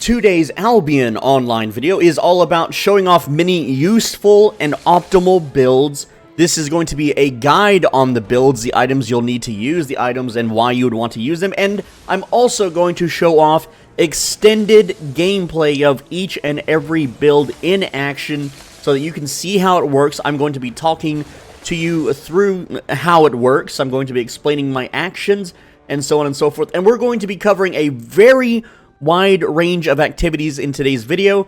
Today's Albion Online video is all about showing off many useful and optimal builds. This is going to be a guide on the builds, the items you'll need to use, the items and why you would want to use them, and I'm also going to show off extended gameplay of each and every build in action so that you can see how it works. I'm going to be talking to you through how it works. I'm going to be explaining my actions and so on and so forth, and we're going to be covering a very wide range of activities in today's video,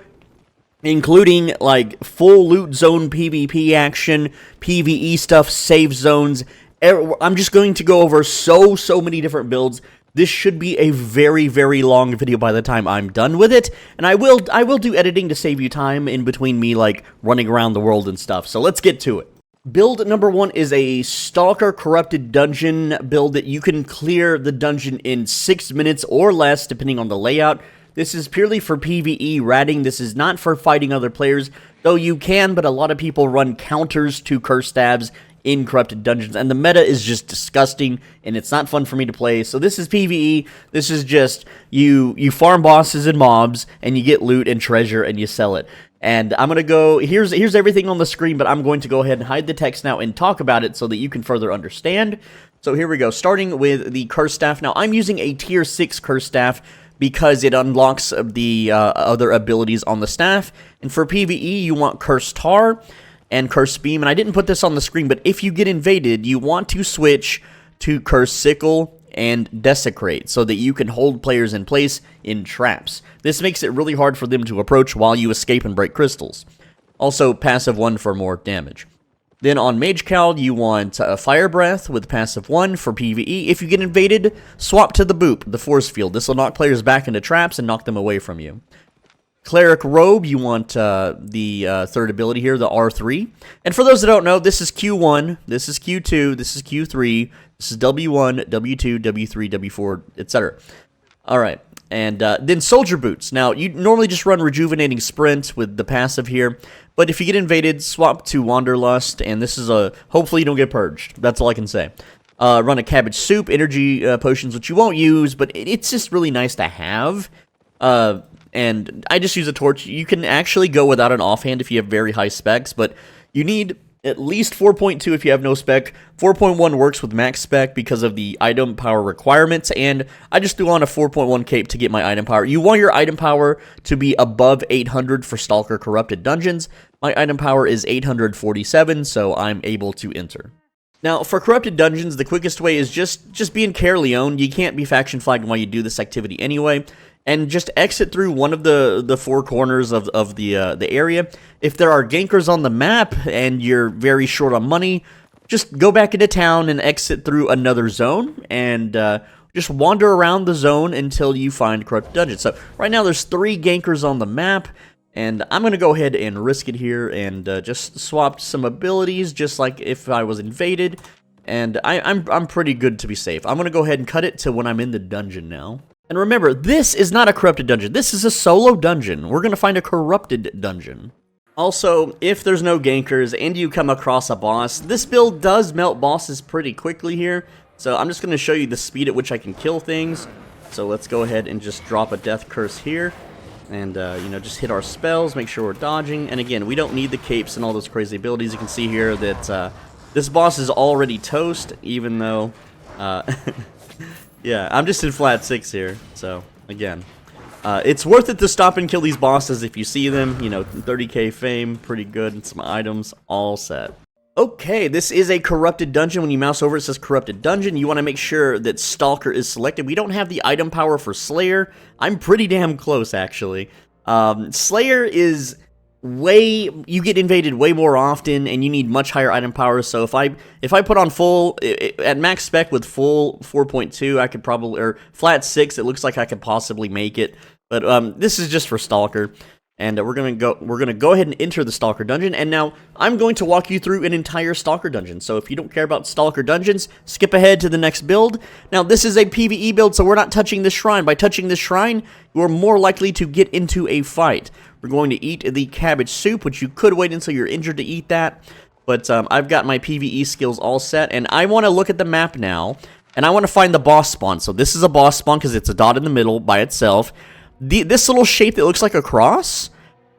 including like full loot zone PvP action, PvE stuff, save zones. I'm just going to go over so many different builds. This should be a very long video by the time I'm done with it, and I will do editing to save you time in between me like running around the world and stuff. So let's get to it. Build number 1 is a Stalker Corrupted Dungeon build that you can clear the dungeon in 6 minutes or less, depending on the layout. This is purely for PvE ratting. This is not for fighting other players, though you can, but a lot of people run counters to curse stabs in Corrupted Dungeons, and the meta is just disgusting, and it's not fun for me to play. So this is PvE. This is just, you farm bosses and mobs, and you get loot and treasure, and you sell it. And I'm going to go, here's everything on the screen, but I'm going to go ahead and hide the text now and talk about it so that you can further understand. So here we go, starting with the Curse Staff. Now, I'm using a Tier 6 Curse Staff because it unlocks the other abilities on the staff. And for PvE, you want Curse Tar and Curse Beam. And I didn't put this on the screen, but if you get invaded, you want to switch to Curse Sickle and Desecrate so that you can hold players in place in traps. This makes it really hard for them to approach while you escape and break crystals. Also, passive 1 for more damage. Then on Mage Cal, you want Fire Breath with passive 1 for PvE. If you get invaded, swap to the Boop, the Force Field. This will knock players back into traps and knock them away from you. Cleric Robe, you want the third ability here, the R3. And for those that don't know, this is Q1, this is Q2, this is Q3, this is W1, W2, W3, W4, etc. Alright, and then Soldier Boots. Now, you normally just run Rejuvenating Sprint with the passive here, but if you get invaded, swap to Wanderlust, and this is hopefully you don't get purged. That's all I can say. Run a Cabbage Soup, Energy Potions, which you won't use, but it's just really nice to have. And I just use a torch. You can actually go without an offhand if you have very high specs, but you need at least 4.2 if you have no spec. 4.1 works with max spec because of the item power requirements, and I just threw on a 4.1 cape to get my item power. You want your item power to be above 800 for Stalker Corrupted Dungeons. My item power is 847, so I'm able to enter. Now, for Corrupted Dungeons, the quickest way is just being Carleone. You can't be faction flagged while you do this activity anyway. And just exit through one of the four corners of the area. If there are gankers on the map and you're very short on money, just go back into town and exit through another zone and just wander around the zone until you find Corrupted Dungeon. So right now there's 3 gankers on the map, and I'm gonna go ahead and risk it here and just swap some abilities, just like if I was invaded. And I'm pretty good to be safe. I'm gonna go ahead and cut it to when I'm in the dungeon now. And remember, this is not a corrupted dungeon. This is a solo dungeon. We're going to find a corrupted dungeon. Also, if there's no gankers and you come across a boss, this build does melt bosses pretty quickly here. So I'm just going to show you the speed at which I can kill things. So let's go ahead and just drop a death curse here. And, you know, just hit our spells, make sure we're dodging. And again, we don't need the capes and all those crazy abilities. You can see here that this boss is already toast, even though... Yeah, I'm just in flat 6 here, so, again. It's worth it to stop and kill these bosses if you see them. You know, 30k fame, pretty good, and some items, all set. Okay, this is a Corrupted Dungeon. When you mouse over, it says Corrupted Dungeon. You want to make sure that Stalker is selected. We don't have the item power for Slayer. I'm pretty damn close, actually. Slayer is... you get invaded way more often, and you need much higher item power. So if I put on full at max spec with full 4.2, I could probably, or flat 6, it looks like I could possibly make it. But this is just for Stalker, and we're gonna go ahead and enter the Stalker dungeon. And now I'm going to walk you through an entire Stalker dungeon. So if you don't care about Stalker dungeons, skip ahead to the next build. Now this is a PvE build, so we're not touching this shrine. By touching this shrine, you're more likely to get into a fight. We're going to eat the Cabbage Soup, which you could wait until you're injured to eat that. But I've got my PvE skills all set, and I want to look at the map now, and I want to find the boss spawn. So this is a boss spawn because it's a dot in the middle by itself. This little shape that looks like a cross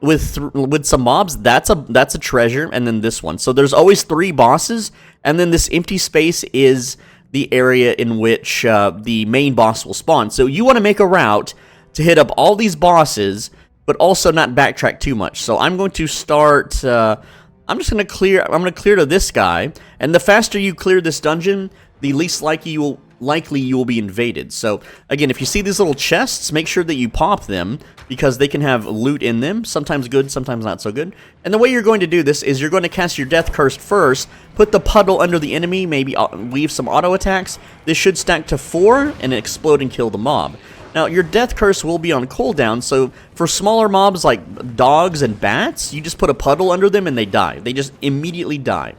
with some mobs, that's a treasure, and then this one. So there's always 3 bosses, and then this empty space is the area in which the main boss will spawn. So you want to make a route to hit up all these bosses, but also not backtrack too much. So I'm going to start. I'm going to clear to this guy, and the faster you clear this dungeon, the least likely you will be invaded. So again, if you see these little chests, make sure that you pop them, because they can have loot in them, sometimes good, sometimes not so good. And the way you're going to do this is you're going to cast your Death Curse first, put the puddle under the enemy, maybe leave some auto attacks. This should stack to 4 and explode and kill the mob. Now, your Death Curse will be on cooldown, so for smaller mobs like dogs and bats, you just put a puddle under them and they die. They just immediately die.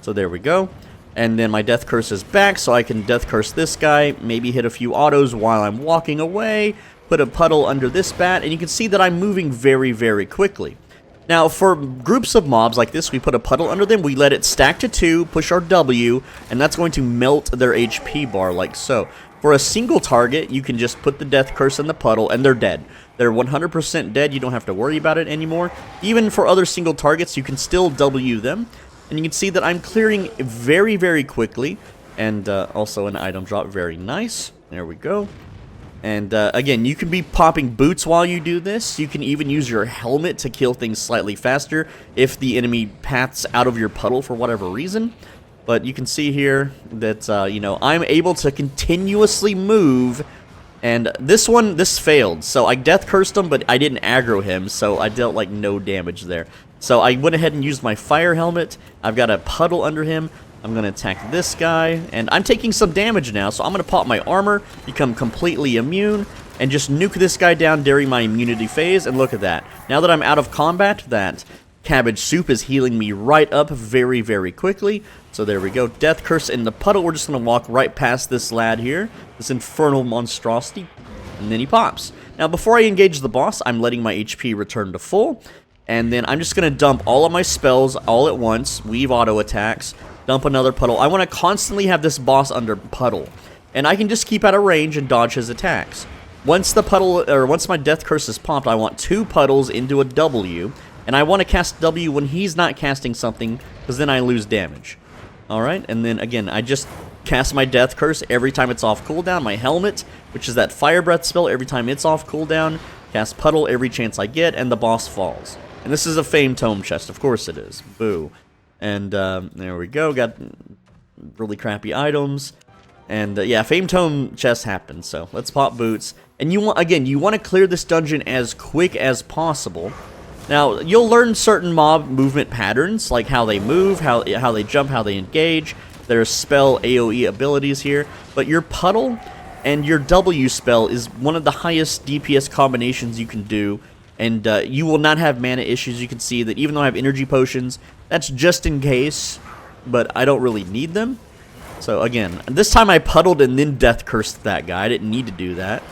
So there we go. And then my Death Curse is back, so I can Death Curse this guy, maybe hit a few autos while I'm walking away, put a puddle under this bat, and you can see that I'm moving very, very quickly. Now, for groups of mobs like this, we put a puddle under them, we let it stack to 2, push our W, and that's going to melt their HP bar like so. For a single target, you can just put the Death Curse in the puddle, and they're dead. They're 100% dead, you don't have to worry about it anymore. Even for other single targets, you can still W them. And you can see that I'm clearing very, very quickly. And also an item drop, very nice. There we go. And again, you can be popping boots while you do this. You can even use your helmet to kill things slightly faster if the enemy paths out of your puddle for whatever reason. But you can see here that, you know, I'm able to continuously move. And this failed. So I Death Cursed him, but I didn't aggro him. So I dealt, like, no damage there. So I went ahead and used my Fire Helmet. I've got a puddle under him. I'm going to attack this guy. And I'm taking some damage now. So I'm going to pop my armor, become completely immune, and just nuke this guy down during my immunity phase. And look at that. Now that I'm out of combat, that cabbage soup is healing me right up very, very quickly. So there we go. Death Curse in the puddle. We're just going to walk right past this lad here. This infernal monstrosity. And then he pops. Now, before I engage the boss, I'm letting my HP return to full. And then I'm just going to dump all of my spells all at once. Weave auto attacks. Dump another puddle. I want to constantly have this boss under puddle. And I can just keep out of range and dodge his attacks. Once the puddle, or once my Death Curse is popped, I want 2 puddles into a W. And I want to cast W when he's not casting something, because then I lose damage. Alright, and then again, I just cast my Death Curse every time it's off cooldown. My Helmet, which is that Fire Breath spell, every time it's off cooldown. Cast Puddle every chance I get, and the boss falls. And this is a Fame Tome chest, of course it is. Boo. And there we go, got really crappy items. And yeah, Fame Tome chest happened, so let's pop boots. And you want, again, you want to clear this dungeon as quick as possible. Now, you'll learn certain mob movement patterns, like how they move, how they jump, how they engage. There's spell AoE abilities here, but your puddle and your W spell is one of the highest DPS combinations you can do, and you will not have mana issues. You can see that even though I have energy potions, that's just in case, but I don't really need them. So again, this time I puddled and then Death Cursed that guy. I didn't need to do that.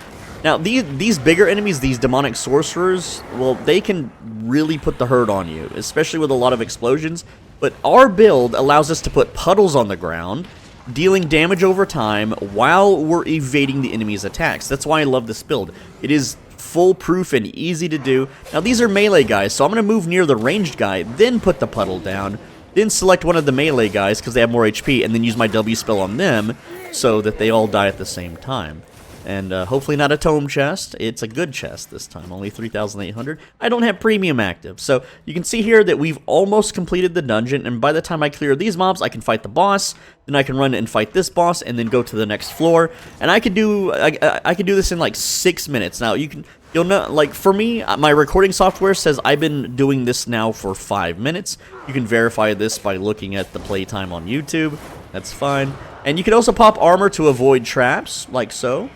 Now, these bigger enemies, these demonic sorcerers, well, they can really put the hurt on you, especially with a lot of explosions. But our build allows us to put puddles on the ground, dealing damage over time while we're evading the enemy's attacks. That's why I love this build. It is foolproof and easy to do. Now, these are melee guys, so I'm going to move near the ranged guy, then put the puddle down, then select one of the melee guys because they have more HP, and then use my W spell on them so that they all die at the same time. And hopefully not a tome chest. It's a good chest this time, only 3,800. I don't have premium active. So you can see here that we've almost completed the dungeon, and by the time I clear these mobs, I can fight the boss, then I can run and fight this boss, and then go to the next floor. And I could do I could do this in like 6 minutes. Now you'll know, like for me, my recording software says I've been doing this now for 5 minutes. You can verify this by looking at the playtime on YouTube. That's fine. And you can also pop armor to avoid traps, like so.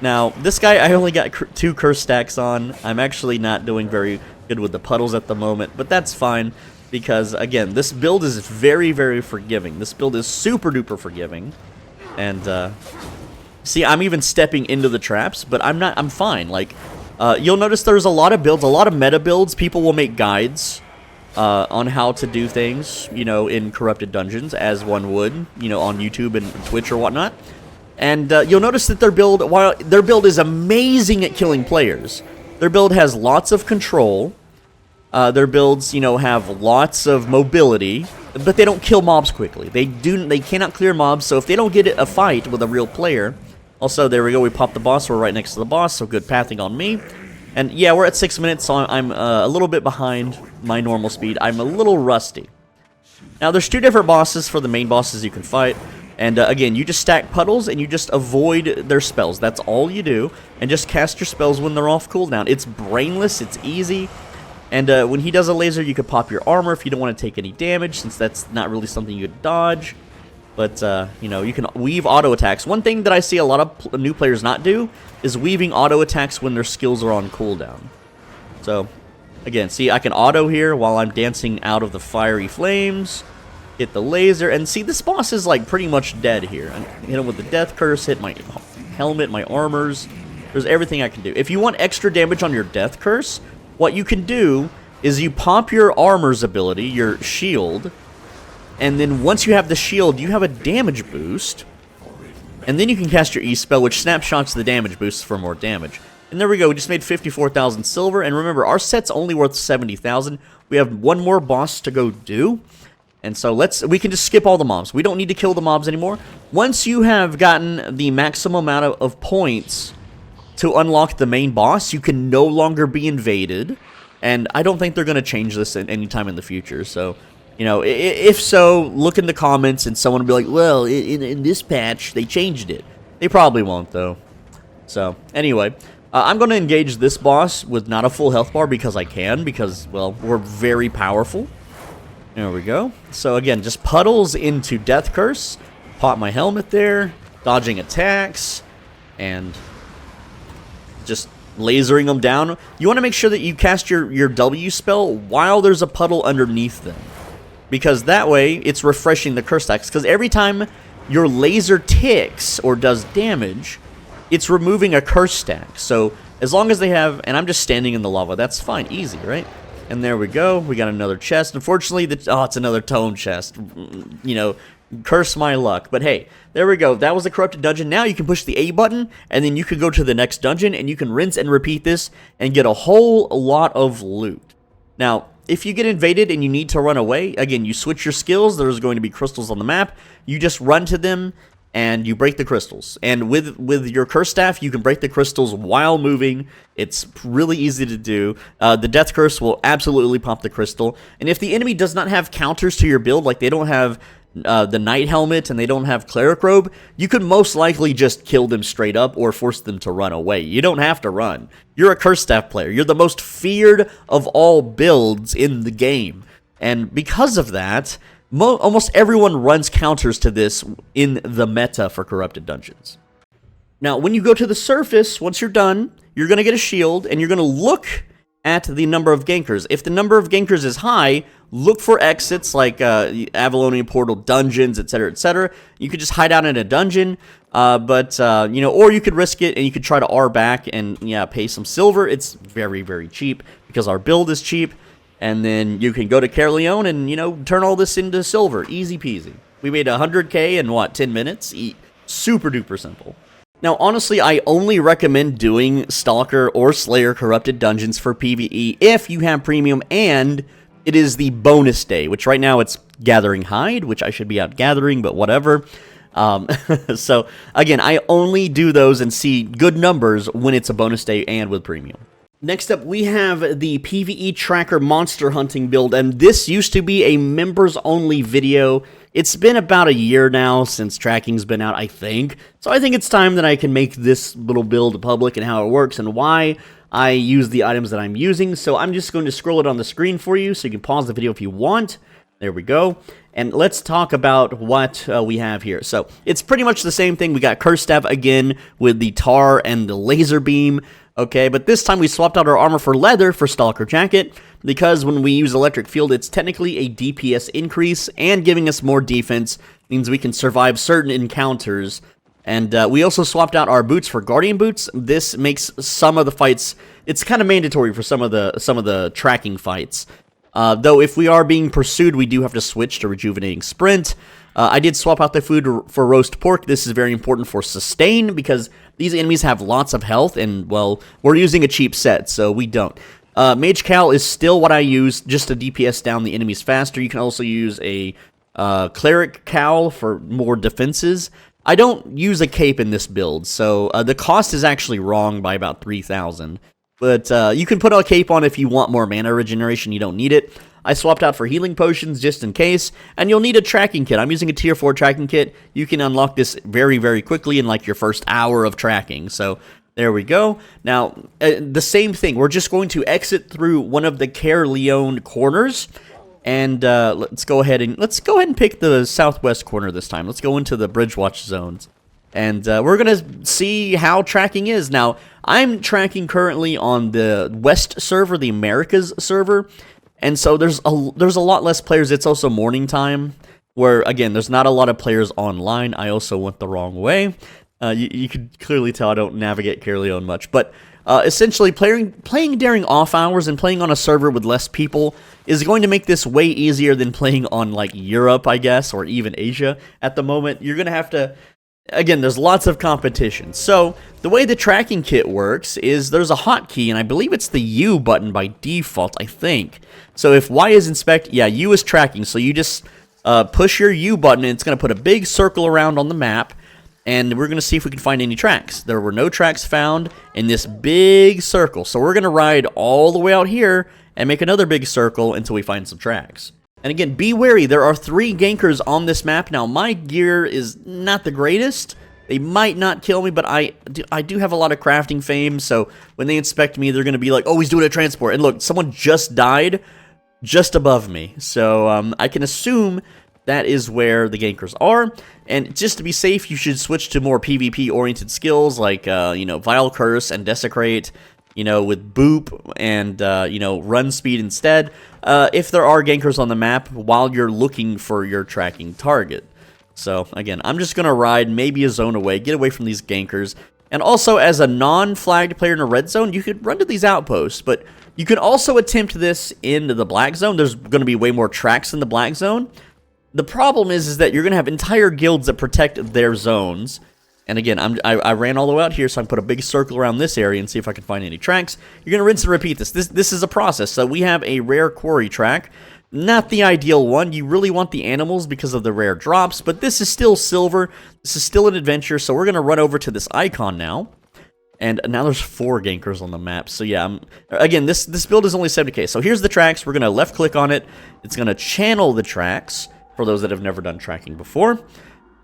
Now, this guy, I only got 2 curse stacks on. I'm actually not doing very good with the puddles at the moment, but that's fine because, again, this build is very, very forgiving. This build is super duper forgiving. And, see, I'm even stepping into the traps, but I'm fine. Like, you'll notice there's a lot of builds, a lot of meta builds. People will make guides on how to do things, you know, in corrupted dungeons, as one would, you know, on YouTube and Twitch or whatnot. And you'll notice that while their build is amazing at killing players, their build has lots of control. Their builds, you know, have lots of mobility, but they don't kill mobs quickly. They cannot clear mobs, so if they don't get a fight with a real player... Also, there we go, we popped the boss, we're right next to the boss, so good pathing on me. And yeah, we're at 6 minutes, so I'm a little bit behind my normal speed. I'm a little rusty. Now, there's 2 different bosses for the main bosses you can fight. And again, you just stack puddles and you just avoid their spells. That's all you do. And just cast your spells when they're off cooldown. It's brainless, it's easy. And when he does a laser, you could pop your armor if you don't want to take any damage, since that's not really something you could dodge. But, you know, you can weave auto attacks. One thing that I see a lot of new players not do is weaving auto attacks when their skills are on cooldown. So, again, see, I can auto here while I'm dancing out of the fiery flames. Hit the laser, and see, this boss is, like, pretty much dead here. I hit him with the death curse, hit my helmet, my armors. There's everything I can do. If you want extra damage on your death curse, what you can do is you pop your armor's ability, your shield, and then once you have the shield, you have a damage boost, and then you can cast your E-spell, which snapshots the damage boosts for more damage. And there we go, we just made 54,000 silver, and remember, our set's only worth 70,000. We have one more boss to go do. And so we can just skip all the mobs. We don't need to kill the mobs anymore. Once you have gotten the maximum amount of points to unlock the main boss, you can no longer be invaded. And I don't think they're going to change this anytime in the future. So, you know, if so, look in the comments and someone will be like, well, in this patch, they changed it. They probably won't, though. So, anyway, I'm going to engage this boss with not a full health bar because I can. Because, well, we're very powerful. There we go. So again, just puddles into Death Curse. Pop my helmet there. Dodging attacks. And just lasering them down. You want to make sure that you cast your W spell while there's a puddle underneath them. Because that way, it's refreshing the curse stacks. Because every time your laser ticks or does damage, it's removing a curse stack. So as long as they have... And I'm just standing in the lava. That's fine. Easy, right? And there we go. We got another chest. Unfortunately, it's another tome chest. You know, curse my luck. But hey, there we go. That was the corrupted dungeon. Now you can push the A button, and then you can go to the next dungeon, and you can rinse and repeat this and get a whole lot of loot. Now, if you get invaded and you need to run away, again, you switch your skills. There's going to be crystals on the map. You just run to them, and you break the crystals. And with your curse staff, you can break the crystals while moving. It's really easy to do. The death curse will absolutely pop the crystal. And if the enemy does not have counters to your build, like they don't have the knight helmet and they don't have cleric robe, you could most likely just kill them straight up or force them to run away. You don't have to run. You're a curse staff player. You're the most feared of all builds in the game. And because of that... almost everyone runs counters to this in the meta for corrupted dungeons. Now, when you go to the surface, once you're done, you're going to get a shield, and you're going to look at the number of gankers. If the number of gankers is high, look for exits like Avalonian Portal dungeons, etc., etc. You could just hide out in a dungeon, you know, or you could risk it, and you could try to R back and, yeah, pay some silver. It's very, very cheap because our build is cheap. And then you can go to Caerleon and, you know, turn all this into silver. Easy peasy. We made 100k in, what, 10 minutes? Super duper simple. Now, honestly, I only recommend doing Stalker or Slayer Corrupted Dungeons for PvE if you have premium and it is the bonus day, which right now it's Gathering Hide, which I should be out gathering, but whatever. So, again, I only do those and see good numbers when it's a bonus day and with premium. Next up, we have the PvE Tracker Monster Hunting build, and this used to be a members-only video. It's been about a year now since tracking's been out, I think. So I think it's time that I can make this little build public and how it works and why I use the items that I'm using. So I'm just going to scroll it on the screen for you, so you can pause the video if you want. There we go. And let's talk about what we have here. So it's pretty much the same thing. We got Curse Staff again with the tar and the laser beam. Okay, but this time we swapped out our armor for leather for Stalker Jacket, because when we use Electric Field, it's technically a DPS increase, and giving us more defense means we can survive certain encounters. And we also swapped out our boots for Guardian Boots. This makes some of the fights, it's kind of mandatory for some of the tracking fights. Though if we are being pursued, we do have to switch to Rejuvenating Sprint. I did swap out the food for roast pork. This is very important for sustain because these enemies have lots of health, and, well, we're using a cheap set, so we don't. Mage Cowl is still what I use just to DPS down the enemies faster. You can also use a Cleric Cowl for more defenses. I don't use a cape in this build, so the cost is actually wrong by about 3,000. But you can put a cape on if you want more mana regeneration. You don't need it. I swapped out for healing potions just in case, and you'll need a tracking kit. I'm using a tier 4 tracking kit. You can unlock this very, very quickly in like your first hour of tracking. So there we go. Now, the same thing. We're just going to exit through one of the Caerleon corners, and let's go ahead and pick the southwest corner this time. Let's go into the Bridgewatch zones, and we're gonna see how tracking is. Now, I'm tracking currently on the West server, the Americas server. And so there's a lot less players. It's also morning time, where, again, there's not a lot of players online. I also went the wrong way. You could clearly tell I don't navigate Caerleon much. But essentially, playing during off hours and playing on a server with less people is going to make this way easier than playing on, like, Europe, I guess, or even Asia at the moment. You're going to have to... Again, there's lots of competition. So, the way the tracking kit works is there's a hotkey, and I believe it's the U button by default, I think. So, if Y is inspect, yeah, U is tracking. So, you just push your U button, and it's going to put a big circle around on the map, and we're going to see if we can find any tracks. There were no tracks found in this big circle. So, we're going to ride all the way out here and make another big circle until we find some tracks. And again, be wary, there are 3 gankers on this map. Now, my gear is not the greatest. They might not kill me, but I do have a lot of crafting fame, so when they inspect me, they're going to be like, oh, he's doing a transport. And look, someone just died just above me. So I can assume that is where the gankers are. And just to be safe, you should switch to more PvP-oriented skills like, Vile Curse and Desecrate, with boop and, run speed instead, if there are gankers on the map while you're looking for your tracking target. So, again, I'm just going to ride maybe a zone away, get away from these gankers. And also, as a non-flagged player in a red zone, you could run to these outposts, but you can also attempt this in the black zone. There's going to be way more tracks in the black zone. The problem is that you're going to have entire guilds that protect their zones. And again, I ran all the way out here, so I can put a big circle around this area and see if I can find any tracks. You're going to rinse and repeat this. This is a process. So we have a rare quarry track. Not the ideal one. You really want the animals because of the rare drops, but this is still silver. This is still an adventure, so we're going to run over to this icon now. And now there's 4 gankers on the map. So yeah, again, this build is only 70k. So here's the tracks. We're going to left-click on it. It's going to channel the tracks for those that have never done tracking before.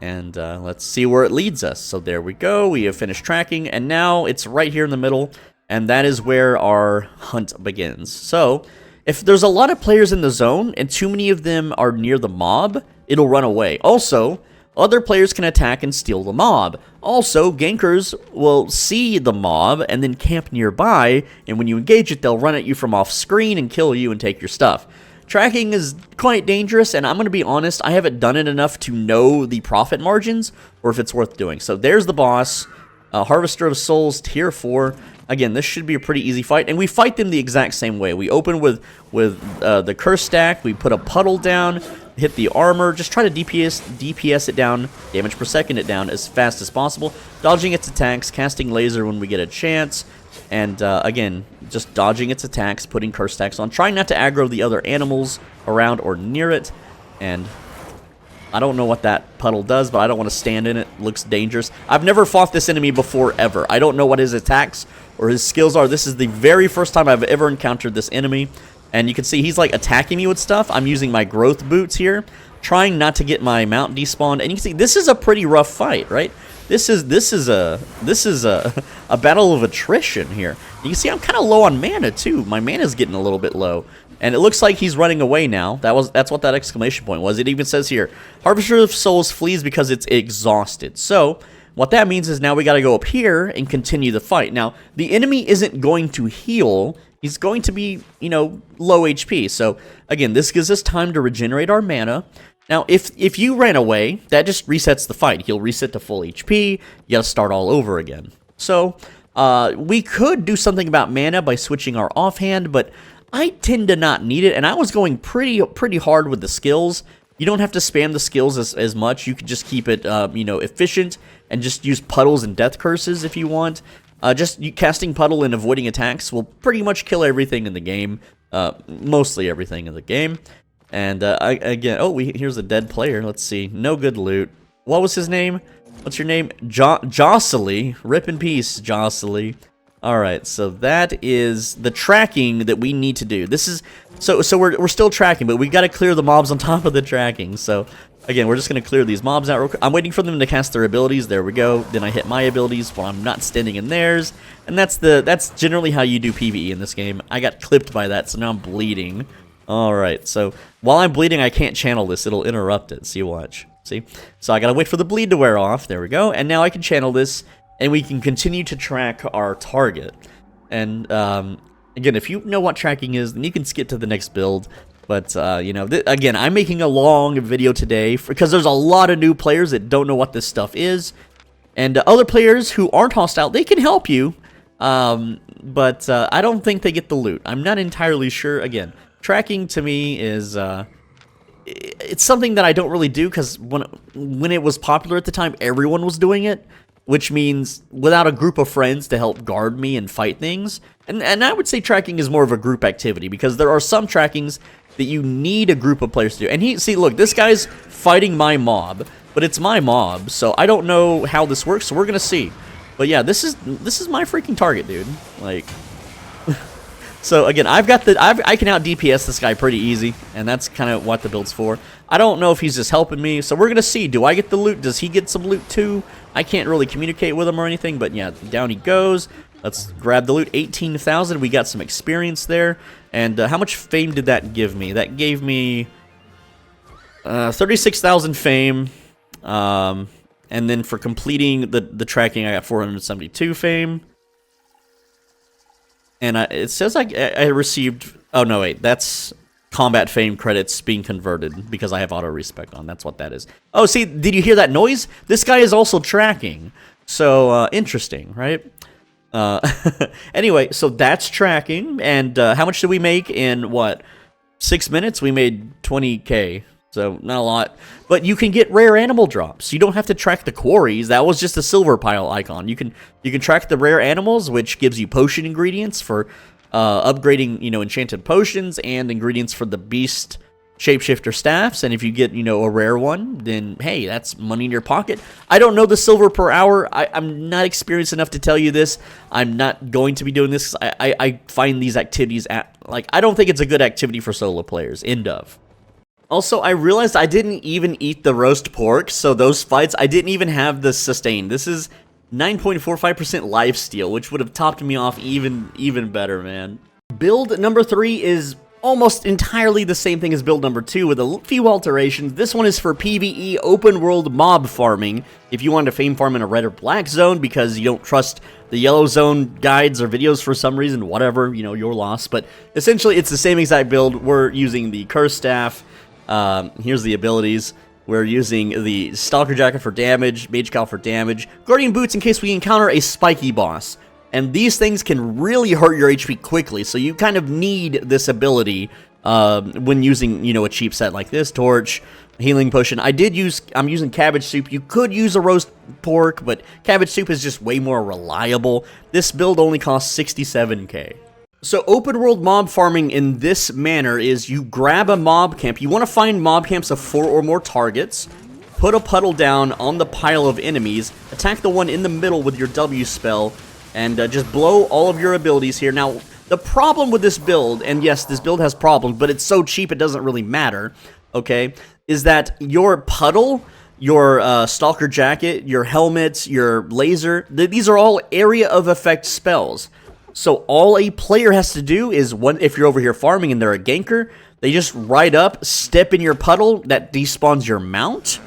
And let's see where it leads us. So there we go. We have finished tracking, and now it's right here in the middle, and that is where our hunt begins. So if there's a lot of players in the zone, and too many of them are near the mob, it'll run away. Also, other players can attack and steal the mob. Also, gankers will see the mob and then camp nearby, and when you engage it, they'll run at you from off screen and kill you and take your stuff. Tracking is quite dangerous, and I'm going to be honest, I haven't done it enough to know the profit margins or if it's worth doing. So there's the boss, Harvester of Souls, tier 4. Again, this should be a pretty easy fight, and we fight them the exact same way. We open with the curse stack, we put a puddle down, hit the armor, just try to DPS it down, damage per second it down as fast as possible, dodging its attacks, casting laser when we get a chance, and again, just dodging its attacks, putting curse stacks on, trying not to aggro the other animals around or near it, and I don't know what that puddle does, but I don't want to stand in it. It looks dangerous. I've never fought this enemy before, ever. I don't know what his attacks or his skills are. This is the very first time I've ever encountered this enemy, and you can see he's like attacking me with stuff. I'm using my growth boots here, trying not to get my mount despawned, and you can see this is a pretty rough fight, right? This is a battle of attrition here. You can see I'm kind of low on mana too. My mana's getting a little bit low, and it looks like he's running away now. That's what that exclamation point was. It even says here, Harvester of Souls flees because it's exhausted. So what that means is now we got to go up here and continue the fight. Now the enemy isn't going to heal. He's going to be, low HP. So again, this gives us time to regenerate our mana. Now, if you ran away, that just resets the fight. He'll reset to full HP. You gotta start all over again. So, we could do something about mana by switching our offhand, but I tend to not need it, and I was going pretty hard with the skills. You don't have to spam the skills as much. You can just keep it, you know, efficient and just use puddles and death curses if you want. Casting puddle and avoiding attacks will pretty much kill everything in the game. Mostly everything in the game. And here's a dead player. Let's see. No good loot. What was his name? What's your name? Jocelyn. Rip in peace, Jocelyn. Alright, so that is the tracking that we need to do. This is so we're still tracking, but we got to clear the mobs on top of the tracking. So again, we're just going to clear these mobs out real quick. I'm waiting for them to cast their abilities. There we go. Then I hit my abilities while I'm not standing in theirs. And that's generally how you do PvE in this game. I got clipped by that, so now I'm bleeding. Alright, so while I'm bleeding, I can't channel this. It'll interrupt it. See, watch. See? So I gotta wait for the bleed to wear off. There we go. And now I can channel this, and we can continue to track our target. And, again, if you know what tracking is, then you can skip to the next build. But, you know, again, I'm making a long video today because there's a lot of new players that don't know what this stuff is. And other players who aren't hostile, they can help you. But I don't think they get the loot. I'm not entirely sure. Again, tracking to me is... it's something that I don't really do because when it was popular at the time, everyone was doing it, which means without a group of friends to help guard me and fight things. And I would say tracking is more of a group activity because there are some trackings that you need a group of players to do. And see, look, this guy's fighting my mob, but it's my mob, so I don't know how this works, so we're gonna see. But yeah, this is my freaking target, dude. Like... So again, I can out DPS this guy pretty easy, and that's kind of what the build's for. I don't know if he's just helping me, so we're gonna see. Do I get the loot? Does he get some loot too? I can't really communicate with him or anything, but yeah, down he goes. Let's grab the loot. 18,000. We got some experience there. And how much fame did that give me? That gave me 36,000 fame. And then for completing the tracking, I got 472 fame. And it says I received... Oh, no, wait. That's combat fame credits being converted because I have auto-respec on. That's what that is. Oh, see, did you hear that noise? This guy is also tracking. So, interesting, right? Anyway, so that's tracking. And how much did we make in, what, 6 minutes? We made 20K. So, not a lot. But you can get rare animal drops. You don't have to track the quarries. That was just a silver pile icon. You can track the rare animals, which gives you potion ingredients for upgrading, you know, enchanted potions and ingredients for the beast shapeshifter staffs. And if you get, you know, a rare one, then, hey, that's money in your pocket. I don't know the silver per hour. I'm not experienced enough to tell you this. I'm not going to be doing this. I find these activities, I don't think it's a good activity for solo players. End of. Also, I realized I didn't even eat the roast pork, so those fights, I didn't even have the sustain. This is 9.45% lifesteal, which would have topped me off even better, man. Build number 3 is almost entirely the same thing as build number 2 with a few alterations. This one is for PvE open world mob farming. If you want to fame farm in a red or black zone because you don't trust the yellow zone guides or videos for some reason, whatever, you know, your loss. But essentially, it's the same exact build. We're using the curse staff. Here's the abilities. We're using the Stalker Jacket for damage, Mage Cowl for damage, Guardian Boots in case we encounter a spiky boss. And these things can really hurt your HP quickly, so you kind of need this ability when using, you know, a cheap set like this. Torch, Healing Potion. I'm using Cabbage Soup. You could use a roast pork, but Cabbage Soup is just way more reliable. This build only costs 67k. So open world mob farming in this manner is you grab a mob camp. You want to find mob camps of 4 or more targets. Put a puddle down on the pile of enemies. Attack the one in the middle with your W spell. And just blow all of your abilities here. Now, the problem with this build, and yes, this build has problems, but it's so cheap it doesn't really matter, okay, is that your puddle, your Stalker Jacket, your helmet, your laser, these are all area of effect spells. So all a player has to do is, if you're over here farming and they're a ganker, they just ride up, step in your puddle, that despawns your mount,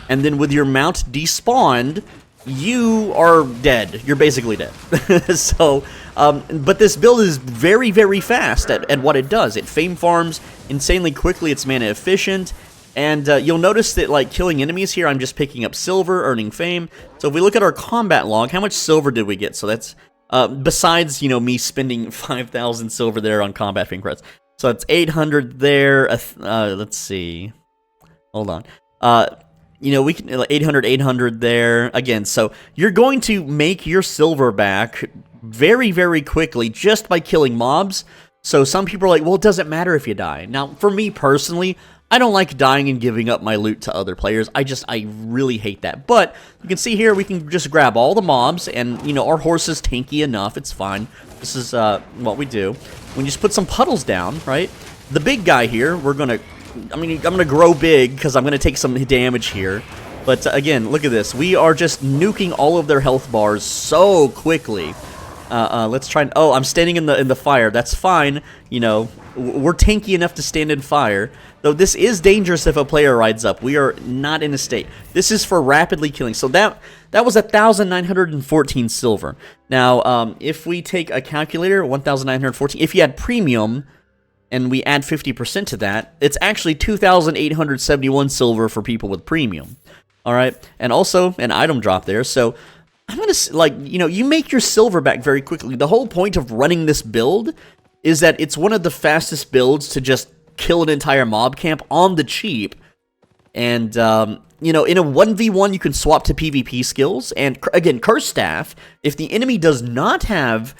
and then with your mount despawned, you are dead. You're basically dead. So, but this build is very, very fast at what it does. It fame farms insanely quickly. It's mana efficient. And you'll notice that, like, killing enemies here, I'm just picking up silver, earning fame. So if we look at our combat log, how much silver did we get? So that's... besides, you know, me spending 5,000 silver there on combat fame credits. So it's 800 there. Let's see. Hold on. You know, we can 800, 800 there again. So you're going to make your silver back very, very quickly just by killing mobs. So some people are like, well, it doesn't matter if you die. Now, for me personally, I don't like dying and giving up my loot to other players. I really hate that. But you can see here, we can just grab all the mobs, and, you know, our horse is tanky enough. It's fine. This is what we do. We just put some puddles down, right? The big guy here, we're going to... I'm gonna grow big because I'm gonna take some damage here. But again, look at this. We are just nuking all of their health bars so quickly. Let's try. Oh, I'm standing in the fire. That's fine. You know, we're tanky enough to stand in fire. Though this is dangerous if a player rides up. We are not in a state. This is for rapidly killing. So that was 1,914 silver. Now, if we take a calculator, 1,914. If you had premium, and we add 50% to that, it's actually 2,871 silver for people with premium. All right, and also an item drop there. So I'm gonna like, you know, you make your silver back very quickly. The whole point of running this build is that it's one of the fastest builds to just kill an entire mob camp on the cheap. And you know, in a 1v1, you can swap to PvP skills. And again, Curse Staff. If the enemy does not have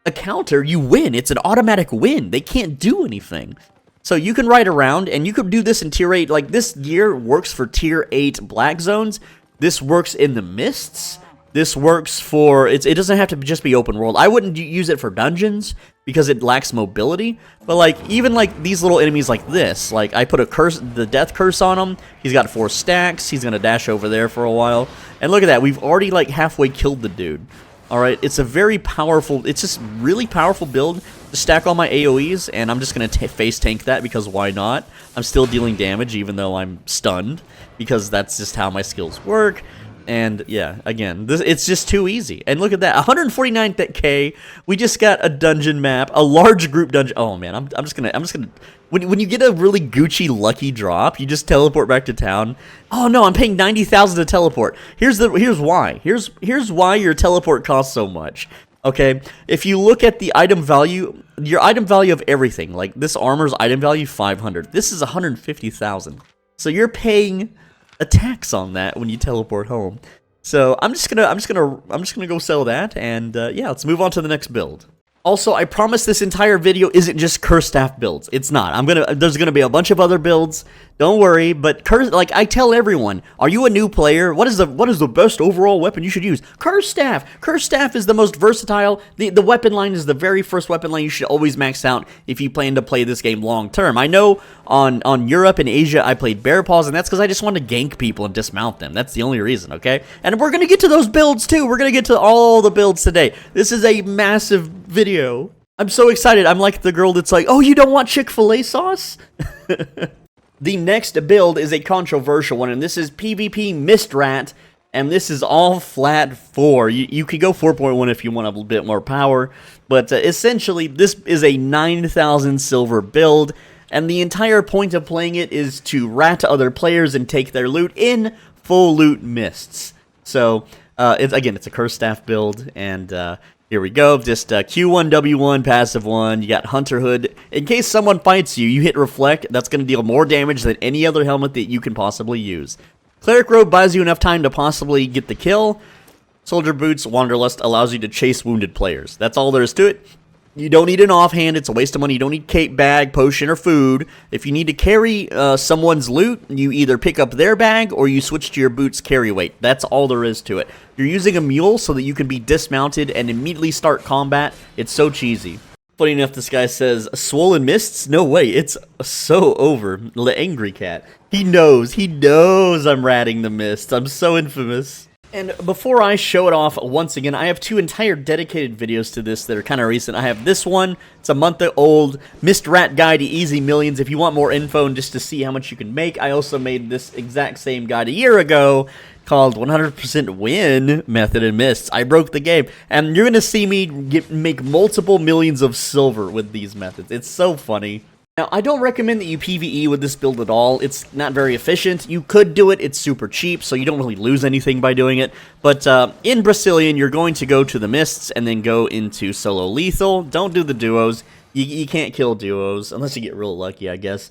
a counter, you win. It's an automatic win. They can't do anything. So you can ride around, and you could do this in tier 8. Like, this gear works for tier 8 black zones. This works in the mists. This works for... it doesn't have to just be open world. I wouldn't use it for dungeons because it lacks mobility. But, like, even, like, these little enemies like this. Like, I put a curse, the death curse on him. He's got 4 stacks. He's going to dash over there for a while. And look at that. We've already, like, halfway killed the dude. Alright, it's a very powerful, it's just really powerful build to stack all my AoEs, and I'm just going to face tank that because why not? I'm still dealing damage even though I'm stunned, because that's just how my skills work. And yeah, again, it's just too easy. And look at that, 149k. We just got a dungeon map, a large group dungeon. Oh man, I'm just gonna. When you get a really Gucci lucky drop, you just teleport back to town. Oh no, I'm paying 90,000 to teleport. Here's why. Here's why your teleport costs so much. Okay, if you look at the item value, your item value of everything, like this armor's item value 500. This is 150,000. So you're paying a tax on that when you teleport home. So I'm just gonna go sell that, and yeah, let's move on to the next build. Also, I promise this entire video isn't just Curse Staff builds. It's not. There's gonna be a bunch of other builds. Don't worry, but like I tell everyone, are you a new player? What is the best overall weapon you should use? Curse Staff. Curse Staff is the most versatile. The weapon line is the very first weapon line you should always max out if you plan to play this game long term. I know on Europe and Asia I played Bear Paws, and that's because I just want to gank people and dismount them. That's the only reason, okay? And we're gonna get to those builds too. We're gonna get to all the builds today. This is a massive video. I'm so excited. I'm like the girl that's like, oh, you don't want Chick-fil-A sauce? The next build is a controversial one, and this is PvP Mist Rat, and this is all flat 4. You could go 4.1 if you want a little bit more power, but essentially this is a 9,000 silver build, and the entire point of playing it is to rat other players and take their loot in full loot mists. So, it's a Curse Staff build, and here we go, just Q1, W1, passive 1, you got Hunter Hood. In case someone fights you, you hit Reflect, that's going to deal more damage than any other helmet that you can possibly use. Cleric Robe buys you enough time to possibly get the kill. Soldier Boots, Wanderlust allows you to chase wounded players. That's all there is to it. You don't need an offhand, it's a waste of money. You don't need cape bag, potion, or food. If you need to carry someone's loot, you either pick up their bag or you switch to your boots carry weight. That's all there is to it. You're using a mule so that you can be dismounted and immediately start combat. It's so cheesy. Funny enough, this guy says, swollen mists? No way, it's so over. The angry cat. He knows I'm ratting the mist. I'm so infamous. And before I show it off once again, I have 2 entire dedicated videos to this that are kind of recent. I have this one, it's a month old, Mist Rat Guide to Easy Millions. If you want more info and just to see how much you can make, I also made this exact same guide a year ago called 100% Win Method in Mists. I broke the game, and you're going to see me make multiple millions of silver with these methods. It's so funny. Now, I don't recommend that you PvE with this build at all. It's not very efficient. You could do it. It's super cheap, so you don't really lose anything by doing it. But in Brazilian, you're going to go to the Mists and then go into Solo Lethal. Don't do the duos. You can't kill duos, unless you get real lucky, I guess.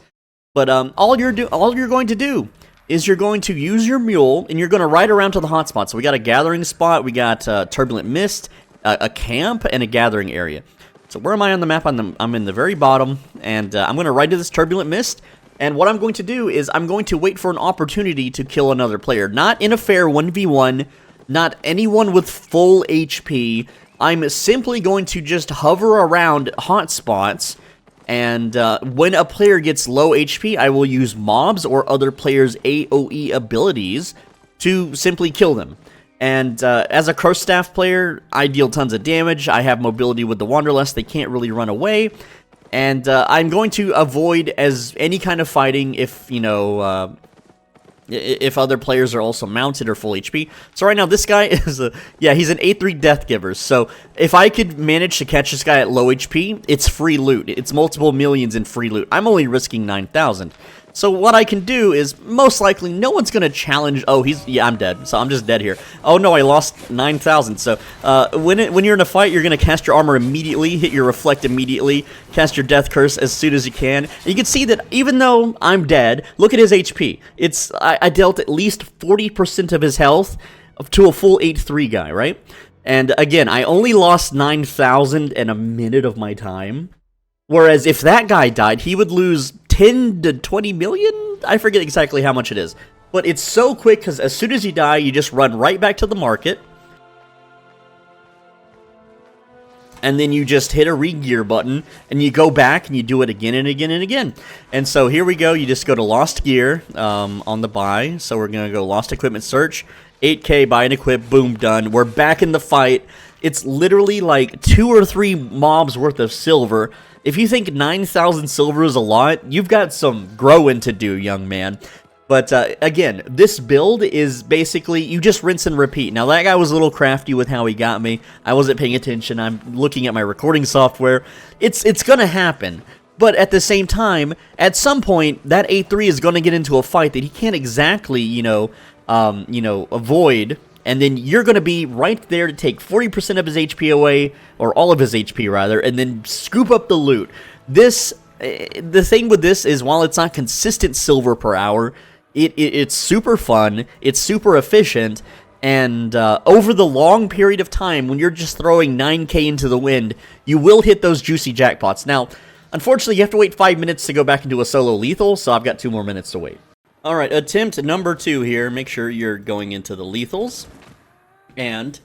But all you're going to do is you're going to use your mule, and you're going to ride around to the hotspot. So we got a gathering spot, we got Turbulent Mist, a camp, and a gathering area. So where am I on the map? I'm in the very bottom, and I'm going to ride to this Turbulent Mist. And what I'm going to do is I'm going to wait for an opportunity to kill another player. Not in a fair 1v1, not anyone with full HP. I'm simply going to just hover around hotspots, and when a player gets low HP, I will use mobs or other players' AoE abilities to simply kill them. And as a Curse Staff player, I deal tons of damage. I have mobility with the Wanderlust. They can't really run away. And I'm going to avoid any kind of fighting if, you know, if other players are also mounted or full HP. So right now, this guy is he's an 8-3 Death Giver. So if I could manage to catch this guy at low HP, it's free loot. It's multiple millions in free loot. I'm only risking 9,000. So what I can do is, most likely, no one's going to challenge... Oh, I'm dead. So I'm just dead here. Oh, no, I lost 9,000. So when you're in a fight, you're going to cast your armor immediately, hit your reflect immediately, cast your death curse as soon as you can. And you can see that even though I'm dead, look at his HP. I dealt at least 40% of his health to a full 8-3 guy, right? And again, I only lost 9,000 in a minute of my time. Whereas if that guy died, he would lose 10 to 20 million? I forget exactly how much it is. But it's so quick because as soon as you die, you just run right back to the market. And then you just hit a re-gear button, and you go back, and you do it again and again and again. And so here we go. You just go to Lost Gear on the buy. So we're going to go Lost Equipment Search. 8K, buy and equip, boom, done. We're back in the fight. It's literally like 2 or 3 mobs worth of silver. If you think 9,000 silver is a lot, you've got some growing to do, young man. But again, this build is basically, you just rinse and repeat. Now, that guy was a little crafty with how he got me. I wasn't paying attention. I'm looking at my recording software. It's going to happen. But at the same time, at some point, that 8-3 is going to get into a fight that he can't exactly, avoid. And then you're going to be right there to take 40% of his HP away, or all of his HP rather, and then scoop up the loot. The thing with this is, while it's not consistent silver per hour, it's super fun, it's super efficient, and over the long period of time, when you're just throwing 9K into the wind, you will hit those juicy jackpots. Now, unfortunately, you have to wait 5 minutes to go back into a solo lethal, so I've got 2 more minutes to wait. Alright, attempt number 2 here. Make sure you're going into the lethals. And,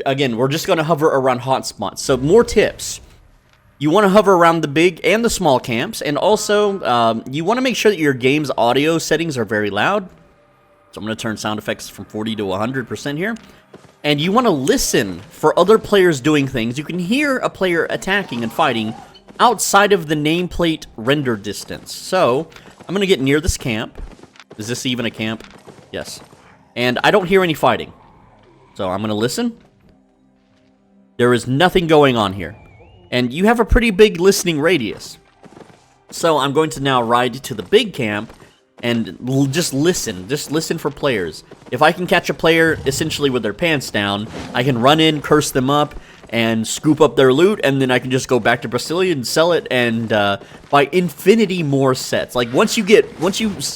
again, we're just going to hover around hotspots. So, more tips. You want to hover around the big and the small camps. And also, you want to make sure that your game's audio settings are very loud. So, I'm going to turn sound effects from 40 to 100% here. And you want to listen for other players doing things. You can hear a player attacking and fighting outside of the nameplate render distance. So, I'm going to get near this camp. Is this even a camp? Yes. And I don't hear any fighting. So I'm going to listen. There is nothing going on here. And you have a pretty big listening radius. So I'm going to now ride to the big camp and just listen. Just listen for players. If I can catch a player essentially with their pants down, I can run in, curse them up, and scoop up their loot, and then I can just go back to Brasilia and sell it, and buy infinity more sets. Like, once you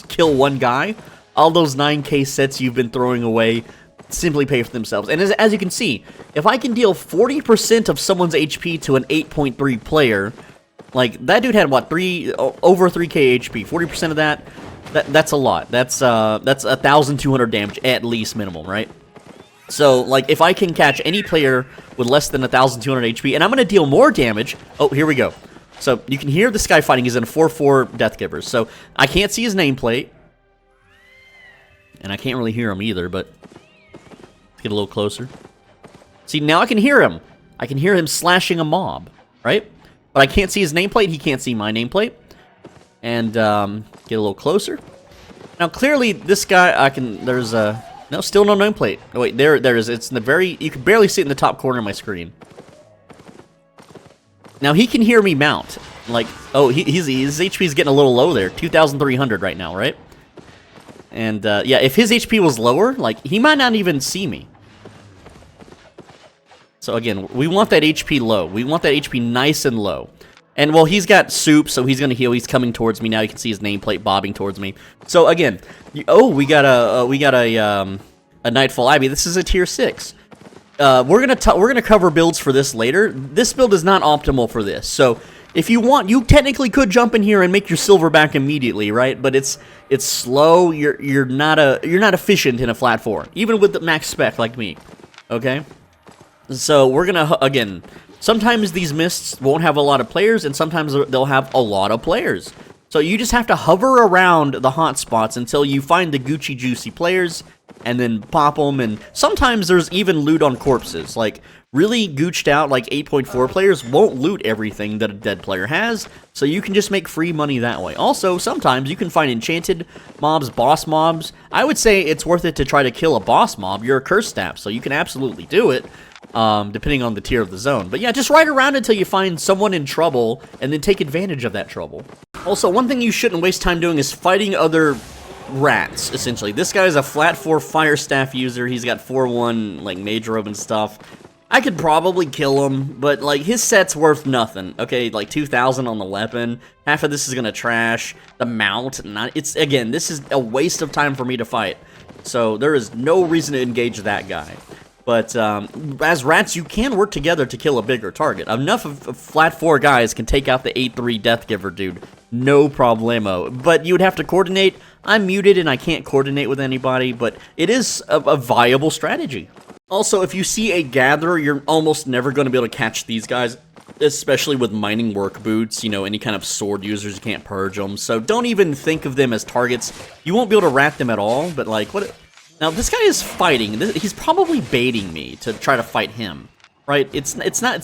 kill one guy, all those 9K sets you've been throwing away simply pay for themselves. And as you can see, if I can deal 40% of someone's HP to an 8.3 player, like, that dude had, what, over 3K HP, 40% of that's a lot. That's 1,200 damage, at least minimum, right? So, like, if I can catch any player with less than 1,200 HP, and I'm going to deal more damage... Oh, here we go. So, you can hear this guy fighting. He's in a 4-4 Death Giver. So, I can't see his nameplate. And I can't really hear him either, but... Let's get a little closer. See, now I can hear him. I can hear him slashing a mob, right? But I can't see his nameplate. He can't see my nameplate. And, get a little closer. Now, clearly, this guy, there's a... No, still no nameplate. Oh, wait, there it is. It's in the very... You can barely see it in the top corner of my screen. Now, he can hear me mount. Like, oh, his HP is getting a little low there. 2,300 right now, right? And, yeah, if his HP was lower, like, he might not even see me. So, again, we want that HP low. We want that HP nice and low. And, well, he's got soup, so he's going to heal. He's coming towards me now. You can see his nameplate bobbing towards me. So, again, we got a Nightfall Abbey. This is a tier 6. We're gonna cover builds for this later. This build is not optimal for this. So, if you want, you technically could jump in here and make your silver back immediately, right? But it's slow. You're not efficient in a flat 4, even with the max spec like me. Okay? So, we're gonna, again, sometimes these mists won't have a lot of players, and sometimes they'll have a lot of players. So you just have to hover around the hot spots until you find the Gucci Juicy players, and then pop them, and sometimes there's even loot on corpses. Like, really gooched out, like 8.4 players won't loot everything that a dead player has, so you can just make free money that way. Also, sometimes you can find enchanted mobs, boss mobs. I would say it's worth it to try to kill a boss mob. You're a curse staff, so you can absolutely do it. Depending on the tier of the zone. But yeah, just ride around until you find someone in trouble, and then take advantage of that trouble. Also, one thing you shouldn't waste time doing is fighting other rats, essentially. This guy is a flat 4 fire staff user. He's got 4-1, like, mage robe and stuff. I could probably kill him, but, like, his set's worth nothing. Okay, like, 2,000 on the weapon. Half of this is gonna trash. The mount, again, this is a waste of time for me to fight. So, there is no reason to engage that guy. But as rats, you can work together to kill a bigger target. Enough of flat 4 guys can take out the 8-3 Deathgiver dude. No problemo. But you would have to coordinate. I'm muted and I can't coordinate with anybody, but it is a viable strategy. Also, if you see a Gatherer, you're almost never going to be able to catch these guys, especially with mining work boots, you know, any kind of sword users, you can't purge them. So don't even think of them as targets. You won't be able to rat them at all, but like, what... Now, this guy is fighting. He's probably baiting me to try to fight him, right? It's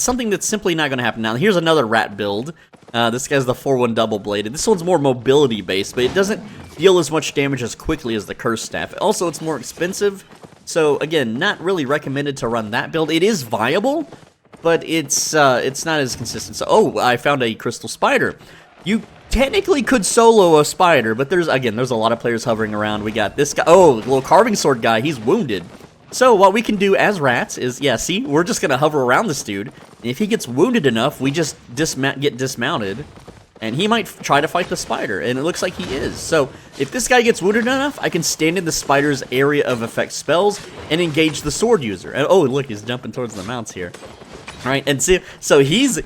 something that's simply not going to happen. Now, here's another rat build. This guy's the 4-1 double-bladed. This one's more mobility-based, but it doesn't deal as much damage as quickly as the Curse Staff. Also, it's more expensive, so, again, not really recommended to run that build. It is viable, but it's not as consistent. So, oh, I found a Crystal Spider. You technically could solo a spider, but there's a lot of players hovering around. We got this guy. Oh, little carving sword guy. He's wounded. So what we can do as rats is, yeah, see, we're just gonna hover around this dude. And if he gets wounded enough, we just get dismounted, and he might try to fight the spider. And it looks like he is. So if this guy gets wounded enough, I can stand in the spider's area of effect spells and engage the sword user. And oh, look, he's jumping towards the mounts here. All right, and see, so he's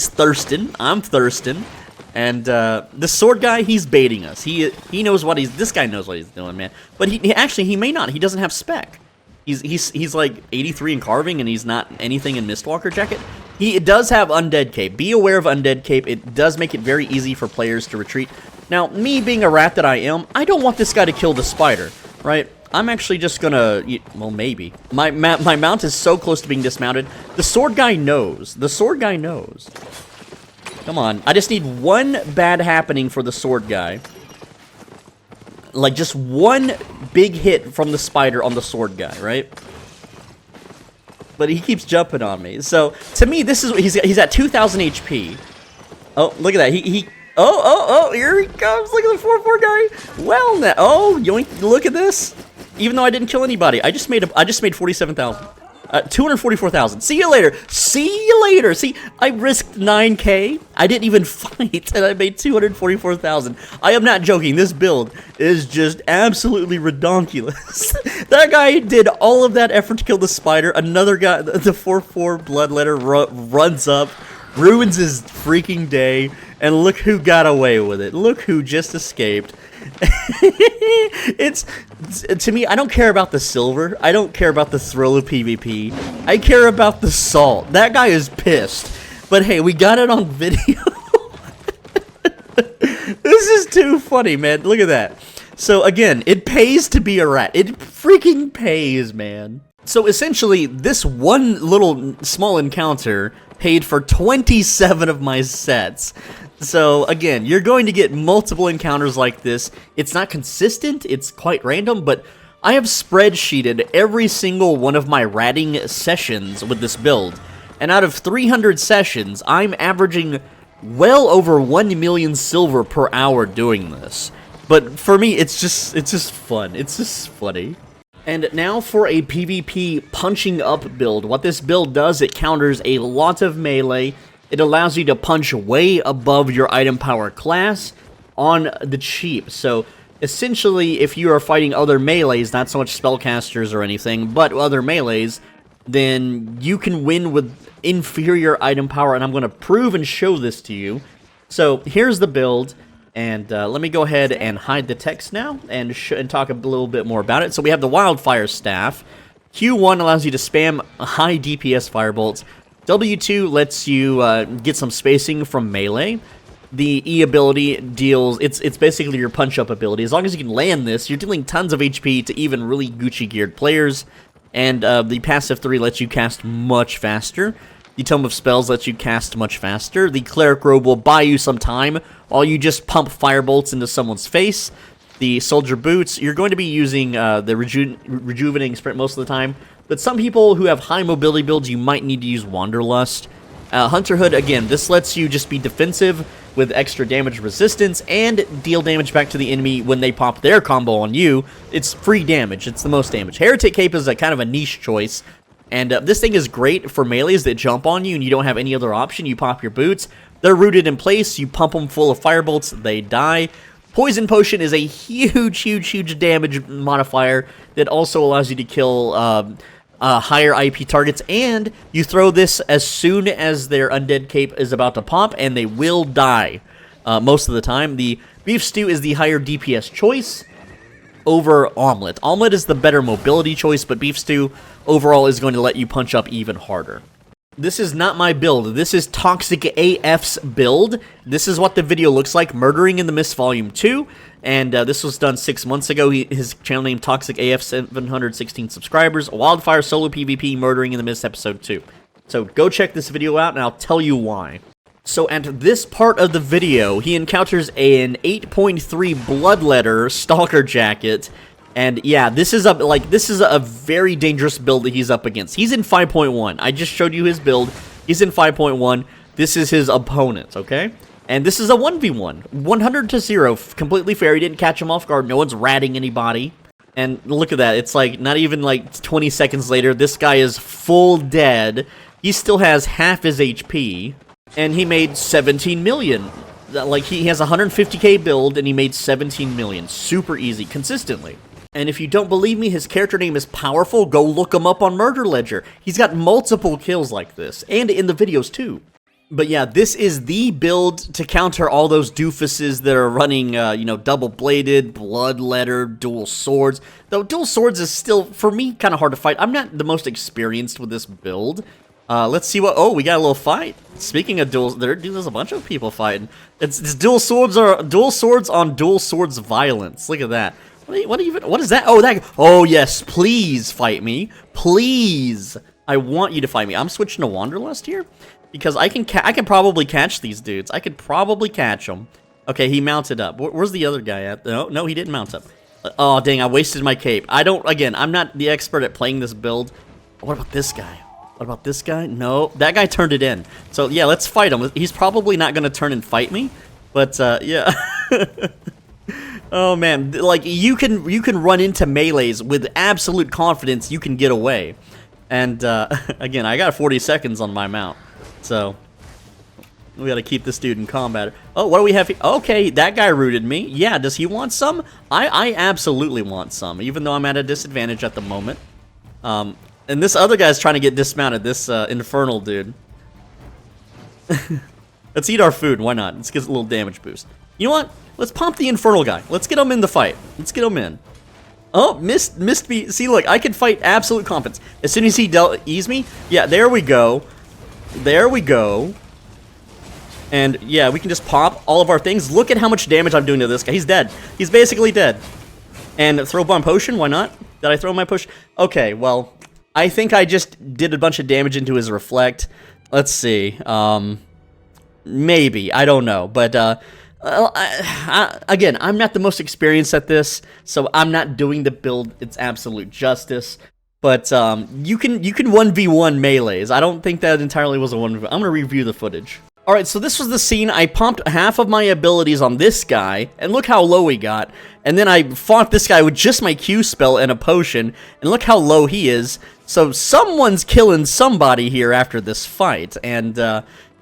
thirsting. I'm thirsting. And the sword guy, he's baiting us. He knows what this guy knows what he's doing, man. But he may not. He doesn't have spec. He's like 83 in carving, and he's not anything in Mistwalker jacket. He does have Undead Cape. Be aware of Undead Cape. It does make it very easy for players to retreat. Now, me being a rat that I am, I don't want this guy to kill the spider, right? I'm actually just gonna, well, maybe. My mount is so close to being dismounted. The sword guy knows. The sword guy knows. Come on. I just need one bad happening for the sword guy. Like, just one big hit from the spider on the sword guy, right? But he keeps jumping on me. So, to me, this is... He's at 2,000 HP. Oh, look at that. Oh, here he comes. Look at the 4-4 guy. Well, now... Oh, yoink. Look at this. Even though I didn't kill anybody. I just made 47,000. 244,000. See you later. See you later. See, I risked 9K. I didn't even fight, and I made 244,000. I am not joking. This build is just absolutely redonkulous. That guy did all of that effort to kill the spider. Another guy, the 4-4 bloodletter, runs up, ruins his freaking day, and look who got away with it. Look who just escaped. It's, to me, I don't care about the silver. I don't care about the thrill of PvP. I care about the salt. That guy is pissed. But hey, we got it on video. This is too funny, man. Look at that. So again, it pays to be a rat. It freaking pays, man. So essentially, this one little small encounter paid for 27 of my sets. So again, you're going to get multiple encounters like this. It's not consistent, it's quite random, but I have spreadsheeted every single one of my ratting sessions with this build. And out of 300 sessions, I'm averaging well over 1 million silver per hour doing this. But for me, it's just fun. It's just funny. And now for a PvP punching up build. What this build does, it counters a lot of melee. it allows you to punch way above your item power class on the cheap. So essentially, if you are fighting other melees, not so much spellcasters or anything, but other melees, then you can win with inferior item power, and I'm going to prove and show this to you. So here's the build, and let me go ahead and hide the text now and talk a little bit more about it. So we have the Wildfire Staff. Q1 allows you to spam high DPS firebolts. W2 lets you get some spacing from melee. The E ability deals, it's basically your punch-up ability. As long as you can land this, you're dealing tons of HP to even really Gucci-geared players. And the passive 3 lets you cast much faster. The Tome of Spells lets you cast much faster. The Cleric Robe will buy you some time while you just pump firebolts into someone's face. The Soldier Boots, you're going to be using the Rejuvenating Sprint most of the time. But some people who have high mobility builds, you might need to use Wanderlust. Hunter Hood, again, this lets you just be defensive with extra damage resistance and deal damage back to the enemy when they pop their combo on you. It's free damage. It's the most damage. Heretic Cape is a kind of a niche choice, and this thing is great for melees that jump on you and you don't have any other option. You pop your boots. They're rooted in place. You pump them full of firebolts. They die. Poison Potion is a huge damage modifier that also allows you to kill higher IP targets, and you throw this as soon as their undead cape is about to pop, and they will die most of the time. The Beef Stew is the higher DPS choice over Omelet. Omelet is the better mobility choice, but Beef Stew overall is going to let you punch up even harder. This is not my build. This is Toxic AF's build. This is what the video looks like, Murdering in the Mist Volume 2. And this was done 6 months ago. His channel name, Toxic AF, 716 subscribers. Wildfire Solo PvP, Murdering in the Mist, Episode 2. So go check this video out, and I'll tell you why. So at this part of the video, he encounters an 8.3 Bloodletter Stalker jacket. And yeah, this is a very dangerous build that he's up against. He's in 5.1. I just showed you his build. He's in 5.1. This is his opponent, okay? And this is a 1v1. 100 to 0. Completely fair. He didn't catch him off guard. No one's ratting anybody. And look at that. It's like not even like 20 seconds later. This guy is full dead. He still has half his HP. And he made 17 million. Like, he has a 150k build, and he made 17 million. Super easy. Consistently. And if you don't believe me, his character name is Powerful. Go look him up on Murder Ledger. He's got multiple kills like this. And in the videos, too. But yeah, this is the build to counter all those doofuses that are running, you know, double-bladed, bloodletter, dual swords. Though dual swords is still, for me, kind of hard to fight. I'm not the most experienced with this build. Let's see what... Oh, we got a little fight. Speaking of duels, there's a bunch of people fighting. It's dual swords on dual swords violence. Look at that. What is that? Oh, that... Oh, yes. Please fight me. Please. I want you to fight me. I'm switching to Wanderlust here. Because I can probably catch these dudes. I could probably catch them. Okay, he mounted up. Where's the other guy at? No, he didn't mount up. Oh, dang, I wasted my cape. Again, I'm not the expert at playing this build. What about this guy? What about this guy? No, that guy turned it in. So, yeah, let's fight him. He's probably not going to turn and fight me. But, yeah. Oh, man. Like, you can run into melees with absolute confidence you can get away. And, again, I got 40 seconds on my mount. So, we gotta keep this dude in combat. Oh, what do we have here? Okay, that guy rooted me. Yeah, does he want some? I absolutely want some, even though I'm at a disadvantage at the moment. And this other guy's trying to get dismounted, this infernal dude. Let's eat our food, why not? Let's get a little damage boost. You know what? Let's pump the infernal guy. Let's get him in the fight. Let's get him in. Oh, missed me. See, look, I can fight absolute confidence. As soon as he ease me, yeah, there we go. There we go. And yeah, we can just pop all of our things. Look at how much damage I'm doing to this guy. He's dead. He's basically dead. And throw bomb potion, why not? Did I throw my potion? Okay, well, I think I just did a bunch of damage into his reflect. Let's see. Maybe, I don't know. But again, I'm not the most experienced at this, so I'm not doing the build its absolute justice. But you can 1v1 melees. I don't think that entirely was a 1v1. I'm gonna review the footage. Alright, so this was the scene. I pumped half of my abilities on this guy, and look how low he got. And then I fought this guy with just my Q spell and a potion, and look how low he is. So someone's killing somebody here after this fight, and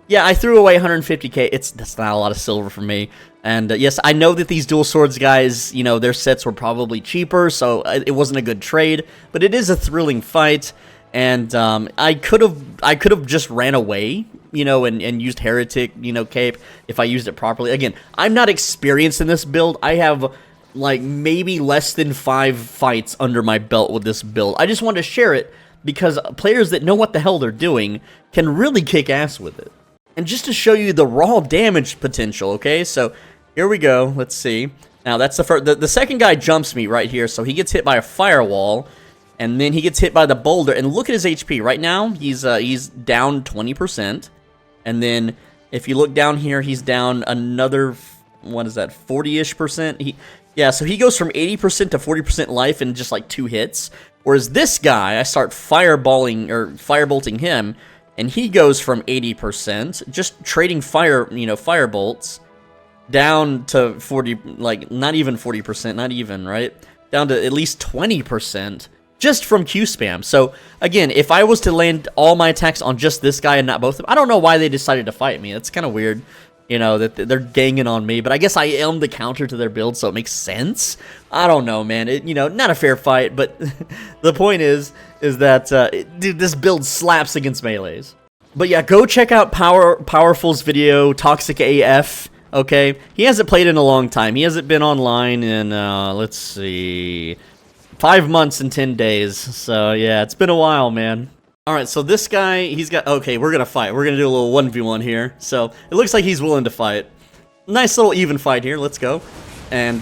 Yeah, I threw away 150k. That's not a lot of silver for me. And yes, I know that these dual swords guys, you know, their sets were probably cheaper, so it wasn't a good trade. But it is a thrilling fight, and I could have just ran away, you know, and used heretic, you know, cape if I used it properly. Again, I'm not experienced in this build. I have like maybe less than 5 fights under my belt with this build. I just wanted to share it because players that know what the hell they're doing can really kick ass with it. And just to show you the raw damage potential, okay? So here we go. Let's see. Now that's the first. The second guy jumps me right here, so he gets hit by a firewall, and then he gets hit by the boulder. And look at his HP right now. He's down 20%, and then if you look down here, he's down another. What is that? 40-ish%. Yeah. So he goes from 80% to 40% life in just like 2 hits. Whereas this guy, I start firebolting him. And he goes from 80%, just trading fire bolts, down to 40, like not even 40%, not even, right? Down to at least 20% just from Q spam. So again, if I was to land all my attacks on just this guy and not both of them, I don't know why they decided to fight me. It's kind of weird, you know, that they're ganging on me, but I guess I am the counter to their build, so it makes sense. I don't know, man. You know, not a fair fight, but the point is that, dude, this build slaps against melees. But yeah, go check out Powerful's video, Toxic AF, okay? He hasn't played in a long time. He hasn't been online in, let's see, 5 months and 10 days. So yeah, it's been a while, man. Alright, so this guy, he's got, okay, we're gonna fight. We're gonna do a little 1v1 here. So it looks like he's willing to fight. Nice little even fight here. Let's go. And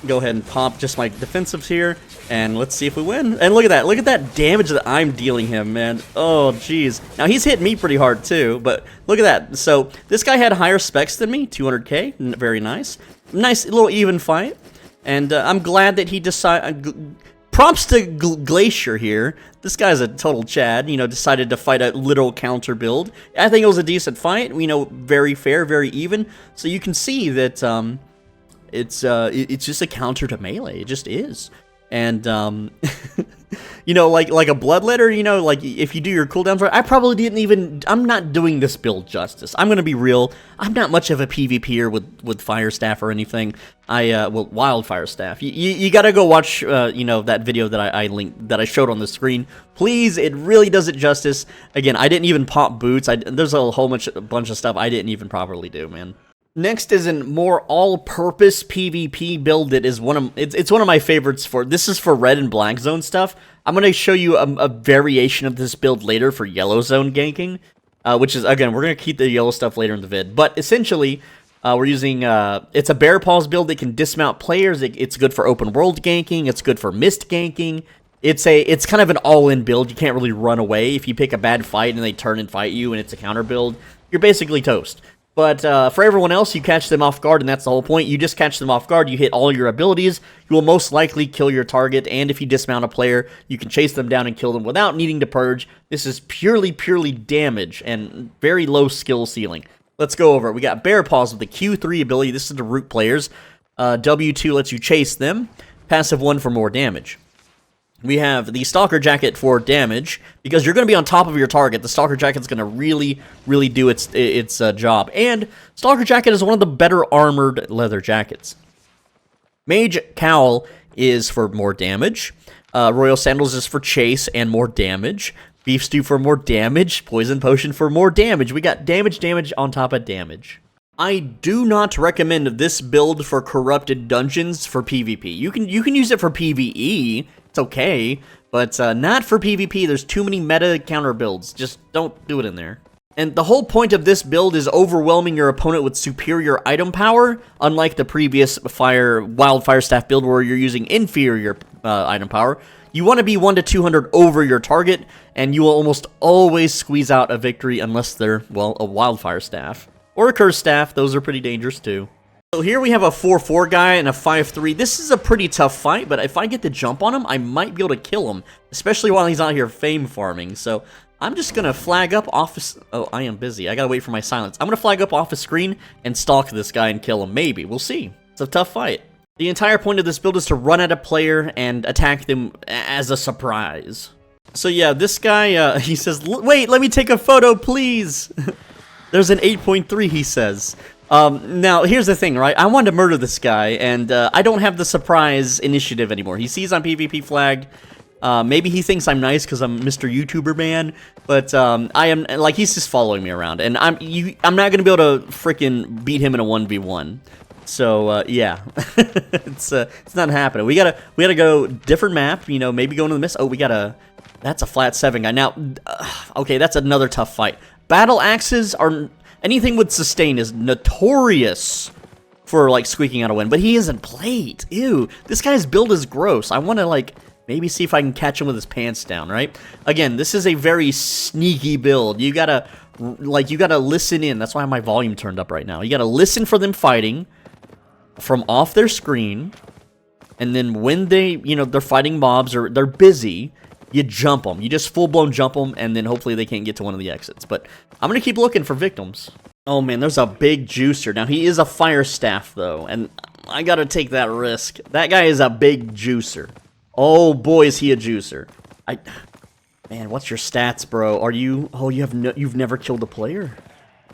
go ahead and pop just my defensives here. And let's see if we win. And look at that. Look at that damage that I'm dealing him, man. Oh, jeez. Now, he's hitting me pretty hard, too. But look at that. So, this guy had higher specs than me. 200k. Very nice. Nice little even fight. And I'm glad that he decided... props to Glacier here. This guy's a total Chad. You know, decided to fight a literal counter build. I think it was a decent fight. You know, very fair, very even. So, you can see that it's just a counter to melee. It just is. And, you know, like a Bloodletter, you know, like, if you do your cooldowns right, I probably didn't even, I'm not doing this build justice. I'm gonna be real, I'm not much of a PvPer with Fire Staff or anything. Well, Wildfire Staff. You gotta go watch, you know, that video that I linked, that I showed on the screen. Please, it really does it justice. Again, I didn't even pop boots. There's a whole bunch of stuff I didn't even properly do, man. Next is a more all-purpose PvP build that is it's one of my favorites for, this is for red and black zone stuff. I'm going to show you a variation of this build later for yellow zone ganking, which is, again, we're going to keep the yellow stuff later in the vid. But essentially, we're using, it's a bear paws build that can dismount players. It's good for open world ganking. It's good for mist ganking. It's kind of an all-in build. You can't really run away. If you pick a bad fight and they turn and fight you and it's a counter build, you're basically toast. But for everyone else, you catch them off guard, and that's the whole point. You just catch them off guard, you hit all your abilities, you will most likely kill your target, and if you dismount a player, you can chase them down and kill them without needing to purge. This is purely damage, and very low skill ceiling. Let's go over it. We got Bear Paws with the Q3 ability. This is the root players. W2 lets you chase them. Passive 1 for more damage. We have the Stalker Jacket for damage, because you're going to be on top of your target. The Stalker Jacket's going to really do its job. And Stalker Jacket is one of the better armored leather jackets. Mage Cowl is for more damage. Royal Sandals is for chase and more damage. Beef Stew for more damage. Poison Potion for more damage. We got damage on top of damage. I do not recommend this build for corrupted dungeons for PvP. You can use it for PvE. It's okay, but not for PvP. There's too many meta counter builds. Just don't do it in there. And the whole point of this build is overwhelming your opponent with superior item power, unlike the previous Wildfire Staff build where you're using inferior item power. You want to be 1 to 200 over your target, and you will almost always squeeze out a victory unless they're, well, a Wildfire Staff. Or a Curse Staff. Those are pretty dangerous too. So here we have a 4-4 guy and a 5-3. This is a pretty tough fight, but if I get the jump on him, I might be able to kill him, especially while he's out here fame farming. So I'm just going to flag up off... Oh, I am busy. I got to wait for my silence. I'm going to flag up off the screen and stalk this guy and kill him. Maybe. We'll see. It's a tough fight. The entire point of this build is to run at a player and attack them as a surprise. So yeah, this guy, he says, wait, let me take a photo, please. There's an 8.3, he says. Now, here's the thing, right? I wanted to murder this guy, and I don't have the surprise initiative anymore. He sees I'm PvP flagged. Maybe he thinks I'm nice because I'm Mr. YouTuber man, but I am, like, he's just following me around, and I'm not gonna be able to freaking beat him in a 1v1. So yeah, it's not happening. We gotta go different map. You know, maybe go into the mist. Oh, that's a flat 7 guy. Now, okay, that's another tough fight. Battle axes are anything with sustain is notorious for like squeaking out a win, but he isn't plate. Ew, this guy's build is gross. I want to like. Maybe see if I can catch him with his pants down, right? Again, this is a very sneaky build. You gotta listen in. That's why my volume turned up right now. You gotta listen for them fighting from off their screen, and then when they, they're fighting mobs or they're busy, you jump them. You just full-blown jump them, and then hopefully they can't get to one of the exits. But I'm gonna keep looking for victims. Oh man, there's a big juicer. Now, he is a fire staff, though, and I gotta take that risk. That guy is a big juicer. Oh boy, is he a juicer. Man, what's your stats, bro? Are you, you've never killed a player?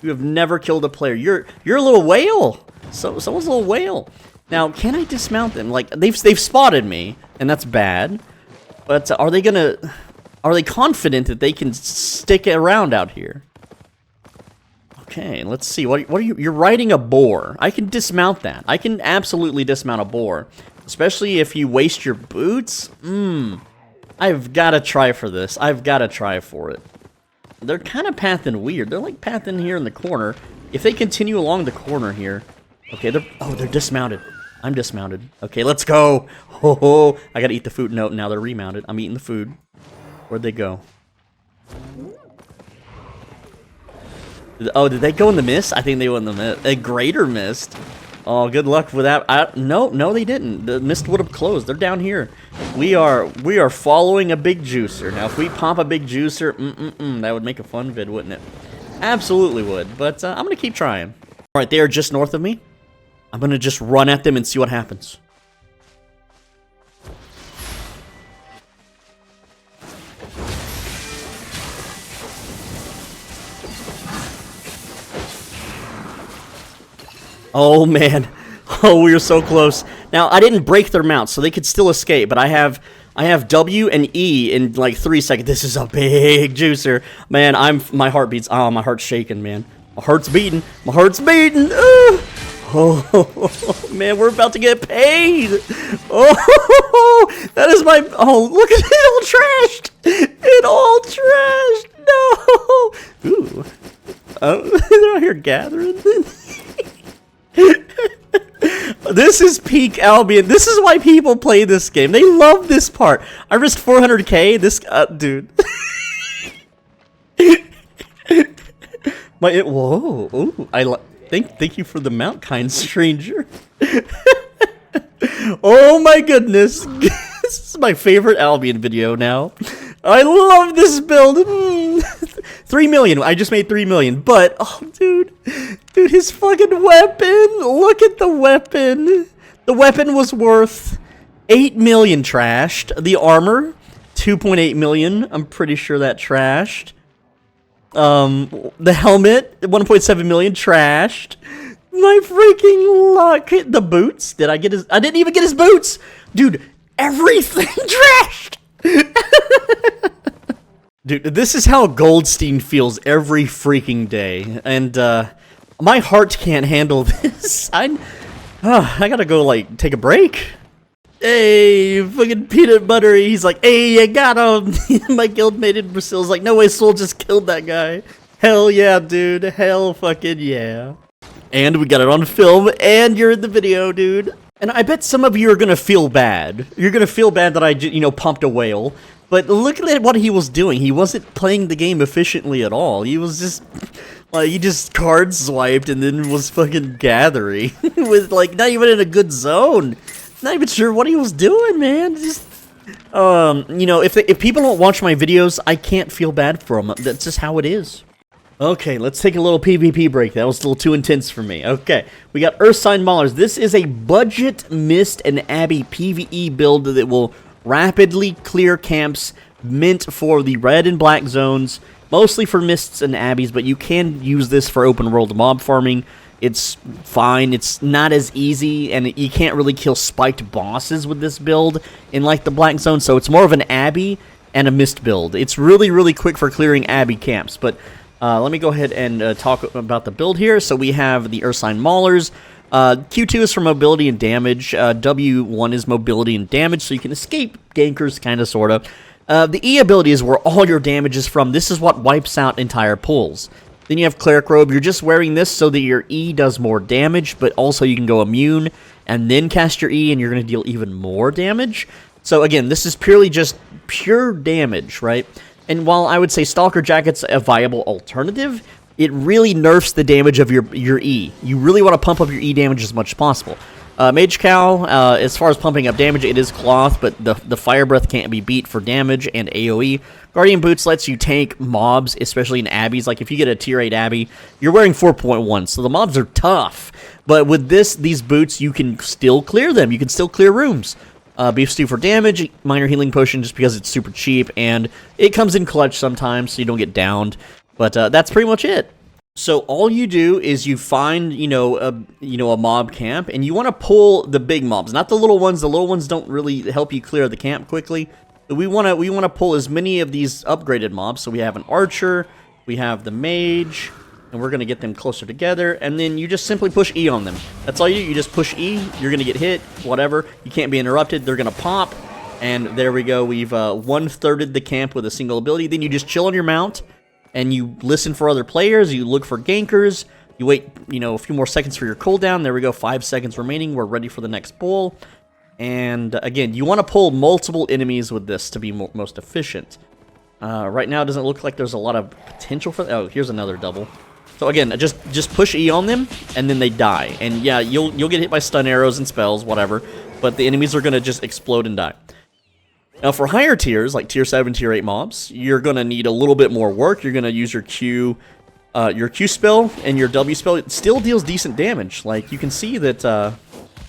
You have never killed a player. You're a little whale. Someone's a little whale. Now, can I dismount them? Like, they've spotted me, and that's bad. But are they confident that they can stick around out here? Okay, let's see. What are you? You're riding a boar. I can dismount that. I can absolutely dismount a boar. Especially if you waste your boots. I've got to try for this. I've got to try for it. They're kind of pathing weird. They're like pathing here in the corner. If they continue along the corner here. Okay, they're dismounted. I'm dismounted. Okay, let's go. Oh, I got to eat the food. No, now they're remounted. I'm eating the food. Where'd they go? Oh, did they go in the mist? I think they went in the mist. A greater mist. Oh, good luck with that. No, they didn't. The mist would have closed. They're down here. We are following a big juicer. Now, if we pop a big juicer, that would make a fun vid, wouldn't it? Absolutely would. But I'm gonna keep trying. All right, they are just north of me. I'm gonna just run at them and see what happens. Oh man, oh we were so close. Now I didn't break their mount, so they could still escape. But I have W and E in like 3 seconds. This is a big juicer, man. My heart beats. Oh, my heart's shaking, man. My heart's beating. My heart's beating. Oh man, we're about to get paid. Oh, that is my. Oh, look at it all trashed. It all trashed. No. Ooh. Oh, they're out here gathering. This is peak Albion. This is why people play this game. They love this part. I risked 400k. This dude. Whoa. Ooh, thank you for the mount, kind stranger. Oh my goodness. This is my favorite Albion video now. I love this build. 3 million. I just made 3 million. But, oh, dude, his fucking weapon. Look at the weapon. The weapon was worth 8 million trashed. The armor, 2.8 million. I'm pretty sure that trashed. The helmet, 1.7 million trashed. My freaking luck. The boots. Did I get his? I didn't even get his boots. Dude, everything trashed. Dude, this is how Goldstein feels every freaking day, and my heart can't handle this. I gotta go like take a break. Hey, fucking peanut butter. He's like, hey, you got him. My guildmate in Brazil's like, no way, Soul just killed that guy. Hell yeah, dude. Hell fucking yeah. And we got it on film, and you're in the video, dude. And I bet some of you are gonna feel bad. You're gonna feel bad that I, pumped a whale. But look at what he was doing. He wasn't playing the game efficiently at all. He was just, like, he just card swiped and then was fucking gathering. With, like, not even in a good zone. Not even sure what he was doing, man. Just, if people don't watch my videos, I can't feel bad for them. That's just how it is. Okay, let's take a little PvP break. That was a little too intense for me. Okay, we got Earthsign Maulers. This is a Budget Mist and Abbey PvE build that will rapidly clear camps meant for the red and black zones, mostly for mists and abbeys, but you can use this for open world mob farming. It's fine. It's not as easy, and you can't really kill spiked bosses with this build in like the black zone, so it's more of an Abbey and a mist build. It's really, really quick for clearing Abbey camps, but let me go ahead and talk about the build here. So we have the Ursine Maulers. Q2 is for mobility and damage. W1 is mobility and damage, so you can escape gankers, kind of, sort of. The E ability is where all your damage is from. This is what wipes out entire pools. Then you have Cleric Robe. You're just wearing this so that your E does more damage, but also you can go immune and then cast your E, and you're going to deal even more damage. So again, this is purely just pure damage, right? And while I would say Stalker Jacket's a viable alternative, it really nerfs the damage of your E. You really want to pump up your E damage as much as possible. Mage Cow, as far as pumping up damage, it is cloth, but the Fire Breath can't be beat for damage and AoE. Guardian Boots lets you tank mobs, especially in Abbeys. Like, if you get a tier 8 Abbey, you're wearing 4.1, so the mobs are tough. But with these boots, you can still clear them. You can still clear rooms. Beef Stew for damage, Minor Healing Potion just because it's super cheap, and it comes in clutch sometimes, so you don't get downed. But that's pretty much it. So all you do is you find, a mob camp, and you want to pull the big mobs, not the little ones. The little ones don't really help you clear the camp quickly. But we want to pull as many of these upgraded mobs. So we have an archer, we have the mage, and we're going to get them closer together. And then you just simply push E on them. That's all you do. You just push E. You're going to get hit, whatever. You can't be interrupted. They're going to pop. And there we go. We've one-thirded the camp with a single ability. Then you just chill on your mount. And you listen for other players, you look for gankers, you wait, a few more seconds for your cooldown. There we go, 5 seconds remaining. We're ready for the next pull. And again, you want to pull multiple enemies with this to be most efficient. Right now, it doesn't look like there's a lot of potential for... Oh, here's another double. So again, just push E on them, and then they die. And yeah, you'll get hit by stun arrows and spells, whatever. But the enemies are going to just explode and die. Now, for higher tiers, like tier 7, tier 8 mobs, you're going to need a little bit more work. You're going to use your Q spell and your W spell. It still deals decent damage. Like, you can see that,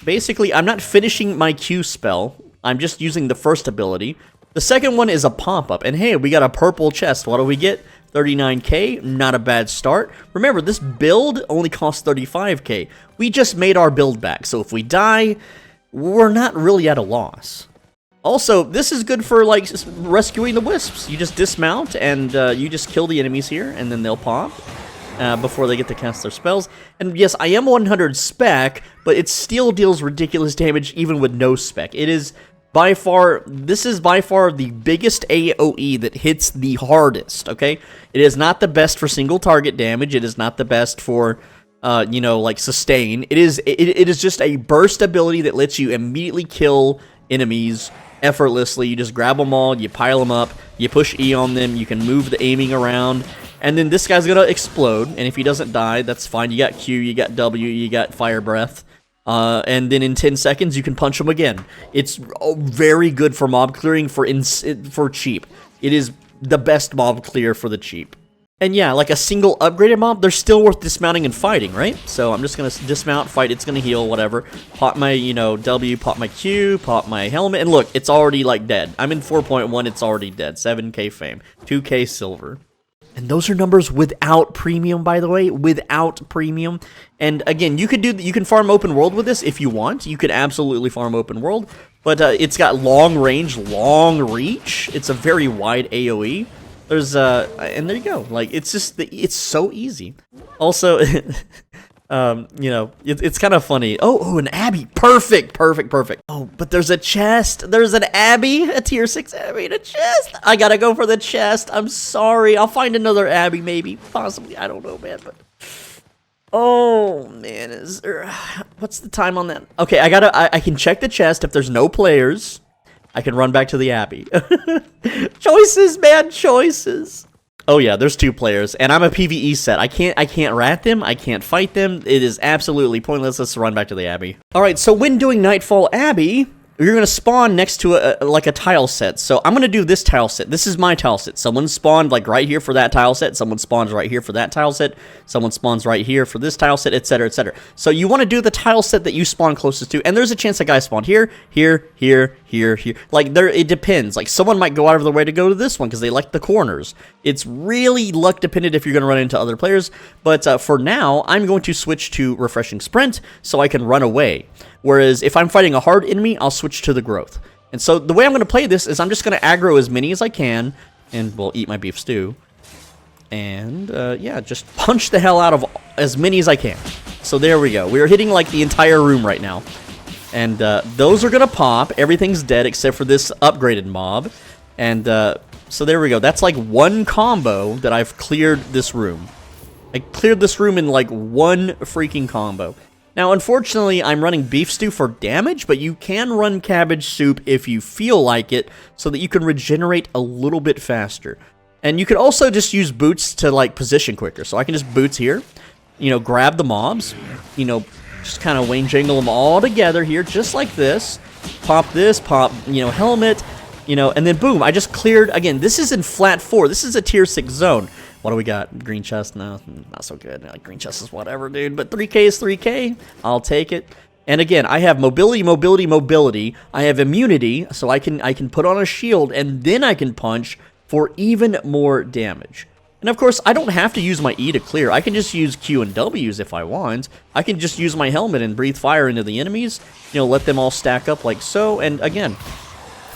basically, I'm not finishing my Q spell. I'm just using the first ability. The second one is a pop-up. And hey, we got a purple chest. What do we get? 39k. Not a bad start. Remember, this build only costs 35k. We just made our build back. So if we die, we're not really at a loss. Also, this is good for, like, rescuing the wisps. You just dismount, and you just kill the enemies here, and then they'll pop before they get to cast their spells. And yes, I am 100 spec, but it still deals ridiculous damage even with no spec. It is by far, this is by far the biggest AoE that hits the hardest, okay? It is not the best for single target damage. It is not the best for, like, sustain. It is just a burst ability that lets you immediately kill enemies effortlessly. You just grab them all, you pile them up, you push E on them, you can move the aiming around, and then this guy's gonna explode, and if he doesn't die, that's fine. You got Q, you got W, you got Fire Breath, and then in 10 seconds, you can punch him again. It's very good for mob clearing for cheap. It is the best mob clear for the cheap. And yeah, like a single upgraded mob, they're still worth dismounting and fighting, right? So I'm just going to dismount, fight, it's going to heal, whatever. Pop my, W, pop my Q, pop my helmet, and look, it's already, like, dead. I'm in 4.1, it's already dead. 7k fame, 2k silver. And those are numbers without premium, by the way, without premium. And again, you can farm open world with this if you want. You could absolutely farm open world, but it's got long range, long reach. It's a very wide AoE. There's, and there you go. Like, it's just, it's so easy. Also, it's kind of funny. Oh, an Abbey. Perfect. Oh, but there's a chest. There's an Abbey, a tier 6 Abbey, and a chest. I gotta go for the chest. I'm sorry. I'll find another Abbey, maybe. Possibly. I don't know, man, but... Oh, man, what's the time on that? Okay, I can check the chest if there's no players. I can run back to the Abbey. Choices, man, choices. Oh yeah, there's 2 players, and I'm a PvE set. I can't rat them. I can't fight them. It is absolutely pointless. Let's run back to the Abbey. All right, so when doing Nightfall Abbey, you're going to spawn next to like a tile set. So I'm going to do this tile set. This is my tile set. Someone spawned like right here for that tile set. Someone spawns right here for that tile set. Someone spawns right here for this tile set, etc., etc. So you want to do the tile set that you spawn closest to. And there's a chance a guy spawned here, here, here, here, here. Like it depends. Like someone might go out of their way to go to this one because they like the corners. It's really luck dependent if you're going to run into other players. But for now, I'm going to switch to Refreshing Sprint so I can run away. Whereas if I'm fighting a hard enemy, I'll switch to the Growth. And so the way I'm going to play this is I'm just going to aggro as many as I can, and we'll eat my beef stew. And yeah, just punch the hell out of as many as I can. So there we go. We're hitting like the entire room right now. And those are going to pop. Everything's dead except for this upgraded mob. And so there we go. That's like one combo that I've cleared this room. I cleared this room in like one freaking combo. Now, unfortunately, I'm running beef stew for damage, but you can run cabbage soup if you feel like it, so that you can regenerate a little bit faster. And you could also just use boots to, like, position quicker. So I can just boots here, you know, grab the mobs, you know, just kind of Wayne Jangle them all together here, just like this. Pop this, pop, you know, helmet, you know, and then boom, I just cleared, again, this is in flat 4. This is a tier 6 zone. What do we got? Green chest? No, not so good. Like, green chest is whatever, dude. But 3K is 3K. I'll take it. And again, I have mobility, mobility, mobility. I have immunity, so I can put on a shield, and then I can punch for even more damage. And of course, I don't have to use my E to clear. I can just use Q and W's if I want. I can just use my helmet and breathe fire into the enemies. You know, let them all stack up like so. And again,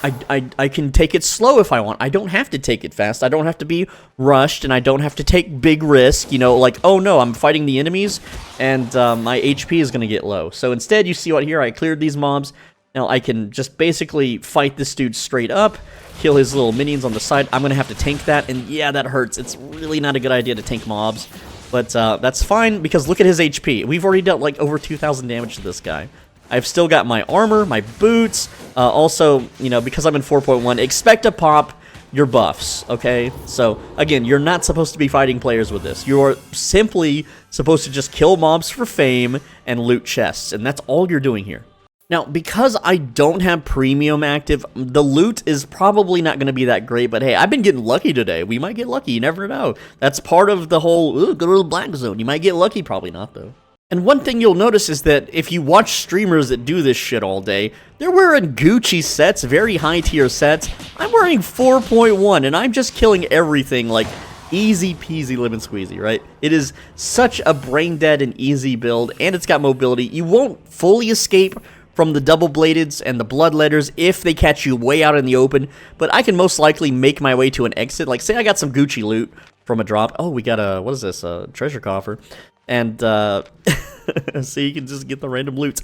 I can take it slow if I want. I don't have to take it fast. I don't have to be rushed, and I don't have to take big risk. You know, like, oh no, I'm fighting the enemies, and my HP is going to get low. So instead, you see what here, I cleared these mobs. Now I can just basically fight this dude straight up, kill his little minions on the side. I'm going to have to tank that, and yeah, that hurts. It's really not a good idea to tank mobs, but that's fine, because look at his HP. We've already dealt like over 2,000 damage to this guy. I've still got my armor, my boots, also, you know, because I'm in 4.1, expect to pop your buffs, okay? So, again, you're not supposed to be fighting players with this. You're simply supposed to just kill mobs for fame and loot chests, and that's all you're doing here. Now, because I don't have premium active, the loot is probably not going to be that great, but hey, I've been getting lucky today. We might get lucky, you never know. That's part of the whole, ooh, good old black zone. You might get lucky, probably not, though. And one thing you'll notice is that if you watch streamers that do this shit all day, they're wearing Gucci sets, very high tier sets. I'm wearing 4.1, and I'm just killing everything like easy peasy lemon squeezy, right? It is such a brain dead and easy build, and it's got mobility. You won't fully escape from the double bladeds and the bloodletters if they catch you way out in the open, but I can most likely make my way to an exit. Like, say I got some Gucci loot from a drop. Oh, we got a, what is this, a treasure coffer. And, so you can just get the random loot.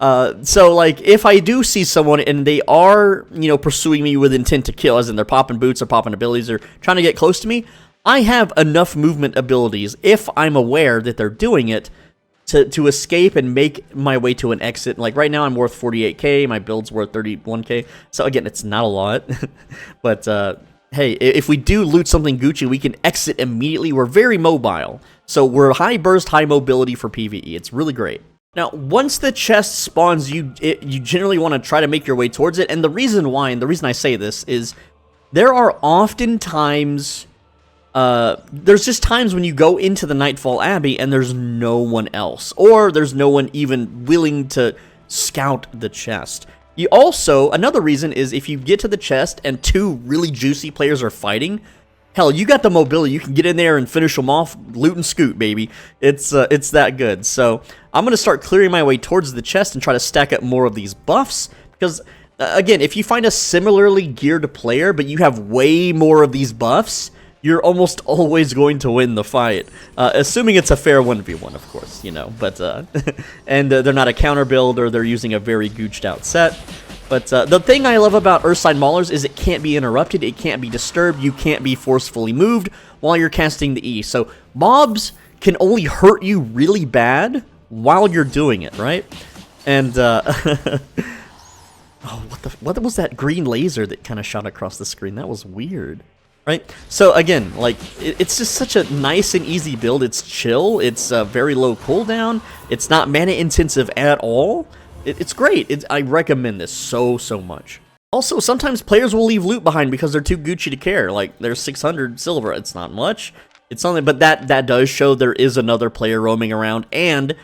So, like, if I do see someone and they are, you know, pursuing me with intent to kill, as in they're popping boots or popping abilities or trying to get close to me, I have enough movement abilities, if I'm aware that they're doing it, to escape and make my way to an exit. Like, right now I'm worth 48k, my build's worth 31k. So, again, it's not a lot. But, hey, if we do loot something Gucci, we can exit immediately. We're very mobile. So we're high burst, high mobility for PvE. It's really great. Now, once the chest spawns, you generally want to try to make your way towards it. And the reason why, and the reason I say this, is there are often times, there's just times when you go into the Nightfall Abbey and there's no one else. Or there's no one even willing to scout the chest. You also, another reason is if you get to the chest and two really juicy players are fighting, hell, you got the mobility. You can get in there and finish them off, loot and scoot, baby. It's that good. So I'm going to start clearing my way towards the chest and try to stack up more of these buffs. Because, again, if you find a similarly geared player, but you have way more of these buffs, you're almost always going to win the fight. Assuming it's a fair 1v1, of course, you know. But and they're not a counter build, or they're using a very gooched out set. But the thing I love about Earthside Maulers is it can't be interrupted, it can't be disturbed, you can't be forcefully moved while you're casting the E. So mobs can only hurt you really bad while you're doing it, right? And, oh, what was that green laser that kind of shot across the screen? That was weird. Right? So again, like, it's just such a nice and easy build. It's chill, it's very low cooldown, it's not mana intensive at all. It's great. I recommend this so much. Also, sometimes players will leave loot behind because they're too Gucci to care. Like, there's 600 silver. It's not much. It's something, but that does show there is another player roaming around, and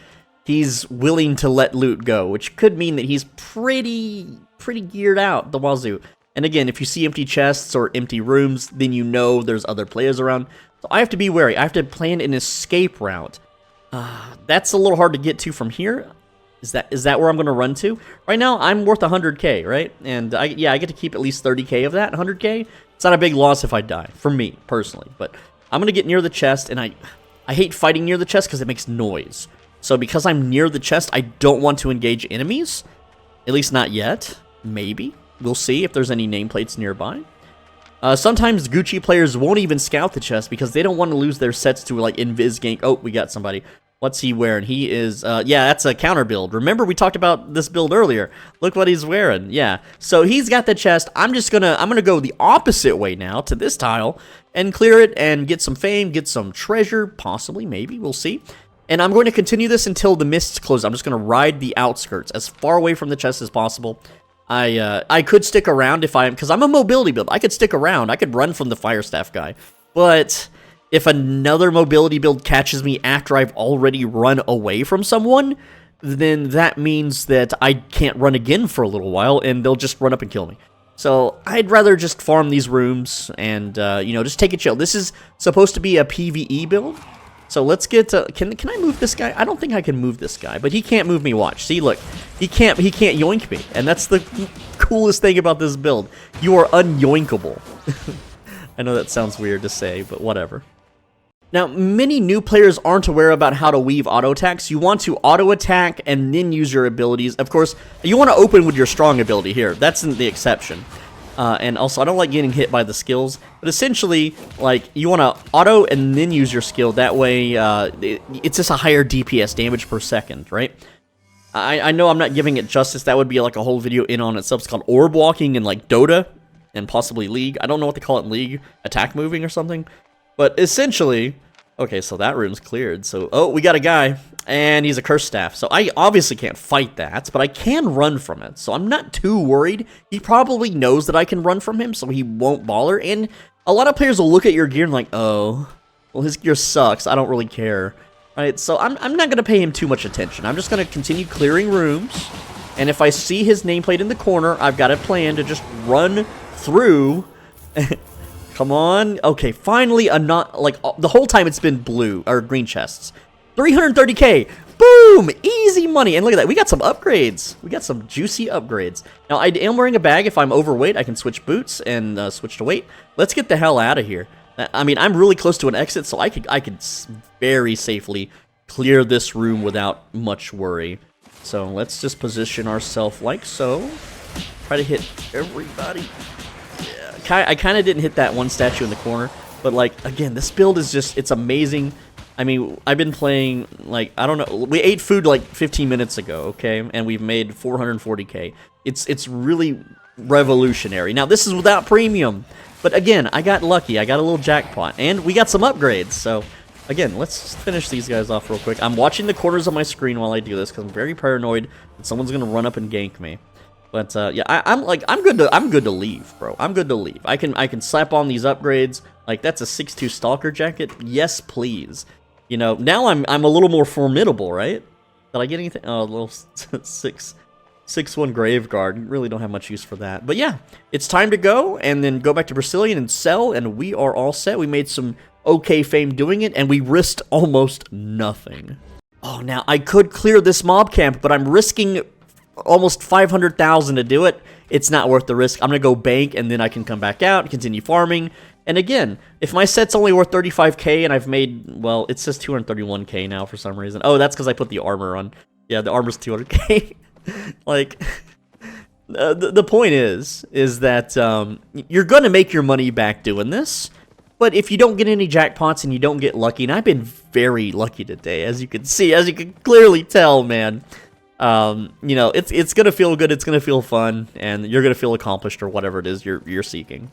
he's willing to let loot go, which could mean that he's pretty geared out, the wazoo. And again, if you see empty chests or empty rooms, then you know there's other players around. So I have to be wary. I have to plan an escape route. That's a little hard to get to from here. Is that where I'm going to run to? Right now, I'm worth 100k, right? And I get to keep at least 30k of that, 100k. It's not a big loss if I die, for me, personally. But I'm going to get near the chest, and I hate fighting near the chest because it makes noise. So because I'm near the chest, I don't want to engage enemies. At least not yet. Maybe. We'll see if there's any nameplates nearby. Sometimes Gucci players won't even scout the chest because they don't want to lose their sets to, like, invis gank. Oh, we got somebody. What's he wearing? He is, yeah, that's a counter build. Remember, we talked about this build earlier. Look what he's wearing. Yeah. So he's got the chest. I'm gonna go the opposite way now to this tile and clear it and get some fame, get some treasure, possibly, maybe. We'll see. And I'm going to continue this until the mists close. I'm just going to ride the outskirts as far away from the chest as possible. I could stick around because I'm a mobility build. I could stick around. I could run from the fire staff guy. But if another mobility build catches me after I've already run away from someone, then that means that I can't run again for a little while, and they'll just run up and kill me. So I'd rather just farm these rooms and, you know, just take it chill. This is supposed to be a PvE build. So let's get to, can I move this guy? I don't think I can move this guy, but he can't move me. Watch. See, look. He can't yoink me. And that's the coolest thing about this build. You are unyoinkable. I know that sounds weird to say, but whatever. Now, many new players aren't aware about how to weave auto attacks. You want to auto attack and then use your abilities. Of course, you want to open with your strong ability here. That's the exception. And also, I don't like getting hit by the skills. But essentially, like, you want to auto and then use your skill. That way, it's just a higher DPS, damage per second, right? I know I'm not giving it justice. That would be like a whole video in on itself. It's called orb walking in, like, Dota and possibly League. I don't know what they call it in League. Attack moving or something. But essentially, okay, so that room's cleared. So, oh, we got a guy, and he's a curse staff. So I obviously can't fight that, but I can run from it. So I'm not too worried. He probably knows that I can run from him, so he won't bother. And a lot of players will look at your gear and like, oh, well, his gear sucks. I don't really care. Right? So I'm not going to pay him too much attention. I'm just going to continue clearing rooms. And if I see his nameplate in the corner, I've got a plan to just run through. Come on. Okay, finally, the whole time it's been blue, or green chests. 330k. Boom! Easy money. And look at that. We got some upgrades. We got some juicy upgrades. Now, I am wearing a bag. If I'm overweight, I can switch boots and switch to weight. Let's get the hell out of here. I mean, I'm really close to an exit, so I could very safely clear this room without much worry. So let's just position ourselves like so. Try to hit everybody. I kind of didn't hit that one statue in the corner, but, like, again, this build is just, it's amazing. I mean, I've been playing, like, I don't know, we ate food, like, 15 minutes ago, okay, and we've made 440k. It's really revolutionary. Now, this is without premium, but, again, I got lucky. I got a little jackpot, and we got some upgrades, so, again, let's finish these guys off real quick. I'm watching the corners of my screen while I do this, because I'm very paranoid that someone's going to run up and gank me. But yeah, I'm good to leave, bro. I'm good to leave. I can slap on these upgrades. Like, that's a 6'2" Stalker jacket. Yes, please. You know, now I'm a little more formidable, right? Did I get anything? Oh, a little 6'1" Grave Guard. Really don't have much use for that. But yeah, it's time to go and then go back to Brazilian and sell, and we are all set. We made some okay fame doing it, and we risked almost nothing. Oh, now I could clear this mob camp, but I'm risking almost 500,000 to do it. It's not worth the risk. I'm gonna go bank, and then I can come back out and continue farming. And again, if my set's only worth 35k and I've made, well, it says 231k now for some reason. Oh, that's because I put the armor on. Yeah, the armor's 200k. Like, the point is that you're gonna make your money back doing this. But if you don't get any jackpots and you don't get lucky, and I've been very lucky today, as you can see, as you can clearly tell, man. You know, it's gonna feel good, it's gonna feel fun, and you're gonna feel accomplished or whatever it is you're seeking.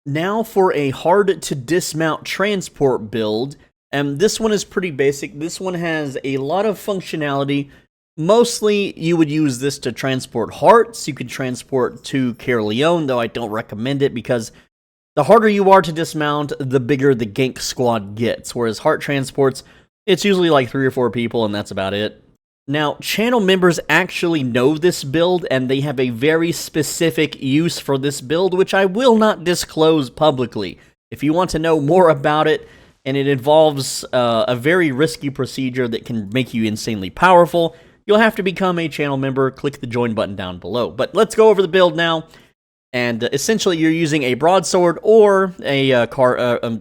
Now for a hard to dismount transport build, and this one is pretty basic. This one has a lot of functionality, Mostly, you would use this to transport hearts. You could transport to Caerleon, though I don't recommend it because the harder you are to dismount, the bigger the gank squad gets. Whereas heart transports, it's usually like 3 or 4 people, and that's about it. Now, channel members actually know this build, and they have a very specific use for this build, which I will not disclose publicly. If you want to know more about it, and it involves a very risky procedure that can make you insanely powerful, you'll have to become a channel member. Click the join button down below. But let's go over the build now. And essentially, you're using a broadsword or a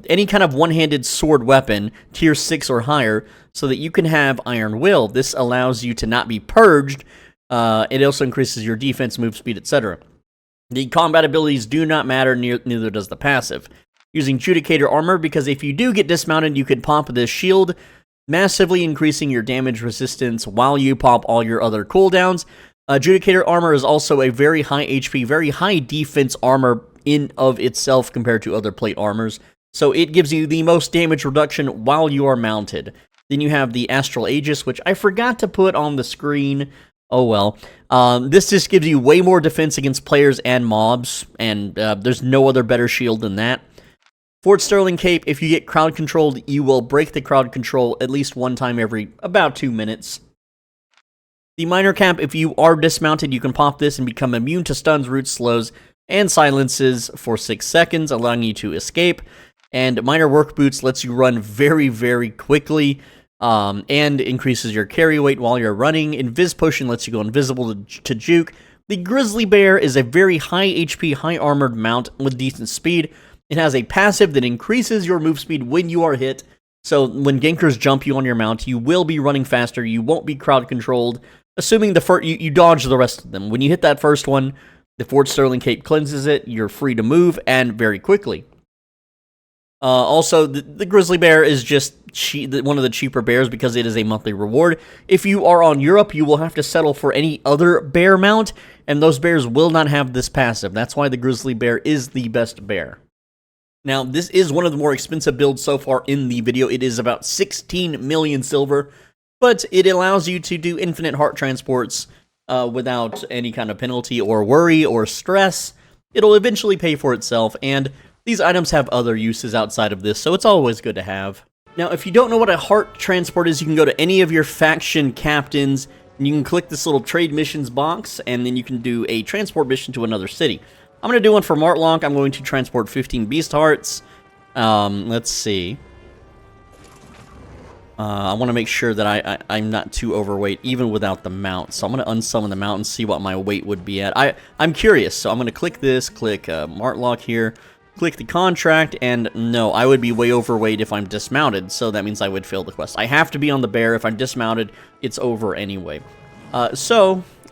any kind of one-handed sword weapon, tier 6 or higher, so that you can have Iron Will. This allows you to not be purged. It also increases your defense, move speed, etc. The combat abilities do not matter, neither does the passive. Using Judicator armor, because if you do get dismounted, you can pop this shield, massively increasing your damage resistance while you pop all your other cooldowns. Judicator armor is also a very high HP, very high defense armor in of itself compared to other plate armors. So it gives you the most damage reduction while you are mounted. Then you have the Astral Aegis, which I forgot to put on the screen. Oh well. This just gives you way more defense against players and mobs, and there's no other better shield than that. Fort Sterling Cape, if you get crowd controlled, you will break the crowd control at least one time every about 2 minutes. The Minor Cap, if you are dismounted, you can pop this and become immune to stuns, roots, slows, and silences for 6 seconds, allowing you to escape. And Minor Work Boots lets you run very, very quickly, and increases your carry weight while you're running. Invis Potion lets you go invisible to juke. The Grizzly Bear is a very high HP, high armored mount with decent speed. It has a passive that increases your move speed when you are hit. So when gankers jump you on your mount, you will be running faster. You won't be crowd controlled, assuming you dodge the rest of them. When you hit that first one, the Fort Sterling Cape cleanses it. You're free to move, and very quickly. Also, the Grizzly Bear is just one of the cheaper bears because it is a monthly reward. If you are on Europe, you will have to settle for any other bear mount, and those bears will not have this passive. That's why the Grizzly Bear is the best bear. Now, this is one of the more expensive builds so far in the video. It is about 16 million silver, but it allows you to do infinite heart transports without any kind of penalty or worry or stress. It'll eventually pay for itself, and these items have other uses outside of this, so it's always good to have. Now, if you don't know what a heart transport is, you can go to any of your faction captains, and you can click this little trade missions box, and then you can do a transport mission to another city. I'm going to do one for Martlock. I'm going to transport 15 Beast Hearts. Let's see. I want to make sure that I'm not too overweight, even without the mount. So I'm going to unsummon the mount and see what my weight would be at. I'm curious, so I'm going to click this, click Martlock here, click the contract, and no, I would be way overweight if I'm dismounted, so that means I would fail the quest. I have to be on the bear. If I'm dismounted, it's over anyway.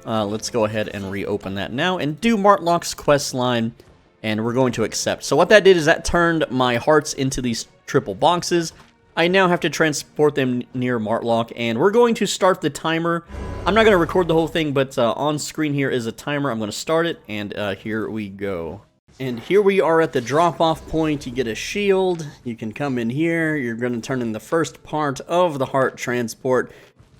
Let's go ahead and reopen that now and do Martlock's quest line, and we're going to accept. So what that did is that turned my hearts into these triple boxes. I now have to transport them near Martlock, and we're going to start the timer. I'm not going to record the whole thing, but on screen here is a timer. I'm going to start it, and here we go. And here we are at the drop-off point. You get a shield. You can come in here. You're going to turn in the first part of the heart transport,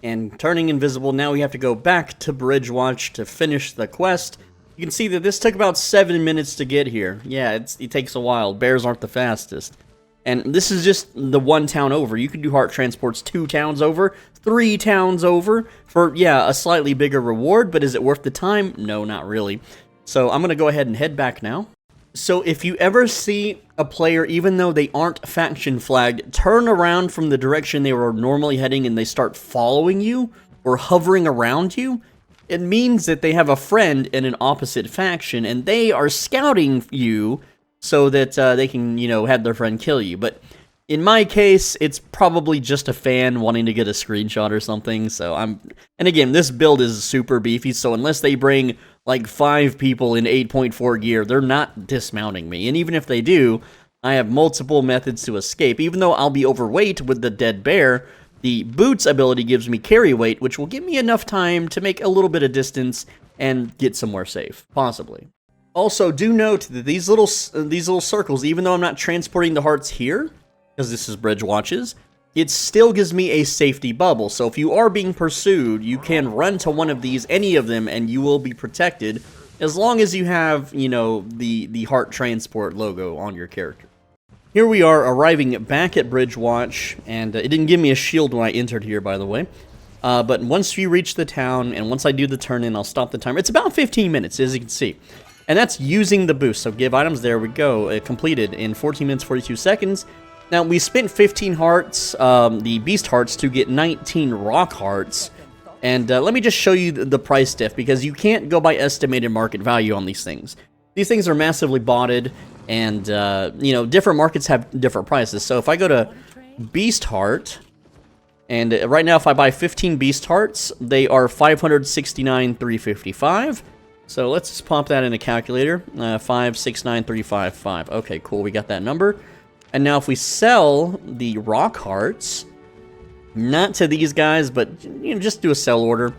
and turning invisible. Now we have to go back to Bridgewatch to finish the quest. You can see that this took about 7 minutes to get here. Yeah, it takes a while. Bears aren't the fastest. And this is just the one town over. You can do heart transports 2 towns over, 3 towns over, for, yeah, a slightly bigger reward, but is it worth the time? No, not really. So I'm going to go ahead and head back now. So if you ever see a player, even though they aren't faction flagged, turn around from the direction they were normally heading and they start following you or hovering around you, it means that they have a friend in an opposite faction and they are scouting you so that they can, you know, have their friend kill you. But in my case, it's probably just a fan wanting to get a screenshot or something. So and again, this build is super beefy, so unless they bring like 5 people in 8.4 gear, they're not dismounting me. And even if they do, I have multiple methods to escape. Even though I'll be overweight with the dead bear, the boots ability gives me carry weight, which will give me enough time to make a little bit of distance and get somewhere safe, possibly. Also, do note that these little circles, even though I'm not transporting the hearts here, because this is Bridgewatches, it still gives me a safety bubble. So if you are being pursued, you can run to one of these, any of them, and you will be protected as long as you have, you know, the Heart Transport logo on your character. Here we are arriving back at Bridgewatch, and it didn't give me a shield when I entered here, by the way. But once you reach the town, and once I do the turn-in, I'll stop the timer. It's about 15 minutes, as you can see. And that's using the boost. So give items, there we go, completed in 14 minutes, 42 seconds. Now, we spent 15 hearts, the Beast Hearts, to get 19 Rock Hearts. And let me just show you the price diff, because you can't go by estimated market value on these things. These things are massively botted, and, you know, different markets have different prices. So if I go to Beast Heart, and right now if I buy 15 Beast Hearts, they are $569,355. So let's just pop that in a calculator, 569,355. Okay, cool, we got that number. And now if we sell the Rock Hearts, not to these guys, but you know, just do a sell order,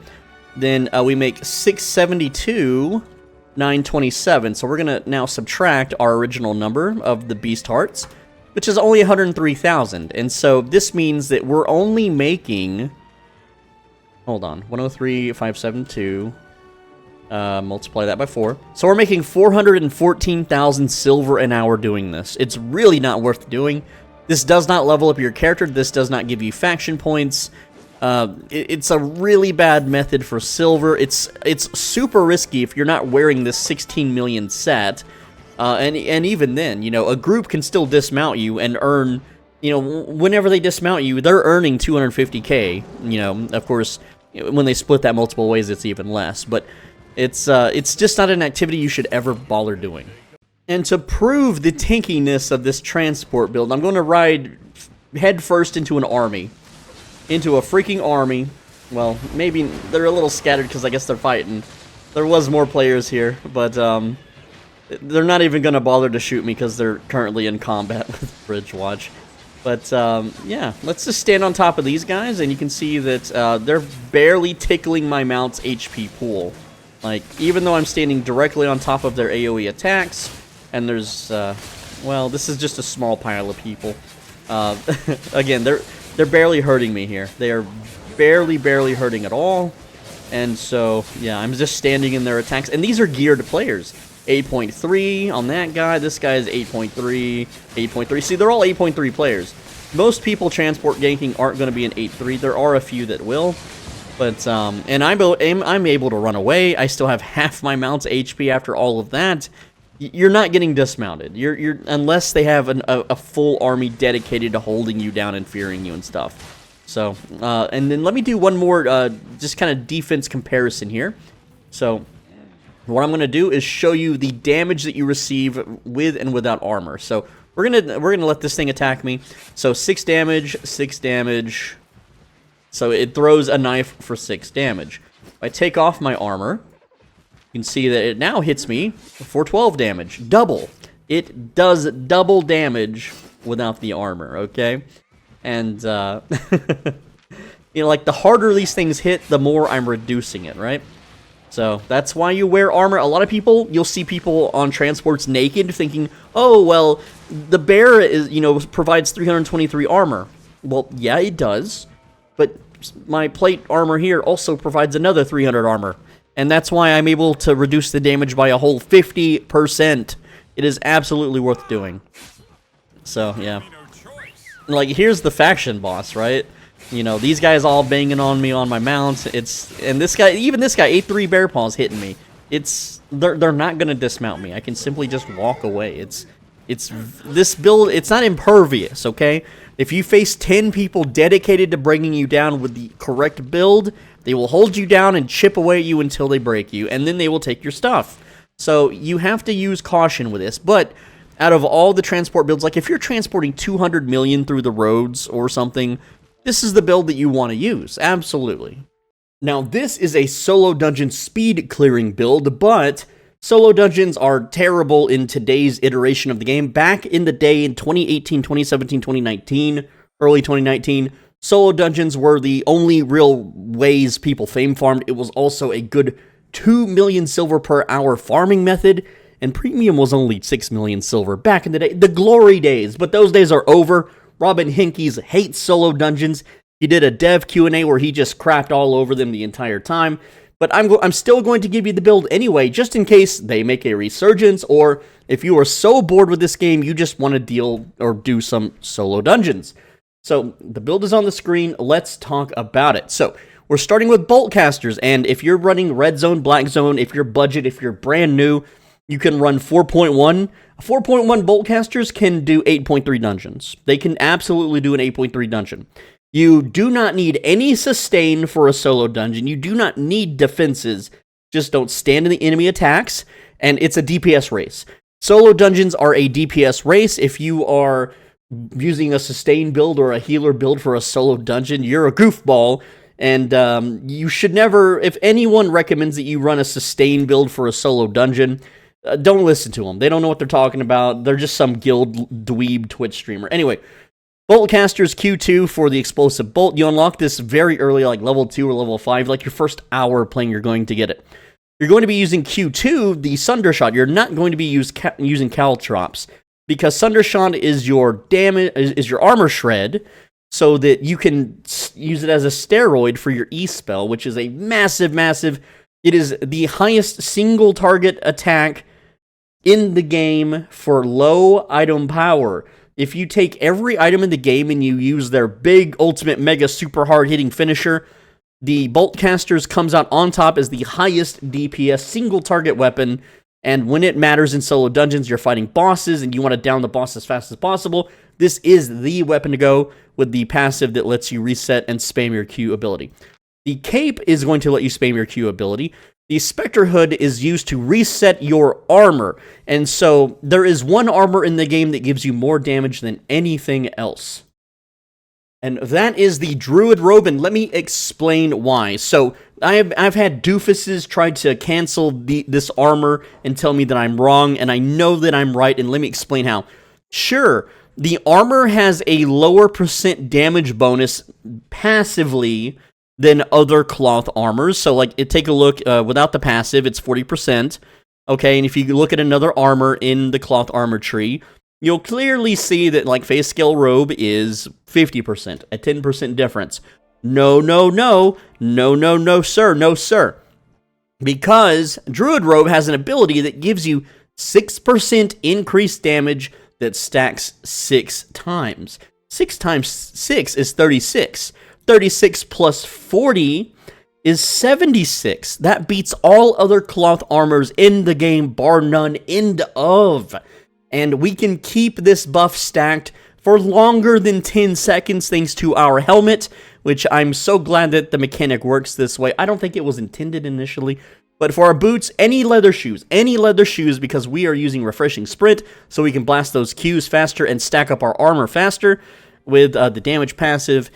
then we make 672,927. So we're gonna now subtract our original number of the Beast Hearts, which is only 103,000. And so this means that we're only making, hold on, 103,572. Multiply that by 4. So we're making 414,000 silver an hour doing this. It's really not worth doing. This does not level up your character. This does not give you faction points. It's a really bad method for silver. It's super risky if you're not wearing this 16 million set. And even then, you know, a group can still dismount you and earn, you know, whenever they dismount you, they're earning 250k. You know, of course, when they split that multiple ways, it's even less. But it's just not an activity you should ever bother doing. And to prove the tankiness of this transport build, I'm going to ride head first into an army. Into a freaking army. Well, maybe they're a little scattered because I guess they're fighting. There was more players here, but they're not even going to bother to shoot me because they're currently in combat with Bridgewatch. But yeah, let's just stand on top of these guys, and you can see that they're barely tickling my mount's HP pool. Like, even though I'm standing directly on top of their AoE attacks, and there's, well, this is just a small pile of people. Again, they're barely hurting me here. They are barely hurting at all. And so, yeah, I'm just standing in their attacks. And these are geared players. 8.3 on that guy. This guy is 8.3, 8.3. See, they're all 8.3 players. Most people transport ganking aren't going to be an 8.3. There are a few that will. But, and I'm able to run away. I still have half my mount's HP after all of that. You're not getting dismounted. You're unless they have a full army dedicated to holding you down and fearing you and stuff. So, and then let me do one more, just kind of defense comparison here. So, what I'm going to do is show you the damage that you receive with and without armor. So, we're gonna let this thing attack me. So 6 damage, 6 damage. So it throws a knife for 6 damage. If I take off my armor, you can see that it now hits me for 12 damage. Double. It does double damage without the armor, okay? And, you know, like, the harder these things hit, the more I'm reducing it, right? So, that's why you wear armor. A lot of people, you'll see people on transports naked thinking, oh, well, the bear is, you know, provides 323 armor. Well, yeah, it does. But my plate armor here also provides another 300 armor. And that's why I'm able to reduce the damage by a whole 50%. It is absolutely worth doing. So, yeah. Like, here's the faction boss, right? You know, these guys all banging on me on my mount. And this guy, even this guy, 8-3 Bear Paw's hitting me. They're not gonna dismount me. I can simply just walk away. This build, it's not impervious, okay? If you face 10 people dedicated to bringing you down with the correct build, they will hold you down and chip away at you until they break you, and then they will take your stuff. So you have to use caution with this, but out of all the transport builds, like if you're transporting 200 million through the roads or something, this is the build that you want to use, absolutely. Now this is a solo dungeon speed clearing build, but solo dungeons are terrible in today's iteration of the game. Back in the day in 2018, 2017, 2019, early 2019, solo dungeons were the only real ways people fame farmed. It was also a good 2 million silver per hour farming method, and premium was only 6 million silver back in the day. The glory days, but those days are over. Robin Hinkies hates solo dungeons. He did a dev Q&A where he just crapped all over them the entire time. But I'm still going to give you the build anyway, just in case they make a resurgence, or if you are so bored with this game, you just want to deal or do some solo dungeons. So the build is on the screen. Let's talk about it. So we're starting with bolt casters, and if you're running red zone, black zone, if you're budget, if you're brand new, you can run 4.1. 4.1 bolt casters can do 8.3 dungeons. They can absolutely do an 8.3 dungeon. You do not need any sustain for a solo dungeon. You do not need defenses. Just don't stand in the enemy attacks, and it's a DPS race. Solo dungeons are a DPS race. If you are using a sustain build or a healer build for a solo dungeon, you're a goofball, and you should never, if anyone recommends that you run a sustain build for a solo dungeon, don't listen to them. They don't know what they're talking about. They're just some guild dweeb Twitch streamer. Anyway, bolt casters Q2 for the explosive bolt. You unlock this very early, like level 2 or level 5, like your first hour playing, you're going to get it. You're going to be using Q2, the Sundershot. You're not going to be using Caltrops, because Sundershot is your armor shred, so that you can use it as a steroid for your E spell, which is a massive. It is the highest single target attack in the game for low item power. If you take every item in the game and you use their big, ultimate, mega, super hard-hitting finisher, the Bolt Casters comes out on top as the highest DPS single-target weapon, and when it matters in solo dungeons, you're fighting bosses, and you want to down the boss as fast as possible, this is the weapon to go with the passive that lets you reset and spam your Q ability. The Cape is going to let you spam your Q ability. The Spectre Hood is used to reset your armor, and so there is one armor in the game that gives you more damage than anything else. And that is the Druid Robe, and let me explain why. So, I've had doofuses try to cancel this armor and tell me that I'm wrong, and I know that I'm right, and let me explain how. Sure, the armor has a lower % damage bonus passively than other cloth armors. So, like, take a look, without the passive, it's 40%. Okay, and if you look at another armor in the cloth armor tree, you'll clearly see that, like, Face Scale Robe is 50%, a 10% difference. No, sir. Because Druid Robe has an ability that gives you 6% increased damage that stacks 6 times. 6 times 6 is 36. 36 plus 40 is 76. That beats all other cloth armors in the game, bar none, end of. And we can keep this buff stacked for longer than 10 seconds thanks to our helmet, which I'm so glad that the mechanic works this way. I don't think it was intended initially, but for our boots, any leather shoes, because we are using Refreshing Sprint, so we can blast those Qs faster and stack up our armor faster with the damage passive.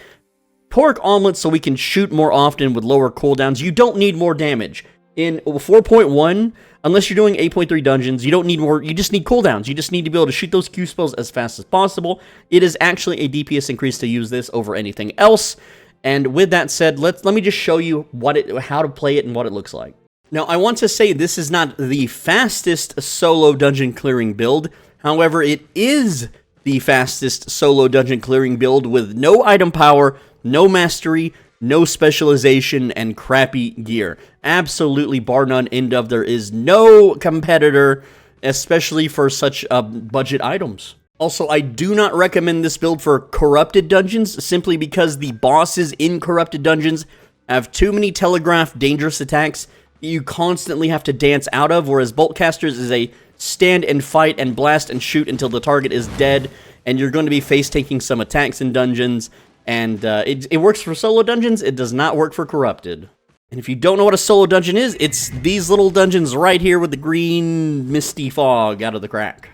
Pork omelets, so we can shoot more often with lower cooldowns. You don't need more damage. In 4.1, unless you're doing 8.3 dungeons, you don't need more, you just need cooldowns. You just need to be able to shoot those Q spells as fast as possible. It is actually a DPS increase to use this over anything else. And with that said, let me just show you how to play it and what it looks like. Now, I want to say this is not the fastest solo dungeon clearing build. However, it is the fastest solo dungeon clearing build with no item power, no mastery, no specialization, and crappy gear. Absolutely bar none, end of. There is no competitor, especially for such budget items. Also, I do not recommend this build for corrupted dungeons, simply because the bosses in corrupted dungeons have too many telegraphed dangerous attacks that you constantly have to dance out of, whereas Bolt Casters is a stand and fight and blast and shoot until the target is dead, and you're going to be face-taking some attacks in dungeons. And it works for solo dungeons, it does not work for corrupted. And if you don't know what a solo dungeon is, it's these little dungeons right here with the green misty fog out of the crack.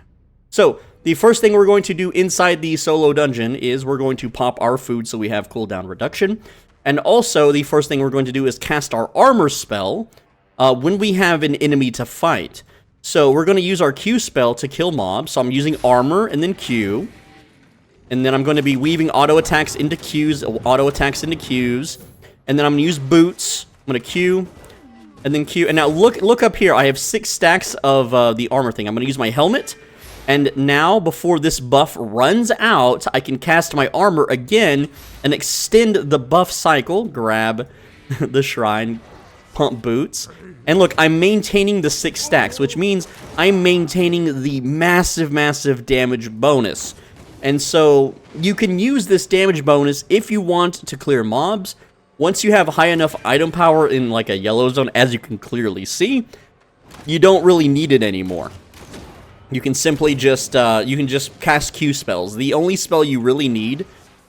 So, the first thing we're going to do inside the solo dungeon is we're going to pop our food so we have cooldown reduction. And also, the first thing we're going to do is cast our armor spell when we have an enemy to fight. So, we're going to use our Q spell to kill mobs. So, I'm using armor and then Q. And then I'm going to be weaving auto attacks into Qs, and then I'm going to use boots. I'm going to Q, and then Q. And now look up here. I have 6 stacks of the armor thing. I'm going to use my helmet, And now, before this buff runs out, I can cast my armor again and extend the buff cycle, grab the shrine, pump boots, and look, I'm maintaining the 6 stacks, which means I'm maintaining the massive, massive damage bonus. And so, you can use this damage bonus if you want to clear mobs. Once you have high enough item power in like a yellow zone, as you can clearly see, you don't really need it anymore. You can simply just, cast Q spells. The only spell you really need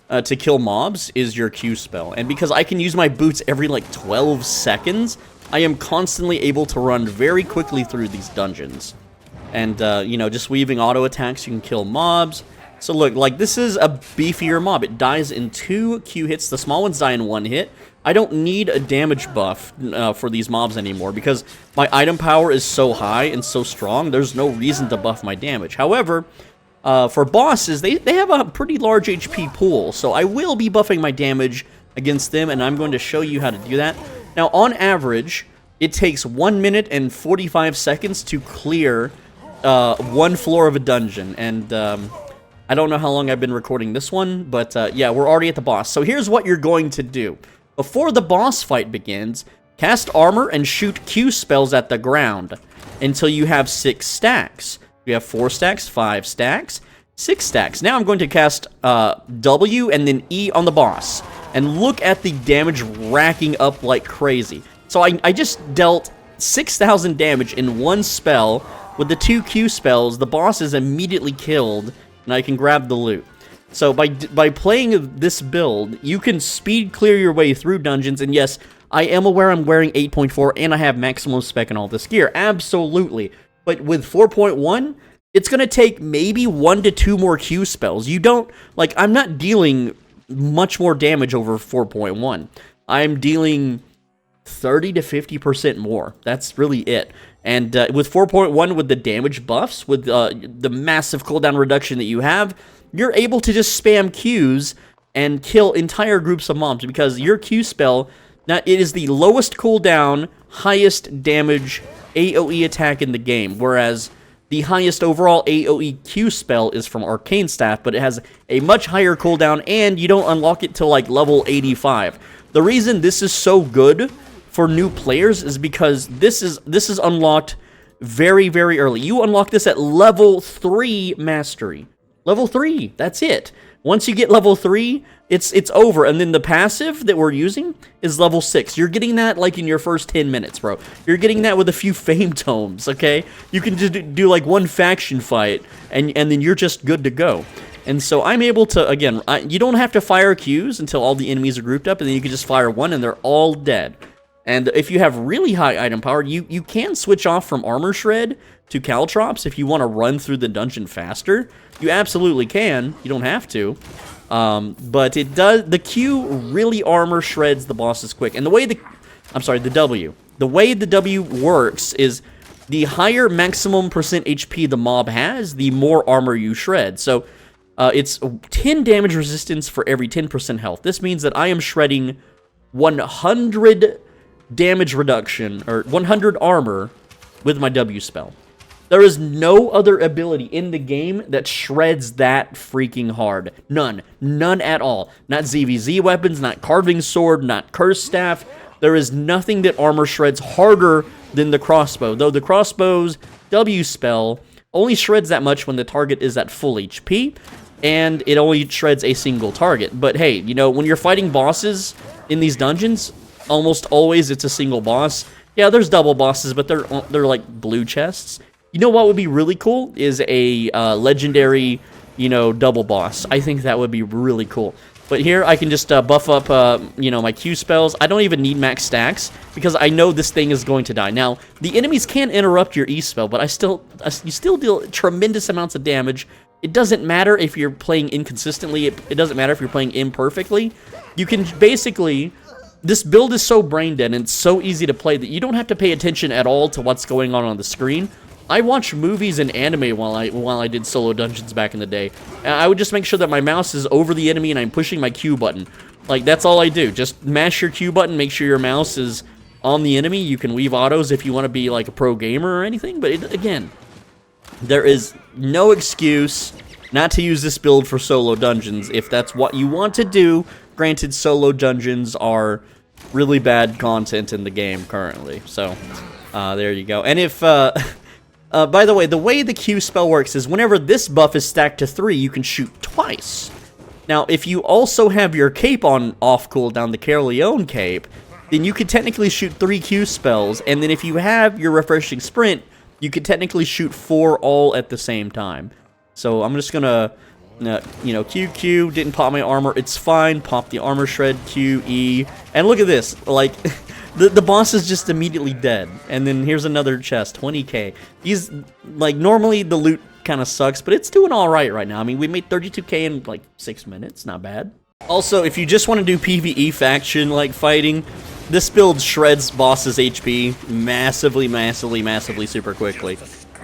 to kill mobs is your Q spell. And because I can use my boots every like 12 seconds, I am constantly able to run very quickly through these dungeons. And, you know, just weaving auto attacks, you can kill mobs. So look, like, this is a beefier mob. It dies in 2 Q hits. The small ones die in 1 hit. I don't need a damage buff for these mobs anymore because my item power is so high and so strong, there's no reason to buff my damage. However, for bosses, they have a pretty large HP pool, so I will be buffing my damage against them, and I'm going to show you how to do that. Now, on average, it takes 1 minute and 45 seconds to clear 1 floor of a dungeon, and I don't know how long I've been recording this one, but yeah, we're already at the boss. So here's what you're going to do. Before the boss fight begins, cast armor and shoot Q spells at the ground until you have 6 stacks. You have 4 stacks, 5 stacks, 6 stacks. Now I'm going to cast W and then E on the boss. And look at the damage racking up like crazy. So I just dealt 6,000 damage in 1 spell. With the 2 Q spells, the boss is immediately killed, and I can grab the loot. So by playing this build, you can speed clear your way through dungeons, and yes, I am aware I'm wearing 8.4 and I have maximum spec and all this gear, absolutely. But with 4.1, it's going to take maybe 1 to 2 more Q spells. You don't, like, I'm not dealing much more damage over 4.1. I'm dealing 30 to 50% more. That's really it. And with 4.1, with the damage buffs, with the massive cooldown reduction that you have, you're able to just spam Qs and kill entire groups of mobs because your Q spell, now it is the lowest cooldown, highest damage AoE attack in the game, whereas the highest overall AoE Q spell is from Arcane Staff, but it has a much higher cooldown and you don't unlock it till like level 85. The reason this is so good for new players is because this is unlocked very, very early. You unlock this at level 3 mastery. Level 3, that's it. Once you get level 3, it's over. And then the passive that we're using is level 6. You're getting that like in your first 10 minutes, bro. You're getting that with a few fame tomes, okay? You can just do like 1 faction fight, and then you're just good to go. And so I'm able to, again, you don't have to fire Qs until all the enemies are grouped up, and then you can just fire 1 and they're all dead. And if you have really high item power, you can switch off from Armor Shred to Caltrops if you want to run through the dungeon faster. You absolutely can. You don't have to. But it does. The Q really armor shreds the bosses quick. And the way the W. The way the W works is the higher maximum percent HP the mob has, the more armor you shred. So it's 10 damage resistance for every 10% health. This means that I am shredding 100 damage reduction, or 100 armor with my W spell. There is no other ability in the game that shreds that freaking hard. None. None at all. Not ZVZ weapons, not Carving Sword, not Curse Staff. There is nothing that armor shreds harder than the crossbow, though the crossbow's W spell only shreds that much when the target is at full HP, and it only shreds a single target. But hey, you know, when you're fighting bosses in these dungeons, almost always it's a single boss. Yeah, there's double bosses, but they're like blue chests. You know what would be really cool is a legendary, you know, double boss. I think that would be really cool. But here I can just buff up, you know, my Q spells. I don't even need max stacks because I know this thing is going to die. Now, the enemies can interrupt your E spell, but you still deal tremendous amounts of damage. It doesn't matter if you're playing inconsistently. It doesn't matter if you're playing imperfectly. You can basically... This build is so brain dead and it's so easy to play that you don't have to pay attention at all to what's going on the screen. I watched movies and anime while I did solo dungeons back in the day. And I would just make sure that my mouse is over the enemy and I'm pushing my Q button. Like, that's all I do. Just mash your Q button, make sure your mouse is on the enemy. You can weave autos if you want to be like a pro gamer or anything. But again, There is no excuse not to use this build for solo dungeons if that's what you want to do. Granted, solo dungeons are really bad content in the game currently, so there you go. And if, by the way the Q spell works is whenever this buff is stacked to 3, you can shoot twice. Now, if you also have your cape on off cooldown, the Caerleon cape, then you could technically shoot 3 Q spells, and then if you have your refreshing sprint, you could technically shoot 4 all at the same time. So I'm just gonna, you know, Q, didn't pop my armor, it's fine, pop the armor shred, Q, E, and look at this, like, the boss is just immediately dead. And then here's another chest, 20k. These, like, normally the loot kind of sucks, but it's doing alright right now. I mean, we made 32k in, like, 6 minutes, not bad. Also, if you just want to do PvE faction, like, fighting, this build shreds bosses' HP massively super quickly.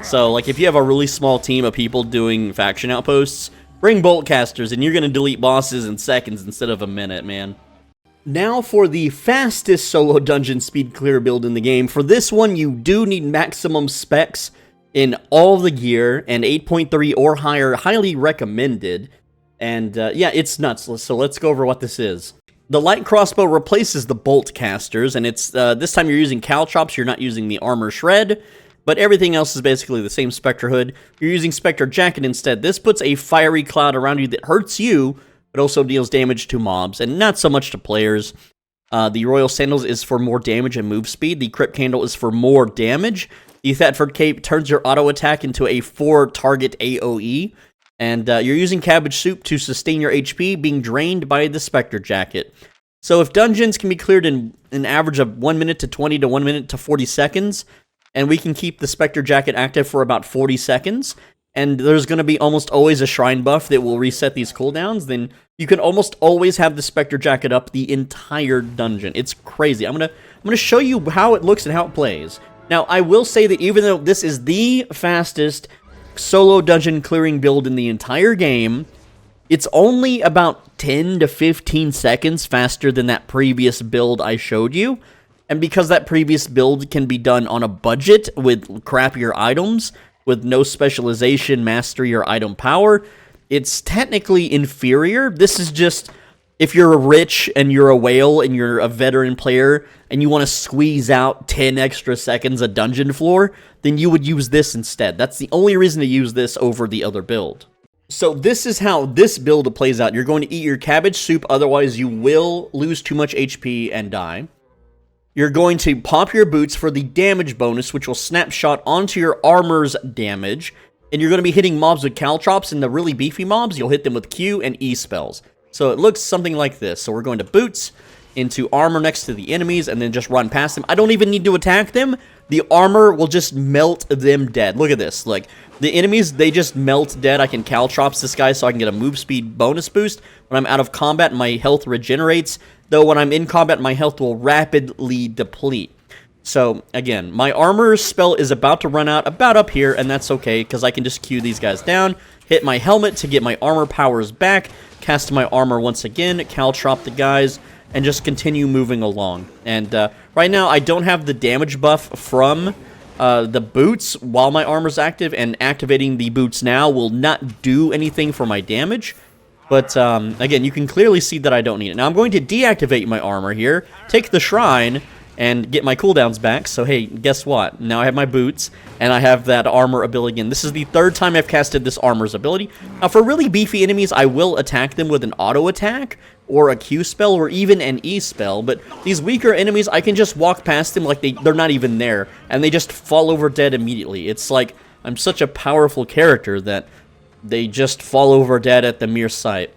So, like, if you have a really small team of people doing faction outposts, bring bolt casters, and you're gonna delete bosses in seconds instead of a minute, man. Now for the fastest solo dungeon speed clear build in the game. For this one, you do need maximum specs in all the gear, and 8.3 or higher, highly recommended. And, yeah, it's nuts. So let's go over what this is. The light crossbow replaces the bolt casters, and it's, this time you're using caltrops, you're not using the armor shred, but everything else is basically the same Spectre hood. You're using Spectre jacket instead. This puts a fiery cloud around you that hurts you, but also deals damage to mobs, and not so much to players. The Royal Sandals is for more damage and move speed. The Crypt Candle is for more damage. The Thetford Cape turns your auto attack into a 4-target AoE. And you're using Cabbage Soup to sustain your HP being drained by the Spectre Jacket. So if dungeons can be cleared in an average of 1 minute to 20 to 1 minute to 40 seconds, and we can keep the Spectre Jacket active for about 40 seconds, and there's going to be almost always a shrine buff that will reset these cooldowns, then you can almost always have the Spectre Jacket up the entire dungeon. It's crazy. I'm gonna show you how it looks and how it plays. Now, I will say that even though this is the fastest solo dungeon clearing build in the entire game, it's only about 10 to 15 seconds faster than that previous build I showed you. And because that previous build can be done on a budget with crappier items, with no specialization, mastery, or item power, it's technically inferior. This is just, if you're rich and you're a whale and you're a veteran player and you want to squeeze out 10 extra seconds a dungeon floor, then you would use this instead. That's the only reason to use this over the other build. So this is how this build plays out. You're going to eat your Cabbage Soup, otherwise you will lose too much HP and die. You're going to pop your boots for the damage bonus, which will snapshot onto your armor's damage. And you're going to be hitting mobs with caltrops, and the really beefy mobs, you'll hit them with Q and E spells. So it looks something like this. So we're going to boots, into armor next to the enemies, and then just run past them. I don't even need to attack them. The armor will just melt them dead. Look at this. Like, the enemies, they just melt dead. I can caltrops this guy so I can get a move speed bonus boost. When I'm out of combat, my health regenerates. Though when I'm in combat, my health will rapidly deplete. So, again, my armor spell is about to run out about up here, and that's okay, because I can just queue these guys down, hit my helmet to get my armor powers back, cast my armor once again, caltrop the guys, and just continue moving along. And right now, I don't have the damage buff from the boots while my armor's active, and activating the boots now will not do anything for my damage. But, again, you can clearly see that I don't need it. Now, I'm going to deactivate my armor here, take the shrine, and get my cooldowns back. So, hey, guess what? Now I have my boots, and I have that armor ability again. This is the third time I've casted this armor's ability. Now, for really beefy enemies, I will attack them with an auto attack, or a Q spell, or even an E spell. But these weaker enemies, I can just walk past them like they're not even there, and they just fall over dead immediately. It's like I'm such a powerful character that they just fall over dead at the mere sight.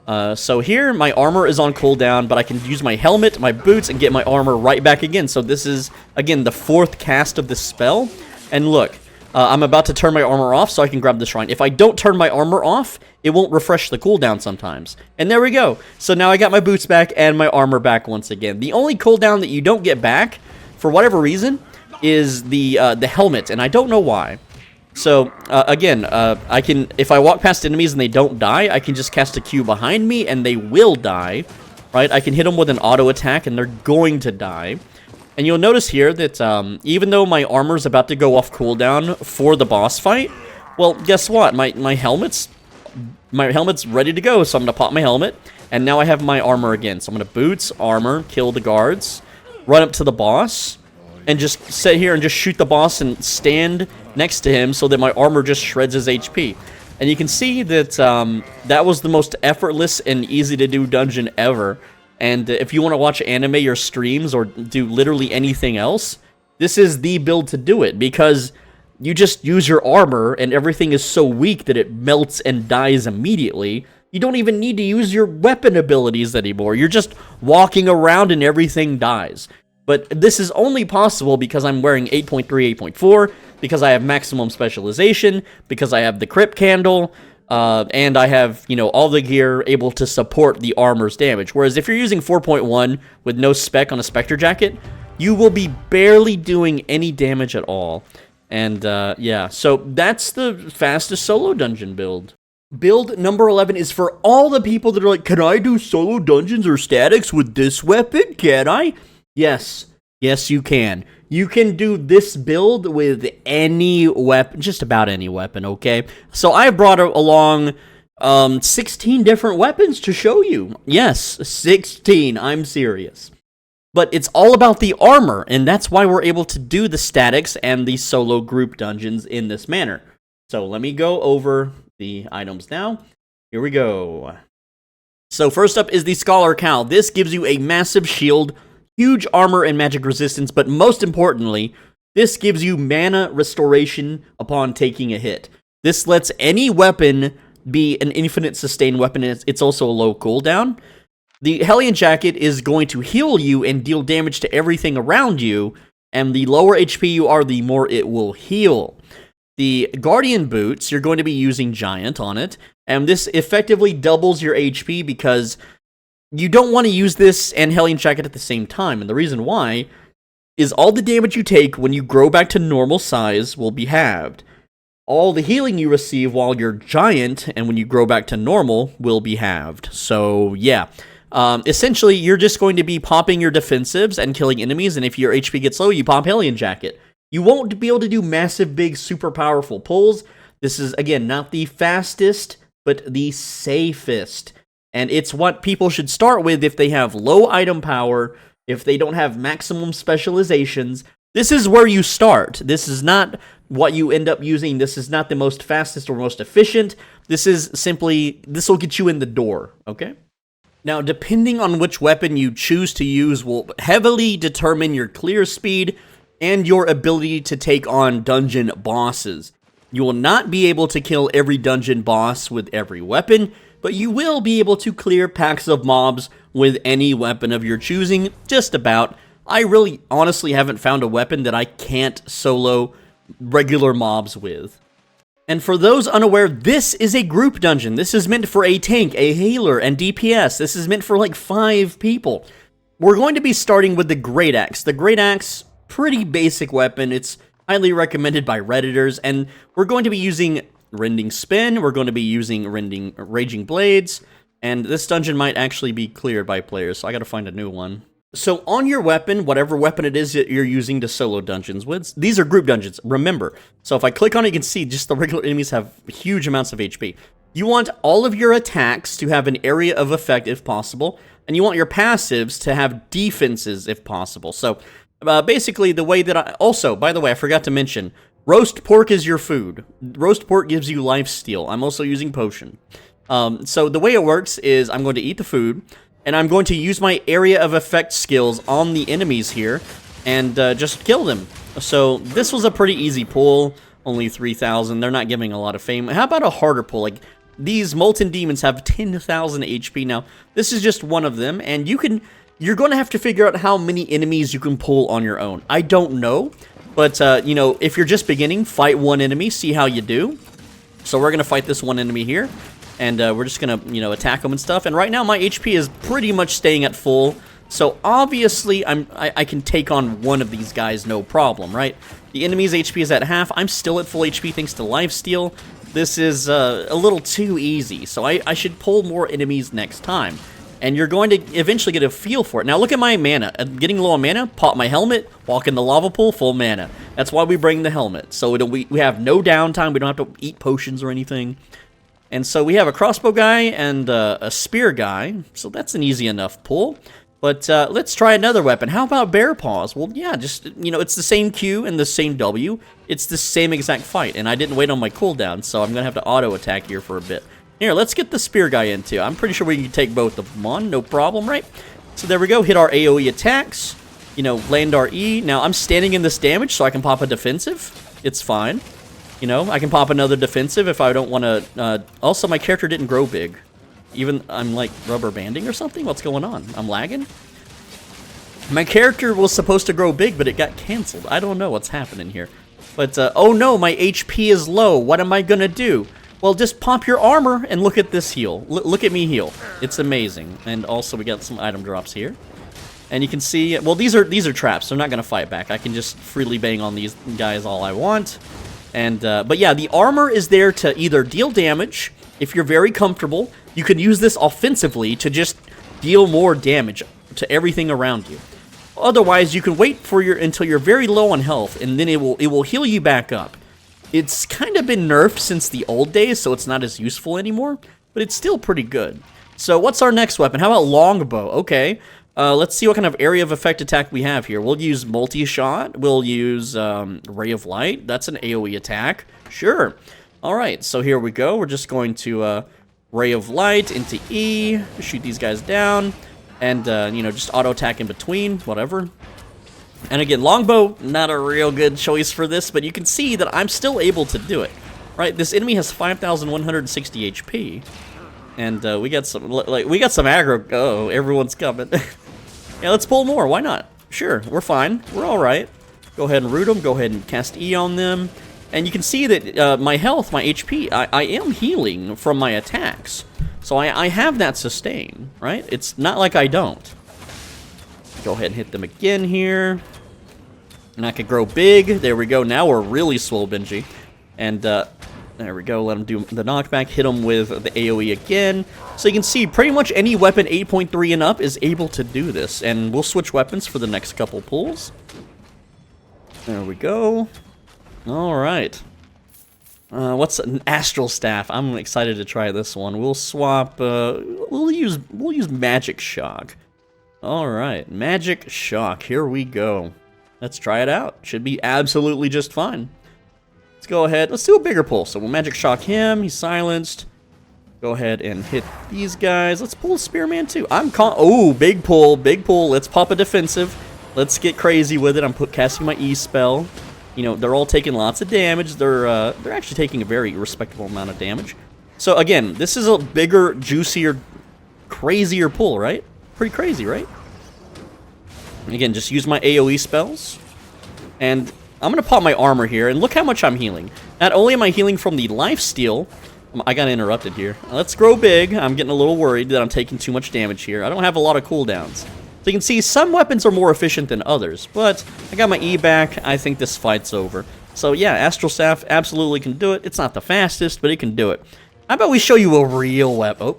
So here, my armor is on cooldown, but I can use my helmet, my boots, and get my armor right back again. So this is, again, the fourth cast of this spell. And look, I'm about to turn my armor off so I can grab the shrine. If I don't turn my armor off, it won't refresh the cooldown sometimes. And there we go. So now I got my boots back and my armor back once again. The only cooldown that you don't get back, for whatever reason, is the helmet, and I don't know why. So, again, I can, if I walk past enemies and they don't die, I can just cast a Q behind me and they will die, right? I can hit them with an auto attack and they're going to die. And you'll notice here that even though my armor's about to go off cooldown for the boss fight, well, guess what? My helmet's ready to go, so I'm going to pop my helmet. And now I have my armor again. So I'm going to boots, armor, kill the guards, run up to the boss, and just sit here and just shoot the boss and stand next to him so that my armor just shreds his HP. And you can see that that was the most effortless and easy to do dungeon ever. And if you want to watch anime or streams or do literally anything else, this is the build to do it, because you just use your armor and everything is so weak that it melts and dies immediately. You don't even need to use your weapon abilities anymore. You're just walking around and everything dies. But this is only possible because I'm wearing 8.3, 8.4, because I have maximum specialization, because I have the crypt candle, and I have, you know, all the gear able to support the armor's damage. Whereas if you're using 4.1 with no spec on a Spectre jacket, you will be barely doing any damage at all. And, yeah, so that's the fastest solo dungeon build. Build number 11 is for all the people that are like, can I do solo dungeons or statics with this weapon? Can I? Yes. Yes, you can. You can do this build with any weapon, just about any weapon, okay? So I brought along 16 different weapons to show you. Yes, 16. I'm serious. But it's all about the armor, and that's why we're able to do the statics and the solo group dungeons in this manner. So let me go over the items now. Here we go. So first up is the Scholar Cowl. This gives you a massive shield, huge armor and magic resistance, but most importantly, this gives you mana restoration upon taking a hit. This lets any weapon be an infinite sustain weapon, and it's also a low cooldown. The Hellion Jacket is going to heal you and deal damage to everything around you, and the lower HP you are, the more it will heal. The Guardian Boots, you're going to be using Giant on it, and this effectively doubles your HP because you don't want to use this and Hellion Jacket at the same time, and the reason why is all the damage you take when you grow back to normal size will be halved. All the healing you receive while you're Giant and when you grow back to normal will be halved. So, yeah. Essentially, you're just going to be popping your defensives and killing enemies, and if your HP gets low, you pop Hellion Jacket. You won't be able to do massive, big, super powerful pulls. This is, again, not the fastest, but the safest. And it's what people should start with if they have low item power, if they don't have maximum specializations. This is where you start. This is not what you end up using. This is not the most fastest or most efficient. This is simply, this will get you in the door, okay? Now, depending on which weapon you choose to use will heavily determine your clear speed and your ability to take on dungeon bosses. You will not be able to kill every dungeon boss with every weapon, but you will be able to clear packs of mobs with any weapon of your choosing, just about. I really honestly haven't found a weapon that I can't solo regular mobs with. And for those unaware, this is a group dungeon. This is meant for a tank, a healer, and DPS. This is meant for like 5 people. We're going to be starting with the Great Axe. The Great Axe, pretty basic weapon. It's highly recommended by Redditors, and we're going to be using Rending Spin, we're going to be using Raging Blades, and this dungeon might actually be cleared by players, so I gotta find a new one. So on your weapon, whatever weapon it is that you're using to solo dungeons with, these are group dungeons, remember. So if I click on it, you can see just the regular enemies have huge amounts of HP. You want all of your attacks to have an area of effect if possible, and you want your passives to have defenses if possible. So basically the way that also, by the way, I forgot to mention, roast pork is your food. Roast pork gives you lifesteal. I'm also using potion. So the way it works is I'm going to eat the food, and I'm going to use my area of effect skills on the enemies here, and just kill them. So this was a pretty easy pull, only 3,000. They're not giving a lot of fame. How about a harder pull? Like, these Molten Demons have 10,000 HP. Now, this is just one of them, and you're going to have to figure out how many enemies you can pull on your own. I don't know, but, you know, if you're just beginning, fight one enemy, see how you do. So we're going to fight this one enemy here, and we're just going to, you know, attack them and stuff. And right now, my HP is pretty much staying at full, so obviously I can take on one of these guys no problem, right? The enemy's HP is at half. I'm still at full HP thanks to lifesteal. This is a little too easy, so I should pull more enemies next time. And you're going to eventually get a feel for it. Now look at my mana. I'm getting low on mana, pop my helmet, walk in the lava pool, full mana. That's why we bring the helmet. So we have no downtime, we don't have to eat potions or anything. And so we have a crossbow guy and a spear guy, so that's an easy enough pull. But let's try another weapon. How about bear paws? Well, yeah, just, you know, it's the same Q and the same W. It's the same exact fight, and I didn't wait on my cooldown, so I'm going to have to auto-attack here for a bit. Here, let's get the spear guy in, too. I'm pretty sure we can take both of them on, no problem, right? So there we go, hit our AoE attacks, you know, land our E. Now, I'm standing in this damage, so I can pop a defensive. It's fine. You know, I can pop another defensive if I don't want to... also, my character didn't grow big. Even, I'm like rubber banding or something? What's going on? I'm lagging? My character was supposed to grow big, but it got canceled. I don't know what's happening here. But, oh no, my HP is low. What am I gonna do? Well, just pop your armor and look at this heal. Look at me heal. It's amazing. And also, we got some item drops here. And you can see, well, these are traps. They're not gonna fight back. I can just freely bang on these guys all I want. And, but yeah, the armor is there to either deal damage, if you're very comfortable. You can use this offensively to just deal more damage to everything around you. Otherwise, you can wait for until you're very low on health, and then it will heal you back up. It's kind of been nerfed since the old days, so it's not as useful anymore, but it's still pretty good. So what's our next weapon? How about longbow? Okay, let's see what kind of area of effect attack we have here. We'll use multi-shot. We'll use ray of light. That's an AoE attack. Sure. All right, so here we go. We're just going to ray of light into E, shoot these guys down, and, you know, just auto-attack in between, whatever. And again, longbow, not a real good choice for this, but you can see that I'm still able to do it, right? This enemy has 5,160 HP, and we got some aggro. Oh, everyone's coming. Yeah, let's pull more. Why not? Sure, we're fine. We're all right. Go ahead and root them. Go ahead and cast E on them. And you can see that my health, my HP, I am healing from my attacks. So I have that sustain, right? It's not like I don't. Go ahead and hit them again here. And I could grow big. There we go. Now we're really swole Benji. And there we go. Let them do the knockback. Hit them with the AoE again. So you can see pretty much any weapon 8.3 and up is able to do this. And we'll switch weapons for the next couple pulls. There we go. All right. What's an astral staff? I'm excited to try this one. We'll swap. We'll use magic shock. All right, magic shock. Here we go. Let's try it out. Should be absolutely just fine. Let's go ahead. Let's do a bigger pull. So we'll magic shock him. He's silenced. Go ahead and hit these guys. Let's pull Spearman too. Oh, big pull, big pull. Let's pop a defensive. Let's get crazy with it. I'm casting my E spell. You know, they're all taking lots of damage. They're actually taking a very respectable amount of damage. So again, this is a bigger, juicier, crazier pull, right? Pretty crazy, right? Again, just use my AoE spells. And I'm going to pop my armor here, and look how much I'm healing. Not only am I healing from the lifesteal, I got interrupted here. Let's grow big. I'm getting a little worried that I'm taking too much damage here. I don't have a lot of cooldowns. So you can see some weapons are more efficient than others, but I got my E back. I think this fight's over. So yeah, Astral Staff absolutely can do it. It's not the fastest, but it can do it. How about we show you a real weapon? Oh,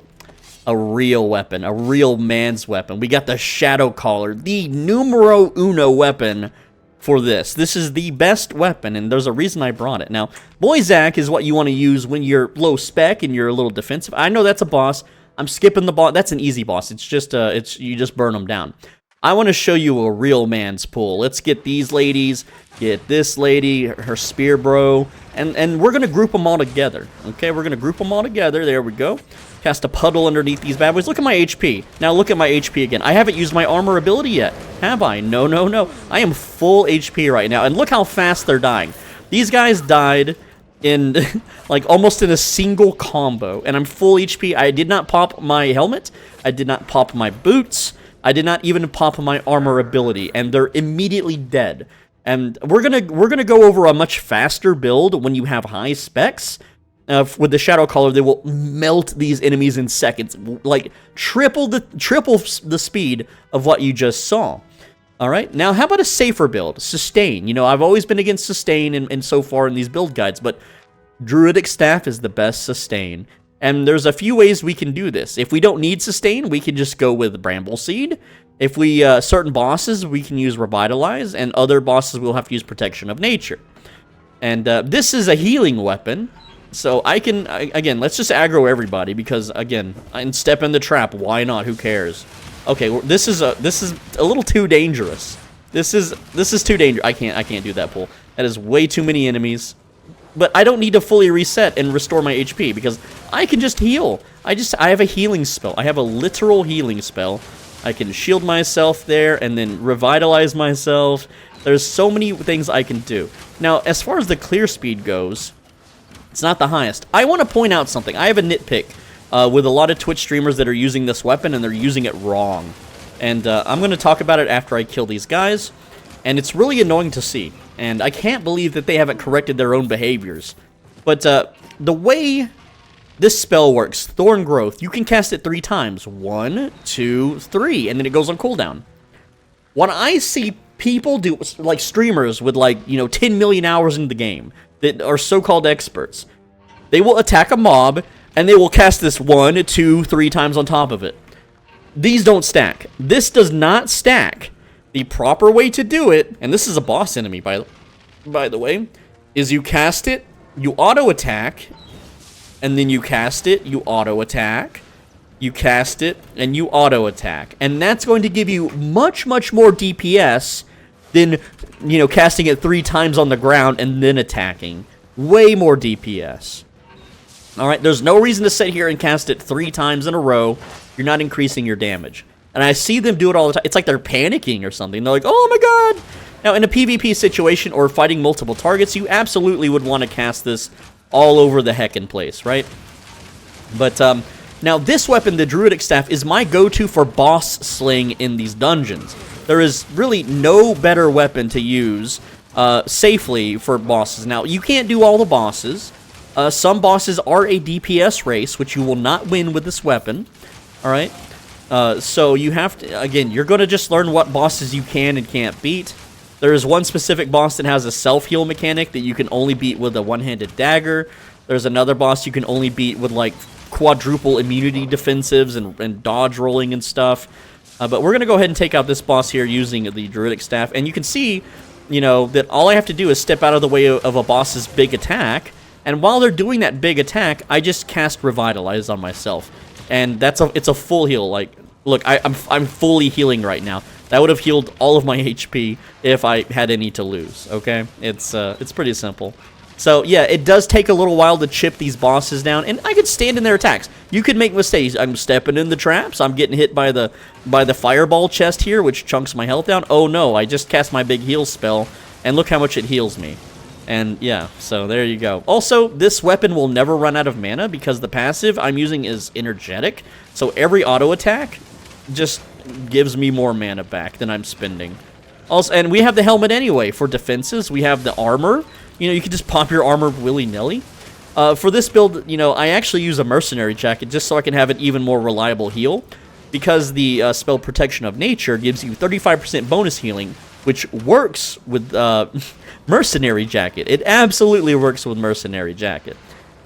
a real weapon, a real man's weapon. We got the Shadow Caller, the numero uno weapon for this. This is the best weapon, and there's a reason I brought it. Now, Boyzak is what you want to use when you're low spec and you're a little defensive. I know that's a boss. I'm skipping the boss. That's an easy boss. It's just you just burn them down. I want to show you a real man's pull. Let's get these ladies, get this lady, her spear bro, and we're gonna group them all together. Okay, we're gonna group them all together. There we go. Cast a puddle underneath these bad boys. Look at my HP. Now look at my HP again. I haven't used my armor ability yet, have I? No, no, no. I am full HP right now, and look how fast they're dying. These guys died in like almost in a single combo, and I'm full HP. I did not pop my helmet. I did not pop my boots. I did not even pop my armor ability, and they're immediately dead. And we're gonna go over a much faster build when you have high specs. With the Shadow Caller, they will melt these enemies in seconds, like triple the speed of what you just saw. All right, now how about a safer build? Sustain. You know, I've always been against sustain and so far in these build guides, but Druidic Staff is the best sustain. And there's a few ways we can do this. If we don't need sustain, we can just go with Bramble Seed. If we, certain bosses, we can use Revitalize, and other bosses we'll have to use Protection of Nature. And this is a healing weapon, so I can, again, let's just aggro everybody, because, again, and step in the trap, why not, who cares? Okay, this is a little too dangerous. This is too dangerous. I can't do that pull. That is way too many enemies. But I don't need to fully reset and restore my HP, because I can just heal. I have a healing spell. I have a literal healing spell. I can shield myself there and then revitalize myself. There's so many things I can do. Now, as far as the clear speed goes, it's not the highest. I want to point out something. I have a nitpick with a lot of Twitch streamers that are using this weapon, and they're using it wrong. And I'm going to talk about it after I kill these guys, and it's really annoying to see. And I can't believe that they haven't corrected their own behaviors. But the way this spell works, Thorn Growth, you can cast it 3 times. 1, 2, 3, and then it goes on cooldown. When I see people do, like streamers with like, 10 million hours in the game, that are so-called experts, they will attack a mob, and they will cast this 1, 2, 3 times on top of it. These don't stack. This does not stack. The proper way to do it, and this is a boss enemy, by the way, is you cast it, you auto-attack, and then you cast it, you auto-attack, you cast it, and you auto-attack. And that's going to give you much, much more DPS than, casting it 3 times on the ground and then attacking. Way more DPS. Alright, there's no reason to sit here and cast it 3 times in a row. You're not increasing your damage. And I see them do it all the time. It's like they're panicking or something. They're like, oh my god! Now, in a PvP situation or fighting multiple targets, you absolutely would want to cast this all over the heckin' place, right? But, now this weapon, the Druidic Staff, is my go-to for boss slaying in these dungeons. There is really no better weapon to use safely for bosses. Now, you can't do all the bosses. Some bosses are a DPS race, which you will not win with this weapon. Alright? So you have to, again, you're going to just learn what bosses you can and can't beat. There is one specific boss that has a self-heal mechanic that you can only beat with a one-handed dagger. There's another boss you can only beat with, like, quadruple immunity defensives and dodge rolling and stuff. But we're going to go ahead and take out this boss here using the Druidic Staff. And you can see, that all I have to do is step out of the way of a boss's big attack. And while they're doing that big attack, I just cast Revitalize on myself. And it's a full heal. Like, look, I'm fully healing right now. That would have healed all of my HP if I had any to lose, okay? It's pretty simple. So, yeah, it does take a little while to chip these bosses down, and I could stand in their attacks. You could make mistakes. I'm stepping in the traps. I'm getting hit by the fireball chest here, which chunks my health down. Oh, no, I just cast my big heal spell, and look how much it heals me. And, yeah, so there you go. Also, this weapon will never run out of mana because the passive I'm using is energetic. So every auto attack just gives me more mana back than I'm spending. Also, and we have the helmet anyway for defenses. We have the armor. You can just pop your armor willy-nilly. For this build, I actually use a mercenary jacket just so I can have an even more reliable heal. Because the spell Protection of Nature gives you 35% bonus healing, which works with Mercenary Jacket. It absolutely works with Mercenary Jacket.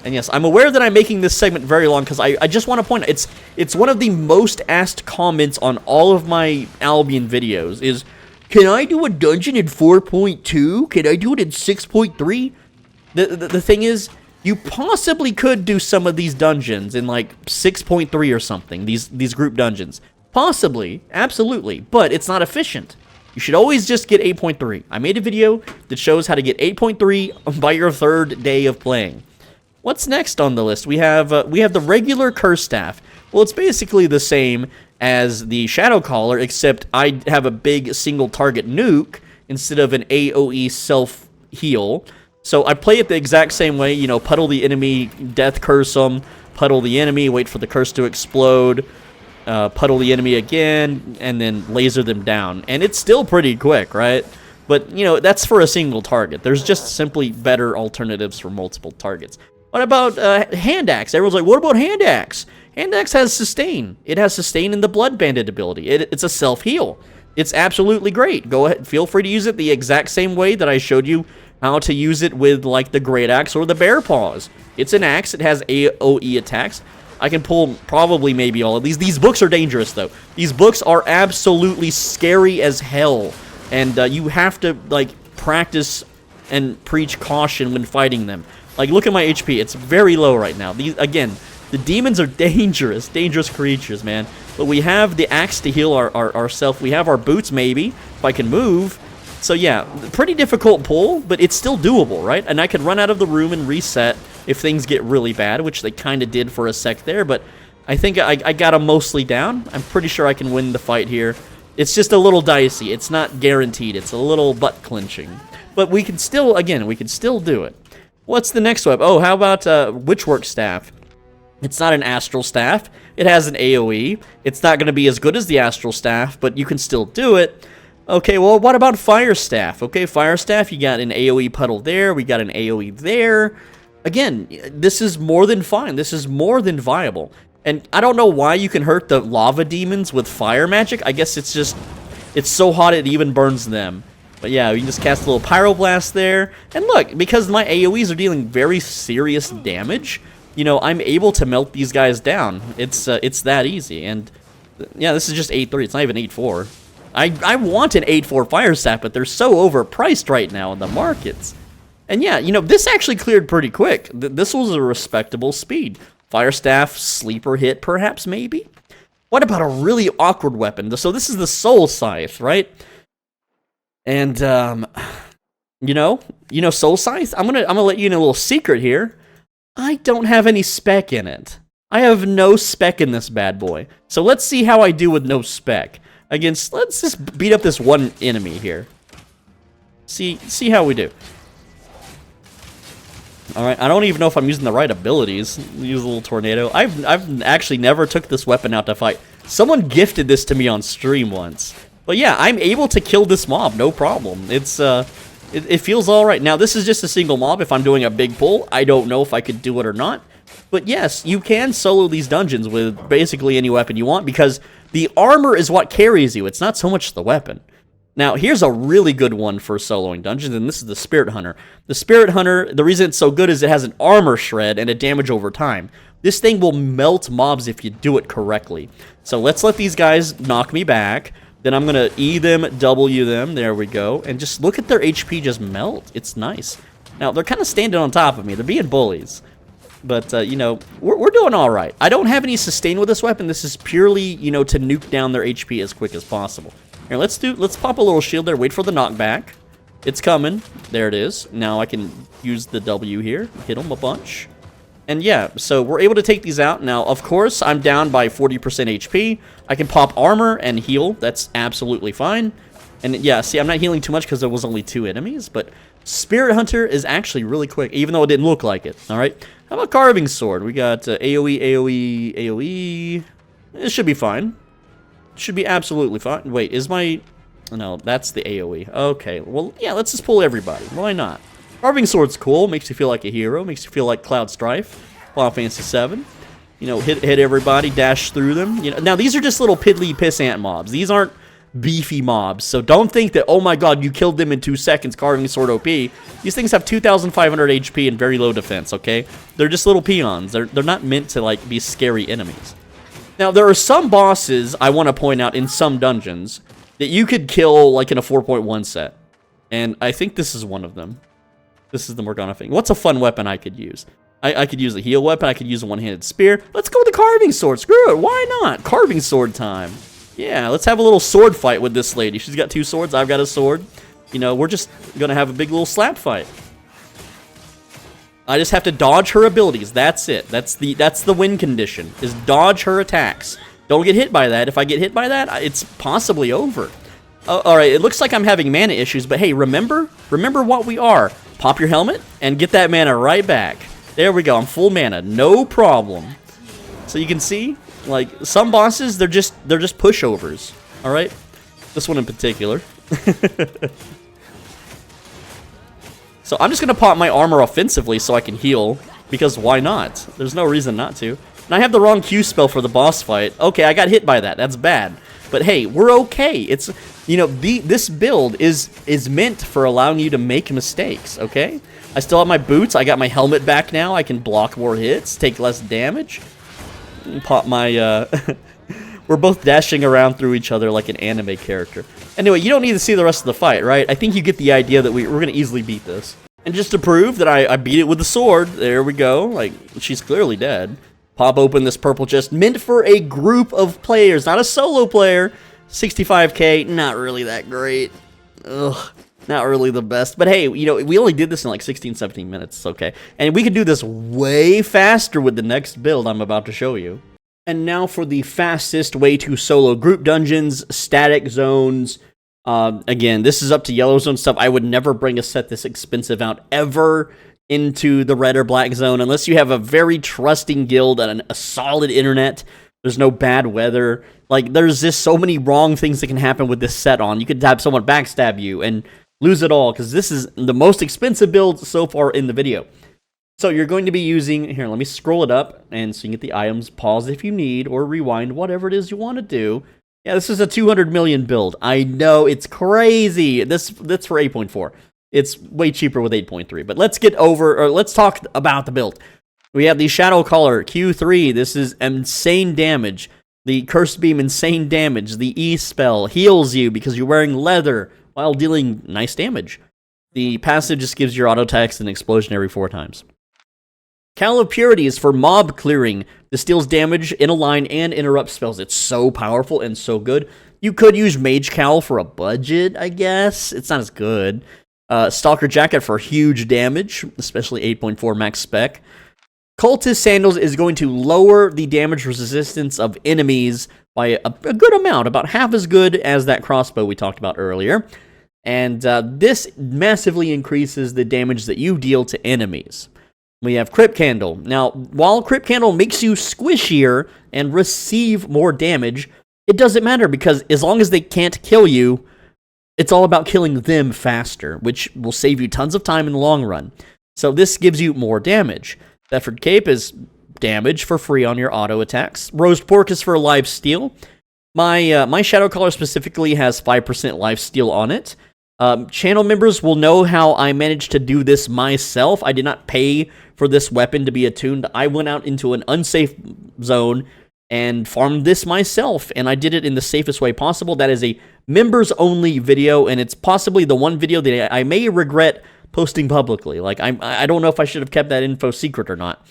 And yes, I'm aware that I'm making this segment very long because I just want to point out, it's one of the most asked comments on all of my Albion videos is, can I do a dungeon in 4.2? Can I do it in 6.3? The thing is, you possibly could do some of these dungeons in like 6.3 or something, these group dungeons. Possibly, absolutely, but it's not efficient. You should always just get 8.3. I made a video that shows how to get 8.3 by your 3rd day of playing. What's next on the list? We have the regular Curse Staff. Well, it's basically the same as the Shadow Caller, except I have a big single target nuke instead of an AoE self-heal. So I play it the exact same way, puddle the enemy, death curse them, puddle the enemy, wait for the curse to explode, puddle the enemy again, and then laser them down. And it's still pretty quick, right? But, that's for a single target. There's just simply better alternatives for multiple targets. What about Hand Axe? Everyone's like, what about Hand Axe? Hand Axe has sustain. It has sustain in the Blood Bandit ability. It's a self-heal. It's absolutely great. Go ahead, feel free to use it the exact same way that I showed you how to use it with, like, the Great Axe or the Bear Paws. It's an axe. It has AoE attacks. I can pull probably maybe all of these. These books are dangerous, though. These books are absolutely scary as hell. And you have to, like, practice and preach caution when fighting them. Like, look at my HP. It's very low right now. These, again, the demons are dangerous creatures, man. But we have the axe to heal ourselves. We have our boots, maybe, if I can move. So, yeah, pretty difficult pull, but it's still doable, right? And I could run out of the room and reset if things get really bad, which they kind of did for a sec there. But I think I got them mostly down. I'm pretty sure I can win the fight here. It's just a little dicey. It's not guaranteed. It's a little butt-clenching. But we can still, again, we can still do it. What's the next web? Oh, how about Witchwork Staff? It's not an Astral Staff. It has an AoE. It's not going to be as good as the Astral Staff, but you can still do it. Okay, well, what about Fire Staff? Okay, Fire Staff, you got an AoE puddle there. We got an AoE there. Again, this is more than fine. This is more than viable. And I don't know why you can hurt the lava demons with fire magic. I guess it's just, it's so hot it even burns them. But yeah, you can just cast a little Pyroblast there. And look, because my AoEs are dealing very serious damage, you know, I'm able to melt these guys down. It's that easy. And yeah, this is just 8.3. It's not even 8.4. I want an 8.4 Fire Staff, but they're so overpriced right now in the markets. And yeah, you know, this actually cleared pretty quick. This was a respectable speed. Fire Staff, sleeper hit, perhaps, maybe? What about a really awkward weapon? So this is the Soul Scythe, right? And, you know Soul Scythe? I'm gonna let you in a little secret here. I don't have any spec in it. I have no spec in this bad boy. So let's see how I do with no spec. Against, let's just beat up this one enemy here. See how we do. Alright, I don't even know if I'm using the right abilities. Use a little tornado. I've actually never took this weapon out to fight. Someone gifted this to me on stream once. But yeah, I'm able to kill this mob, no problem. It's it feels alright. Now, this is just a single mob. If I'm doing a big pull, I don't know if I could do it or not. But yes, you can solo these dungeons with basically any weapon you want, because the armor is what carries you. It's not so much the weapon. Now, here's a really good one for soloing dungeons, and this is the Spirit Hunter. The Spirit Hunter, the reason it's so good is it has an armor shred and a damage over time. This thing will melt mobs if you do it correctly. So let's let these guys knock me back. Then I'm going to E them, W them. There we go. And just look at their HP just melt. It's nice. Now, they're kind of standing on top of me. They're being bullies. But, you know, we're doing all right. I don't have any sustain with this weapon. This is purely, you know, to nuke down their HP as quick as possible. Here, let's pop a little shield there. Wait for the knockback. It's coming. There it is. Now I can use the W here. Hit them a bunch. And yeah, so we're able to take these out. Now, of course, I'm down by 40% HP. I can pop armor and heal. That's absolutely fine. And yeah, see, I'm not healing too much because there was only 2 enemies. But Spirit Hunter is actually really quick, even though it didn't look like it. All right. How about Carving Sword? We got AoE, AoE, AoE. It should be fine. Should be absolutely fine. Wait, is my... No, that's the AoE. Okay, well, yeah, let's just pull everybody. Why not? Carving Sword's cool. Makes you feel like a hero. Makes you feel like Cloud Strife. Final Fantasy 7. You know, hit everybody, dash through them. You know, now, these are just little piddly pissant mobs. These aren't beefy mobs. So don't think that, oh my god, you killed them in 2 seconds, Carving Sword OP. These things have 2,500 HP and very low defense, okay? They're just little peons. They're not meant to, like, be scary enemies. Now, there are some bosses, I want to point out, in some dungeons, that you could kill, like, in a 4.1 set. And I think this is one of them. This is the Morgana thing. What's a fun weapon I could use? I could use a heal weapon. I could use a one-handed spear. Let's go with the Carving Sword. Screw it. Why not? Carving Sword time. Yeah, let's have a little sword fight with this lady. She's got 2 swords. I've got a sword. You know, we're just going to have a big little slap fight. I just have to dodge her abilities. That's it. That's the win condition, is dodge her attacks. Don't get hit by that. If I get hit by that, it's possibly over. All right, it looks like I'm having mana issues, but hey, remember what we are. Pop your helmet and get that mana right back. There we go. I'm full mana. No problem. So you can see, like, some bosses, they're just pushovers. All right? This one in particular. So I'm just going to pop my armor offensively so I can heal, because why not? There's no reason not to. And I have the wrong Q spell for the boss fight. Okay, I got hit by that. That's bad. But hey, we're okay. It's, you know, this build is meant for allowing you to make mistakes, okay? I still have my boots. I got my helmet back now. I can block more hits, take less damage. Pop my, we're both dashing around through each other like an anime character. Anyway, you don't need to see the rest of the fight, right? I think you get the idea that we're going to easily beat this. And just to prove that I beat it with the sword, there we go. Like, she's clearly dead. Pop open this purple chest, meant for a group of players, not a solo player. 65k, not really that great. Ugh, not really the best. But hey, you know, we only did this in like 16, 17 minutes, okay? And we could do this way faster with the next build I'm about to show you. And now for the fastest way to solo group dungeons, static zones. Again, this is up to yellow zone stuff. I would never bring a set this expensive out ever into the red or black zone unless you have a very trusting guild and a solid internet. There's no bad weather. Like, there's just so many wrong things that can happen with this set on. You could have someone backstab you and lose it all, because this is the most expensive build so far in the video. So you're going to be using, here, let me scroll it up, and so you can get the items. Pause if you need, or rewind, whatever it is you want to do. Yeah, this is a 200 million build. I know, it's crazy. That's for 8.4. It's way cheaper with 8.3. But let's talk about the build. We have the Shadow Caller, Q3. This is insane damage. The Curse Beam, insane damage. The E spell heals you because you're wearing leather while dealing nice damage. The passive just gives your auto attacks an explosion every 4 times. Cal of Purity is for mob clearing. This deals damage in a line and interrupts spells. It's so powerful and so good. You could use Mage Cowl for a budget, I guess. It's not as good. Stalker Jacket for huge damage, especially 8.4 max spec. Cultist Sandals is going to lower the damage resistance of enemies by a good amount, about half as good as that crossbow we talked about earlier. And this massively increases the damage that you deal to enemies. We have Crypt Candle. Now, while Crypt Candle makes you squishier and receive more damage, it doesn't matter, because as long as they can't kill you, it's all about killing them faster, which will save you tons of time in the long run. So this gives you more damage. Bedford Cape is damage for free on your auto attacks. Roast Pork is for life steal. My Shadow Caller specifically has 5% lifesteal on it. Channel members will know how I managed to do this myself. I did not pay for this weapon to be attuned. I went out into an unsafe zone and farmed this myself, and I did it in the safest way possible. That is a members-only video, and it's possibly the one video that I may regret posting publicly. Like, I don't know if I should have kept that info secret or not.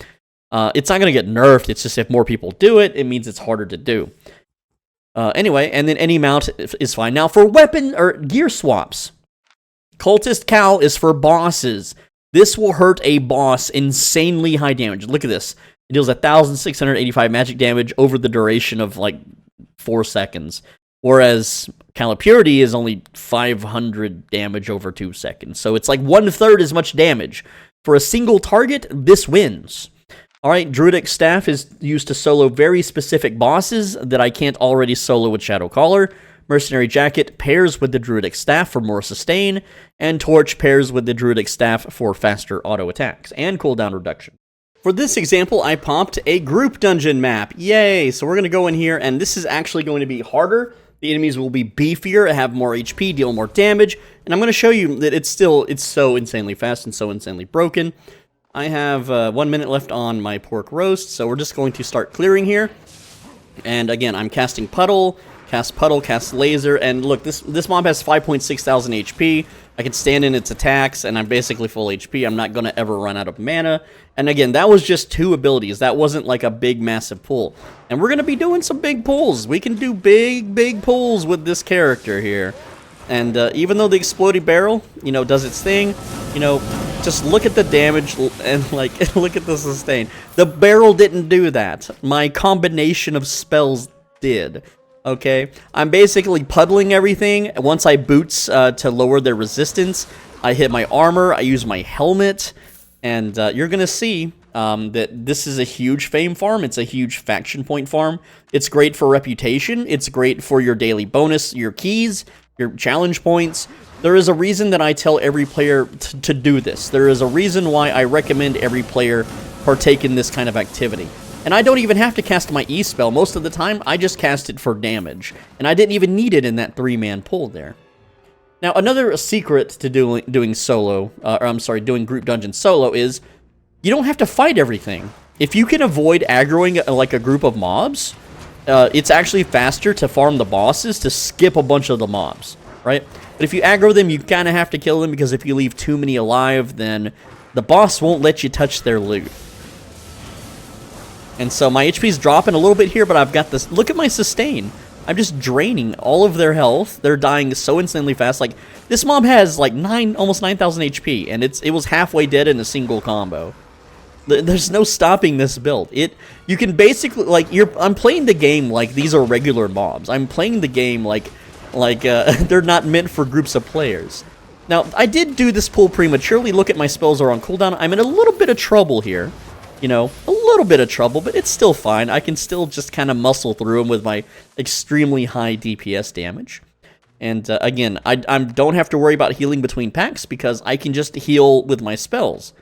It's not going to get nerfed. It's just if more people do it, it means it's harder to do. Anyway, and then any mount is fine. Now, for weapon or gear swaps, Cultist Cowl is for bosses. This will hurt a boss insanely high damage. Look at this. It deals 1,685 magic damage over the duration of, like, 4 seconds. Whereas Cal of Purity is only 500 damage over 2 seconds. So it's like 1/3 as much damage. For a single target, this wins. Alright, Druidic Staff is used to solo very specific bosses that I can't already solo with Shadow Caller. Mercenary Jacket pairs with the Druidic Staff for more sustain, and Torch pairs with the Druidic Staff for faster auto attacks and cooldown reduction. For this example, I popped a group dungeon map. Yay! So we're going to go in here, and this is actually going to be harder. The enemies will be beefier, have more HP, deal more damage, and I'm going to show you that it's so insanely fast and so insanely broken. I have 1 minute left on my pork roast, so we're just going to start clearing here. And again, I'm casting Puddle, cast Laser, and look, this mob has 5.6 thousand HP. I can stand in its attacks, and I'm basically full HP. I'm not going to ever run out of mana. And again, that was just 2 abilities. That wasn't like a big, massive pull. And we're going to be doing some big pulls. We can do big pulls with this character here. And even though the Exploding Barrel, you know, does its thing, you know, just look at the damage and, like, look at the sustain. The barrel didn't do that. My combination of spells did. Okay, I'm basically puddling everything. Once I boots to lower their resistance, I hit my armor, I use my helmet, and you're going to see that this is a huge fame farm. It's a huge faction point farm. It's great for reputation. It's great for your daily bonus, your keys, your challenge points. There is a reason that I tell every player to do this. There is a reason why I recommend every player partake in this kind of activity. And I don't even have to cast my E spell. Most of the time, I just cast it for damage. And I didn't even need it in that 3-man pull there. Now, another secret to doing solo, or I'm sorry, doing group dungeon solo is you don't have to fight everything. If you can avoid aggroing like a group of mobs, it's actually faster to farm the bosses to skip a bunch of the mobs, right? But if you aggro them, you kind of have to kill them because if you leave too many alive, then the boss won't let you touch their loot. And so my HP's dropping a little bit here, but I've got this. Look at my sustain. I'm just draining all of their health. They're dying so insanely fast. Like, this mob has like almost 9,000 HP, and it was halfway dead in a single combo. There's no stopping this build. You can basically, like, I'm playing the game like these are regular mobs. I'm playing the game like they're not meant for groups of players. Now, I did do this pull prematurely. Look at my spells are on cooldown. I'm in a little bit of trouble here. You know, a little bit of trouble, but it's still fine. I can still just kind of muscle through them with my extremely high DPS damage. And again, I don't have to worry about healing between packs because I can just heal with my spells.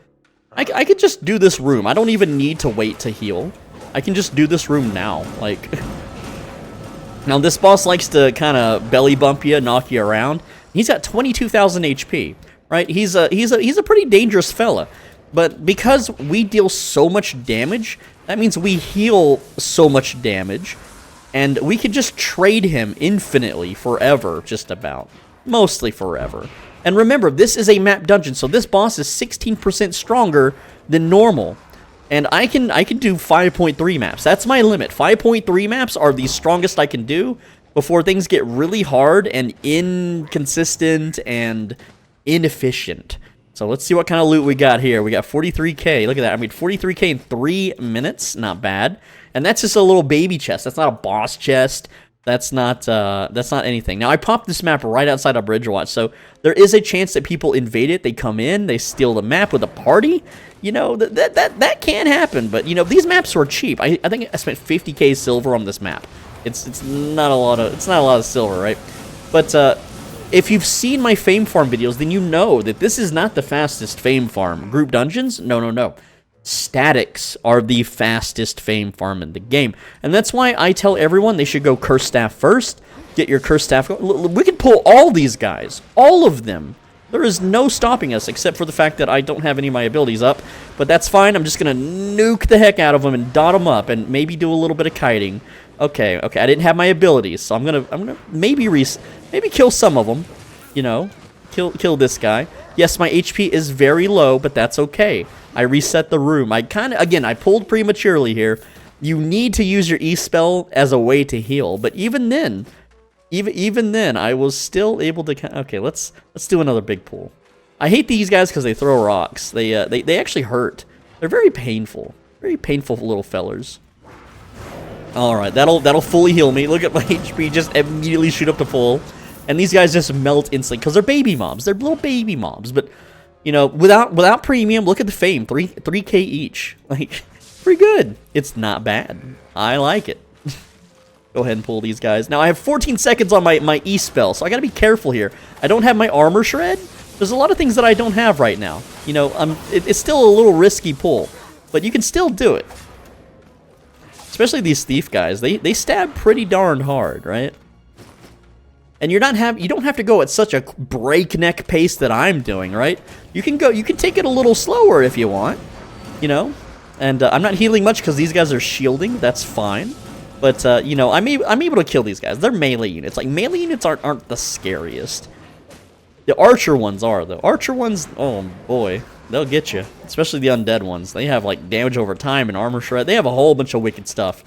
I could just do this room. I don't even need to wait to heal. I can just do this room now. Like, now this boss likes to kind of belly bump you, knock you around. He's got 22,000 HP, right? He's a pretty dangerous fella. But because we deal so much damage, that means we heal so much damage, and we can just trade him infinitely forever, just about. Mostly forever. And remember, this is a map dungeon, so this boss is 16% stronger than normal. And I can do 5.3 maps. That's my limit. 5.3 maps are the strongest I can do before things get really hard and inconsistent and inefficient. So let's see what kind of loot we got here. We got 43k. Look at that. I mean, 43k in 3 minutes. Not bad. And that's just a little baby chest. That's not a boss chest. That's not anything. Now, I popped this map right outside of Bridgewatch, so there is a chance that people invade it. They come in, they steal the map with a party. You know, that can happen. But, you know, these maps were cheap. I think I spent 50k silver on this map. It's not a lot of silver, right? But if you've seen my Fame Farm videos, then you know that this is not the fastest Fame Farm. Group dungeons? No. Statics are the fastest Fame Farm in the game. And that's why I tell everyone they should go Curse Staff first. Get your Curse Staff. We can pull all these guys. All of them. There is no stopping us except for the fact that I don't have any of my abilities up. But that's fine. I'm just going to nuke the heck out of them and dot them up and maybe do a little bit of kiting. Okay. I didn't have my abilities, so I'm gonna maybe kill some of them. You know, kill this guy. Yes, my HP is very low, but that's okay. I reset the room. I pulled prematurely here. You need to use your E spell as a way to heal, but even then, I was still able to. Okay, let's do another big pull. I hate these guys because they throw rocks. They actually hurt. They're very painful little fellers. All right, that'll fully heal me. Look at my HP just immediately shoot up to full, and these guys just melt instantly because they're baby mobs. They're little baby mobs, but you know, without premium, look at the fame, 3k each. Like, pretty good. It's not bad. I like it. Go ahead and pull these guys. Now I have 14 seconds on my E spell, so I gotta be careful here. I don't have my armor shred. There's a lot of things that I don't have right now. You know, it's still a little risky pull, but you can still do it. Especially these thief guys, they stab pretty darn hard, right? And you don't have to go at such a breakneck pace that I'm doing, right? You can take it a little slower if you want, you know. And I'm not healing much because these guys are shielding. That's fine, but you know, I'm able to kill these guys. They're melee units. Like, melee units aren't the scariest. The archer ones are though. Archer ones, oh boy. They'll get you, especially the undead ones. They have, like, damage over time and armor shred. They have a whole bunch of wicked stuff.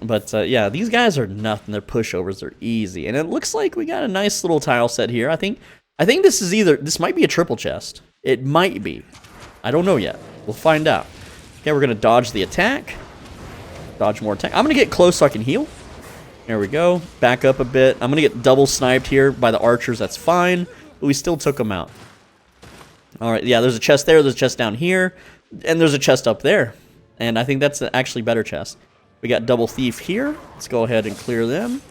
But, yeah, these guys are nothing. They're pushovers. They're easy. And it looks like we got a nice little tile set here. I think this might be a triple chest. It might be. I don't know yet. We'll find out. Okay, we're going to dodge the attack. Dodge more attack. I'm going to get close so I can heal. There we go. Back up a bit. I'm going to get double sniped here by the archers. That's fine. But we still took them out. Alright, yeah, there's a chest there, there's a chest down here, and there's a chest up there. And I think that's actually better chest. We got double thief here. Let's go ahead and clear them.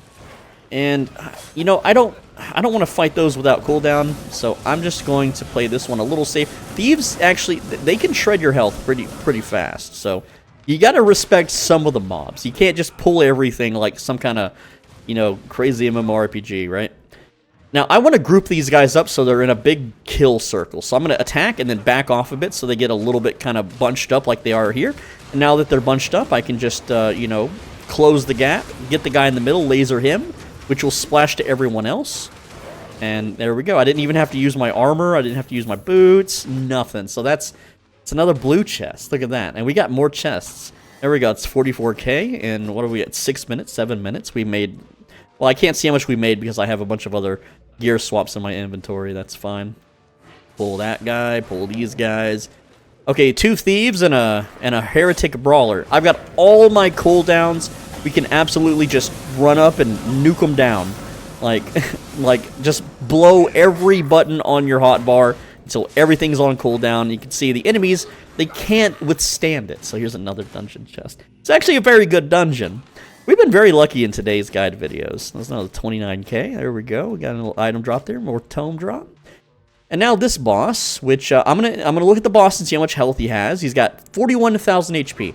And, you know, I don't want to fight those without cooldown, so I'm just going to play this one a little safe. Thieves, actually, they can shred your health pretty fast, so You gotta respect some of the mobs. You can't just pull everything like some kind of, you know, crazy MMORPG, right? Now, I want to group these guys up so they're in a big kill circle. So I'm going to attack and then back off a bit so they get a little bit kind of bunched up like they are here. And now that they're bunched up, I can just, you know, close the gap, get the guy in the middle, laser him, which will splash to everyone else. And there we go. I didn't even have to use my armor. I didn't have to use my boots. Nothing. So it's another blue chest. Look at that. And we got more chests. There we go. It's 44k. And what are we at? 6 minutes? 7 minutes? We made... Well, I can't see how much we made because I have a bunch of other gear swaps in my inventory. That's fine. Pull that guy. Pull these guys. Okay, 2 thieves and a heretic brawler. I've got all my cooldowns. We can absolutely just run up and nuke them down. Like, just blow every button on your hotbar until everything's on cooldown. You can see the enemies, they can't withstand it. So here's another dungeon chest. It's actually a very good dungeon. We've been very lucky in today's guide videos. That's another 29k. There we go. We got a little item drop there, more tome drop. And now this boss, which I'm gonna look at the boss and see how much health he has. He's got 41,000 HP.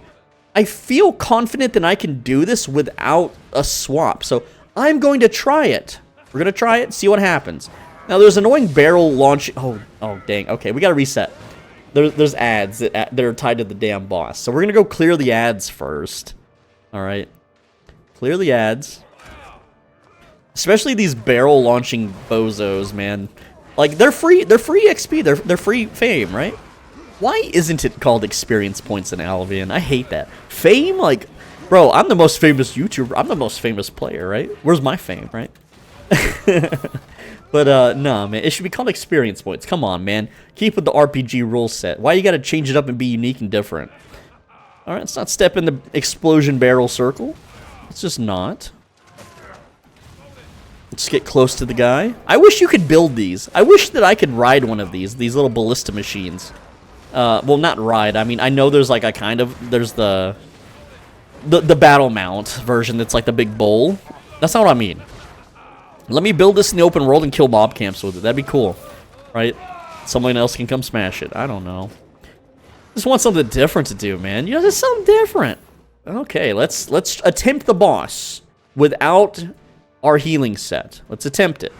I feel confident that I can do this without a swap. So I'm going to try it. We're gonna try it, see what happens. Now there's annoying barrel launch. Oh dang. Okay, we gotta reset. There's ads that are tied to the damn boss. So we're gonna go clear the ads first. All right. Clear the ads. Especially these barrel launching bozos, man. Like they're free XP, they're free fame, right? Why isn't it called experience points in Albion? I hate that. Fame? Like, bro, I'm the most famous YouTuber. I'm the most famous player, right? Where's my fame, right? But no, man, it should be called experience points. Come on, man. Keep with the RPG rule set. Why you gotta change it up and be unique and different? Alright, let's not step in the explosion barrel circle. Let's just not. Let's get close to the guy. I wish you could build these. I wish that I could ride one of these little ballista machines. Well, not ride. I mean, I know there's like a kind of... There's the battle mount version that's like the big bowl. That's not what I mean. Let me build this in the open world and kill mob camps with it. That'd be cool. Right? Someone else can come smash it. I don't know. Just want something different to do, man. You know, just something different. Okay, let's attempt the boss without our healing set. Let's attempt it.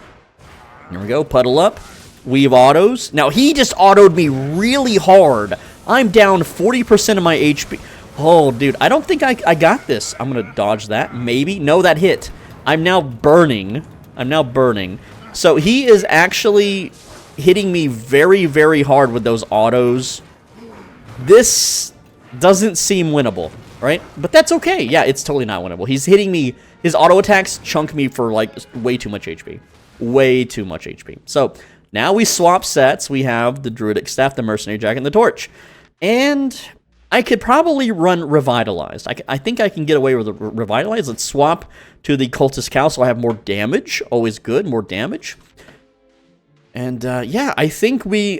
Here we go. Puddle up. Weave autos. Now, he just autoed me really hard. I'm down 40% of my HP. Oh, dude. I don't think I got this. I'm going to dodge that. Maybe. No, that hit. I'm now burning. So, he is actually hitting me very, very hard with those autos. This doesn't seem winnable. Right? But that's okay. Yeah, it's totally not winnable. He's hitting me. His auto attacks chunk me for, like, way too much HP. Way too much HP. So, now we swap sets. We have the Druidic Staff, the Mercenary Jacket, and the Torch. And I could probably run Revitalized. I think I can get away with Revitalized. Let's swap to the Cultist Cow so I have more damage. Always good, more damage. And yeah, I think we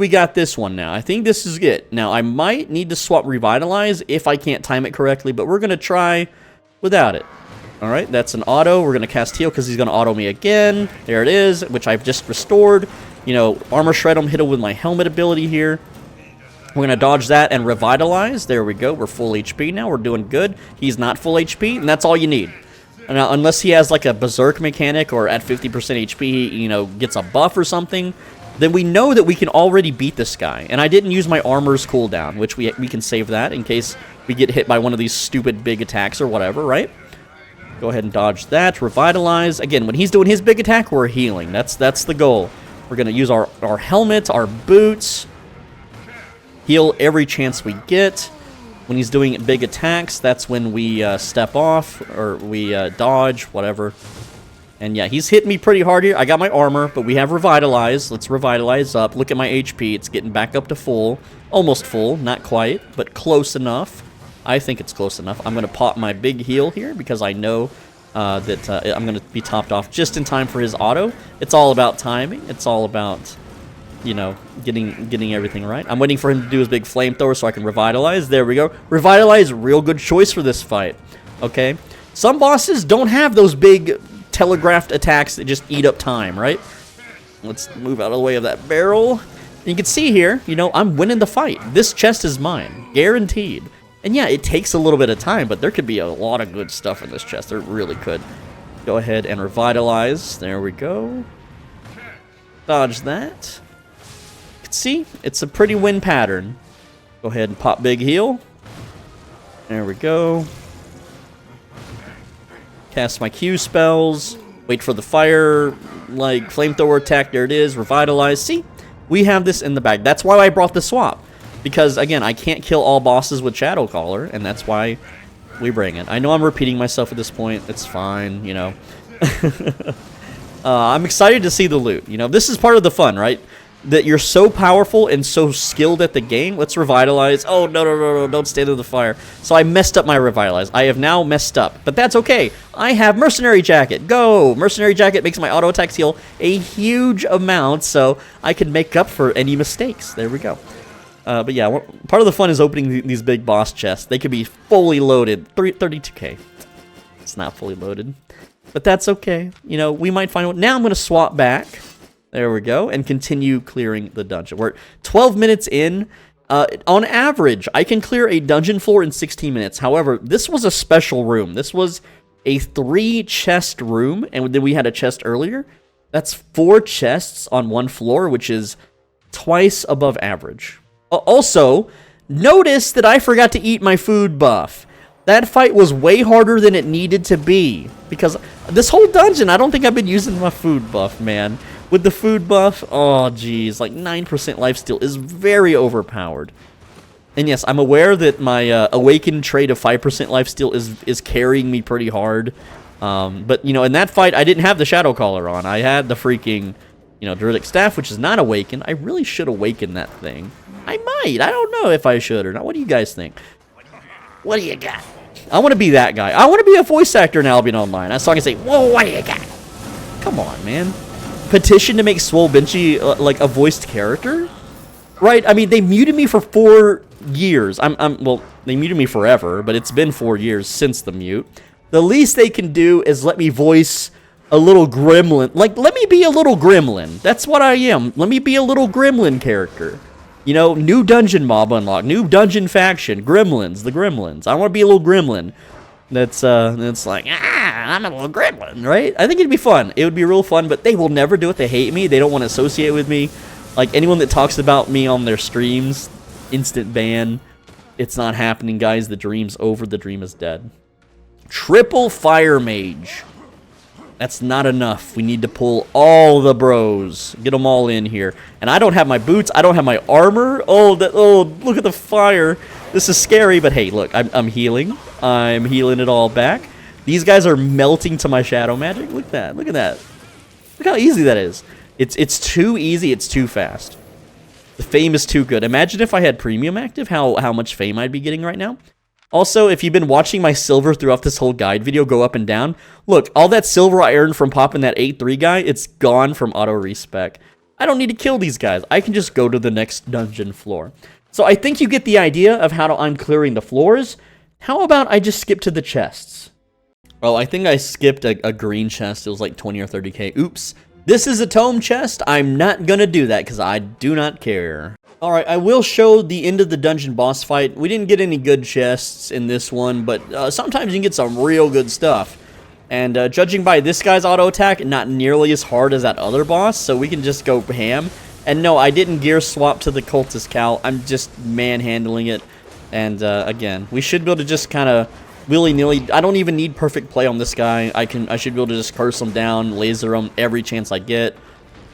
got this one now. I think this is it. Now I might need to swap Revitalize if I can't time it correctly, but we're gonna try without it. All right, that's an auto. We're gonna cast heal because he's gonna auto me again. There it is, which I've just restored. You know, armor shred him, hit him with my helmet ability here. We're gonna dodge that and Revitalize. There we go. We're full HP now. We're doing good. He's not full HP, and that's all you need. Now, unless he has like a berserk mechanic or at 50% HP, you know, gets a buff or something, then we know that we can already beat this guy. And I didn't use my armor's cooldown, which we can save that in case we get hit by one of these stupid big attacks or whatever, right? Go ahead and dodge that, Revitalize. Again, when he's doing his big attack, we're healing. That's the goal. We're going to use our helmets, our boots, heal every chance we get. When he's doing big attacks, that's when we step off, or we dodge, whatever. And yeah, he's hitting me pretty hard here. I got my armor, but we have Revitalize. Let's Revitalize up. Look at my HP. It's getting back up to full. Almost full. Not quite, but close enough. I think it's close enough. I'm going to pop my big heal here because I know that I'm going to be topped off just in time for his auto. It's all about timing. It's all about, you know, getting everything right. I'm waiting for him to do his big flamethrower so I can Revitalize. There we go. Revitalize, real good choice for this fight. Okay? Some bosses don't have those big telegraphed attacks that just eat up time, right? Let's move out of the way of that barrel. You can see here, you know, I'm winning the fight. This chest is mine. Guaranteed. And yeah, it takes a little bit of time, but there could be a lot of good stuff in this chest. There really could. Go ahead and revitalize. There we go. Dodge that. You can see, it's a pretty win pattern. Go ahead and pop big heal. There we go. Cast my Q spells. Wait for the fire, like, flamethrower attack. There it is. Revitalize. See? We have this in the bag. That's why I brought the swap. Because, again, I can't kill all bosses with Shadowcaller, and that's why we bring it. I know I'm repeating myself at this point. It's fine, you know. I'm excited to see the loot. You know, this is part of the fun, right? That you're so powerful and so skilled at the game. Let's revitalize. Oh, no, don't stand in the fire. So I messed up my revitalize. I have now messed up, but that's okay. I have Mercenary Jacket. Go! Mercenary Jacket makes my auto attacks heal a huge amount, so I can make up for any mistakes. There we go. But yeah, part of the fun is opening these big boss chests. They could be fully loaded. 32k. It's not fully loaded. But that's okay. You know, we might find one. Now I'm going to swap back. There we go. And continue clearing the dungeon. We're 12 minutes in. On average, I can clear a dungeon floor in 16 minutes. However, this was a special room. This was a 3-chest room. And then we had a chest earlier. That's 4 chests on 1 floor, which is twice above average. Also, notice that I forgot to eat my food buff. That fight was way harder than it needed to be. Because this whole dungeon, I don't think I've been using my food buff, man. With the food buff, oh geez, like 9% lifesteal is very overpowered. And yes, I'm aware that my awakened trait of 5% lifesteal is carrying me pretty hard. But, you know, in that fight, I didn't have the Shadowcaller on. I had the freaking, you know, Druidic Staff, which is not awakened. I really should awaken that thing. I might. I don't know if I should or not. What do you guys think? What do you got? I want to be that guy. I want to be a voice actor in Albion Online. So I can say, whoa, what do you got? Come on, man. Petition to make Swole Benchy like a voiced character? Right? I mean, they muted me for 4 years. Well, they muted me forever, but it's been 4 years since the mute. The least they can do is let me voice a little gremlin. Like, let me be a little gremlin. That's what I am. Let me be a little gremlin character. You know, new dungeon mob unlock, new dungeon faction, gremlins, the gremlins. I want to be a little gremlin. That's like, I'm a little gremlin, right? I think it'd be fun. It would be real fun, but they will never do it. They hate me. They don't want to associate with me. Like, anyone that talks about me on their streams, instant ban. It's not happening, guys. The dream's over. The dream is dead. Triple Fire Mage. That's not enough. We need to pull all the bros. Get them all in here. And I don't have my boots. I don't have my armor. Oh, look at the fire. This is scary, but hey, look, I'm healing. I'm healing it all back. These guys are melting to my shadow magic. Look at that. Look at that. Look how easy that is. It's too easy. It's too fast. The fame is too good. Imagine if I had premium active, how much fame I'd be getting right now. Also, if you've been watching my silver throughout this whole guide video go up and down, look, all that silver I earned from popping that 8-3 guy, it's gone from auto-respec. I don't need to kill these guys. I can just go to the next dungeon floor. So I think you get the idea of how I'm clearing the floors. How about I just skip to the chests? Oh, I think I skipped a green chest. It was like 20 or 30k. Oops. This is a tome chest. I'm not gonna do that because I do not care. Alright, I will show the end of the dungeon boss fight. We didn't get any good chests in this one, but sometimes you can get some real good stuff. And judging by this guy's auto attack, not nearly as hard as that other boss, so we can just go ham. And no, I didn't gear swap to the Cultist Cowl. I'm just manhandling it. And again, we should be able to just kind of willy-nilly. I don't even need perfect play on this guy. I should be able to just curse him down, laser him every chance I get.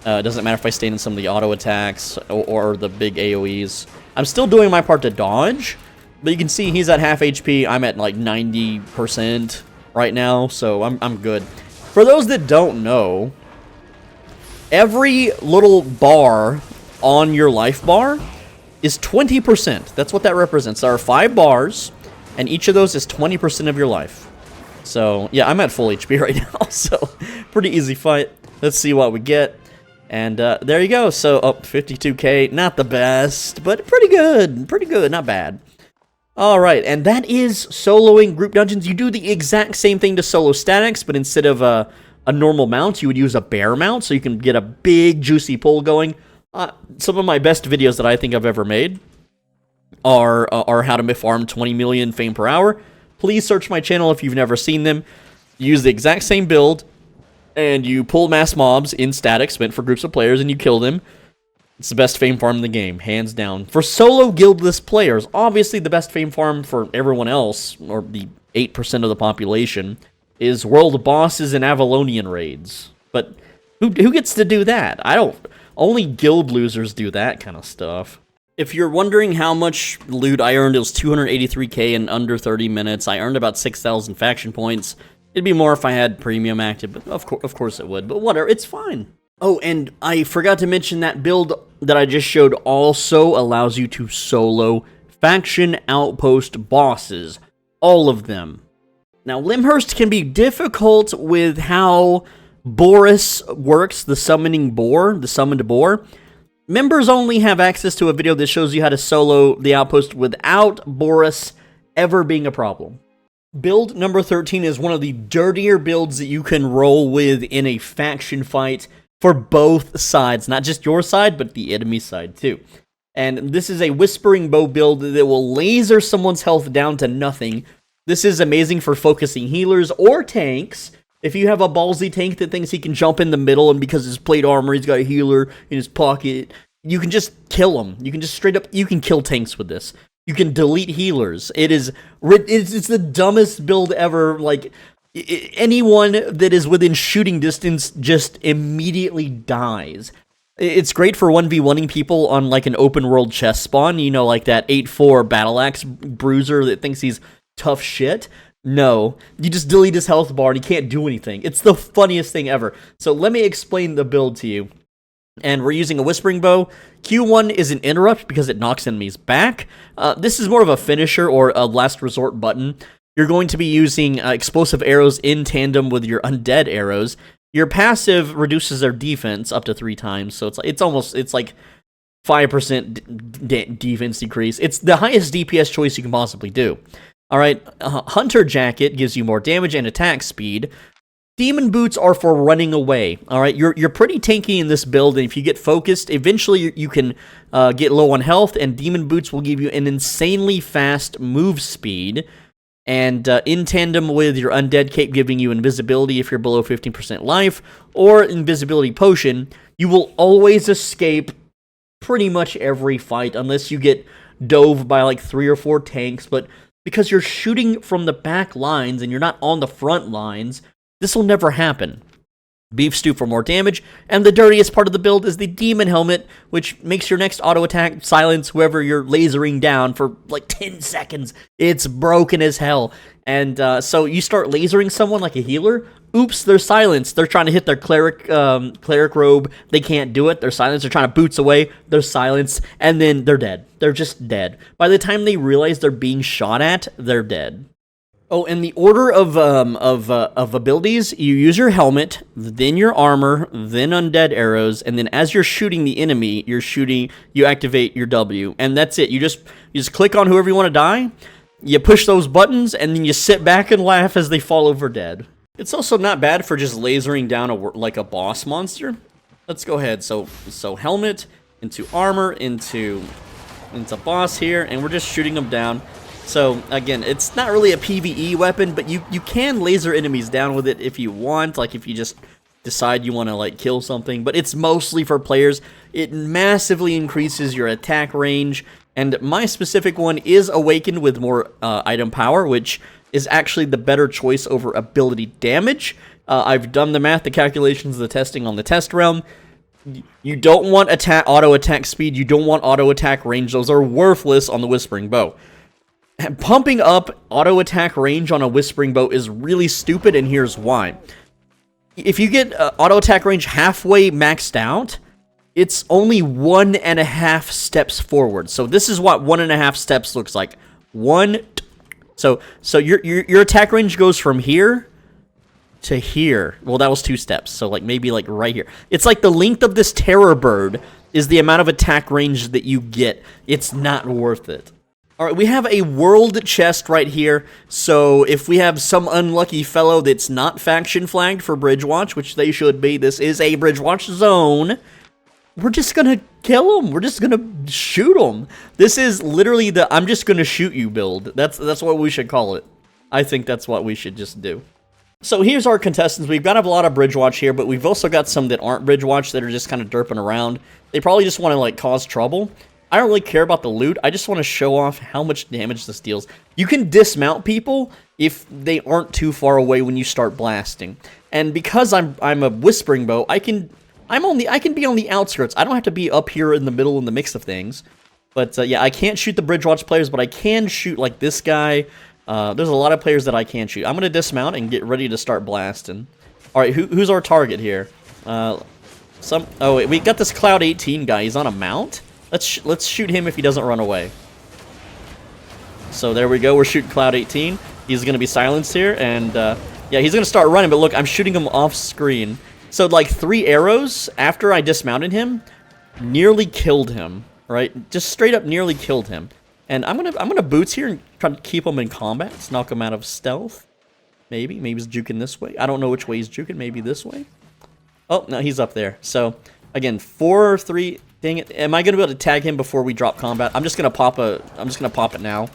It doesn't matter if I stay in some of the auto attacks or the big AoEs. I'm still doing my part to dodge, but you can see he's at half HP. I'm at like 90% right now, so I'm good. For those that don't know, every little bar on your life bar is 20%. That's what that represents. There are 5 bars, and each of those is 20% of your life. So, yeah, I'm at full HP right now, so pretty easy fight. Let's see what we get. And there you go. So, 52k, not the best, but pretty good, not bad. Alright, and that is soloing group dungeons. You do the exact same thing to solo statics, but instead of a normal mount, you would use a bear mount, so you can get a big, juicy pull going. Some of my best videos that I think I've ever made. are how to farm 20 million fame per hour. Please search my channel if you've never seen them. Use the exact same build, and you pull mass mobs in statics meant for groups of players, and you kill them. It's the best fame farm in the game, hands down. For solo guildless players, obviously the best fame farm for everyone else, or the 8% of the population, is world bosses and Avalonian raids. But who gets to do that? Only guild losers do that kind of stuff. If you're wondering how much loot I earned, it was 283k in under 30 minutes. I earned about 6,000 faction points. It'd be more if I had premium active, but of course it would. But whatever, it's fine. Oh, and I forgot to mention that build that I just showed also allows you to solo faction outpost bosses. All of them. Now, Limhurst can be difficult with how Boris works, the summoned boar. Members only have access to a video that shows you how to solo the outpost without Boris ever being a problem. Build number 13 is one of the dirtier builds that you can roll with in a faction fight for both sides. Not just your side, but the enemy side too. And this is a Whispering Bow build that will laser someone's health down to nothing. This is amazing for focusing healers or tanks. If you have a ballsy tank that thinks he can jump in the middle, and because his plate armor, he's got a healer in his pocket, you can just kill him. You can just straight up, you can kill tanks with this. You can delete healers. It's the dumbest build ever. Like, anyone that is within shooting distance just immediately dies. It's great for 1v1ing people on like an open world chest spawn, you know, like that 8-4 battle axe bruiser that thinks he's tough shit. No, you just delete his health bar and he can't do anything. It's the funniest thing ever. So let me explain the build to you. And we're using a Whispering Bow. Q1 is an interrupt because it knocks enemies back. This is more of a finisher or a last resort button. You're going to be using explosive arrows in tandem with your undead arrows. Your passive reduces their defense up to 3 times, so it's like 5% defense decrease. It's the highest DPS choice you can possibly do. All right, Hunter Jacket gives you more damage and attack speed. Demon Boots are for running away. All right, you're pretty tanky in this build, and if you get focused, eventually you can get low on health, and Demon Boots will give you an insanely fast move speed. And in tandem with your Undead Cape giving you invisibility if you're below 15% life, or Invisibility Potion, you will always escape pretty much every fight, unless you get dove by like 3 or 4 tanks, but because you're shooting from the back lines and you're not on the front lines, this will never happen. Beef Stew for more damage, and the dirtiest part of the build is the Demon Helmet, which makes your next auto attack silence whoever you're lasering down for like 10 seconds. It's broken as hell. And so you start lasering someone like a healer, oops, they're silenced. They're trying to hit their cleric robe, they can't do it, they're silenced, they're trying to boots away, they're silenced, and then they're dead. They're just dead. By the time they realize they're being shot at, they're dead. Oh, and the order of abilities, you use your helmet, then your armor, then undead arrows, and then as you're shooting the enemy, you activate your W, and that's it. You just click on whoever you want to die, you push those buttons, and then you sit back and laugh as they fall over dead. It's also not bad for just lasering down like a boss monster. Let's go ahead. So helmet into armor into boss here, and we're just shooting them down. So, again, it's not really a PvE weapon, but you can laser enemies down with it if you want, like if you just decide you want to, like, kill something, but it's mostly for players. It massively increases your attack range, and my specific one is Awakened with more item power, which is actually the better choice over ability damage. I've done the math, the calculations, the testing on the test realm. You don't want auto attack speed, you don't want auto attack range, those are worthless on the Whispering Bow. Pumping up auto attack range on a Whispering Bow is really stupid, and here's why. If you get auto attack range halfway maxed out, it's only 1.5 steps forward. So this is what 1.5 steps looks like. So your attack range goes from here to here. Well, that was 2 steps, so like maybe like right here. It's like the length of this terror bird is the amount of attack range that you get. It's not worth it. Alright, we have a world chest right here, so if we have some unlucky fellow that's not faction flagged for Bridge Watch, which they should be, this is a Bridge Watch zone, we're just gonna kill them. We're just gonna shoot them. This is literally the I'm just gonna shoot you build. That's what we should call it. I think that's what we should just do. So here's our contestants. We've got a lot of bridge watch here, but we've also got some that aren't bridge watch that are just kind of derping around. They probably just want to like cause trouble. I don't really care about the loot. I just want to show off how much damage this deals. You can dismount people if they aren't too far away when you start blasting. And because I'm a whispering bow, I can be on the outskirts. I don't have to be up here in the middle in the mix of things. But yeah, I can't shoot the bridge watch players, but I can shoot like this guy. There's a lot of players that I can't shoot. I'm gonna dismount and get ready to start blasting. All right, who's our target here? Oh wait, we got this Cloud 18 guy. He's on a mount. Let's shoot him if he doesn't run away. So there we go. We're shooting Cloud 18. He's gonna be silenced here, and yeah, he's gonna start running. But look, I'm shooting him off screen. So like 3 arrows after I dismounted him, nearly killed him. Right, just straight up nearly killed him. And I'm gonna boots here and try to keep him in combat. Let's knock him out of stealth. Maybe he's juking this way. I don't know which way he's juking. Maybe this way. Oh no, he's up there. So again, 4 3. Dang it! Am I gonna be able to tag him before we drop combat? I'm just gonna pop it now.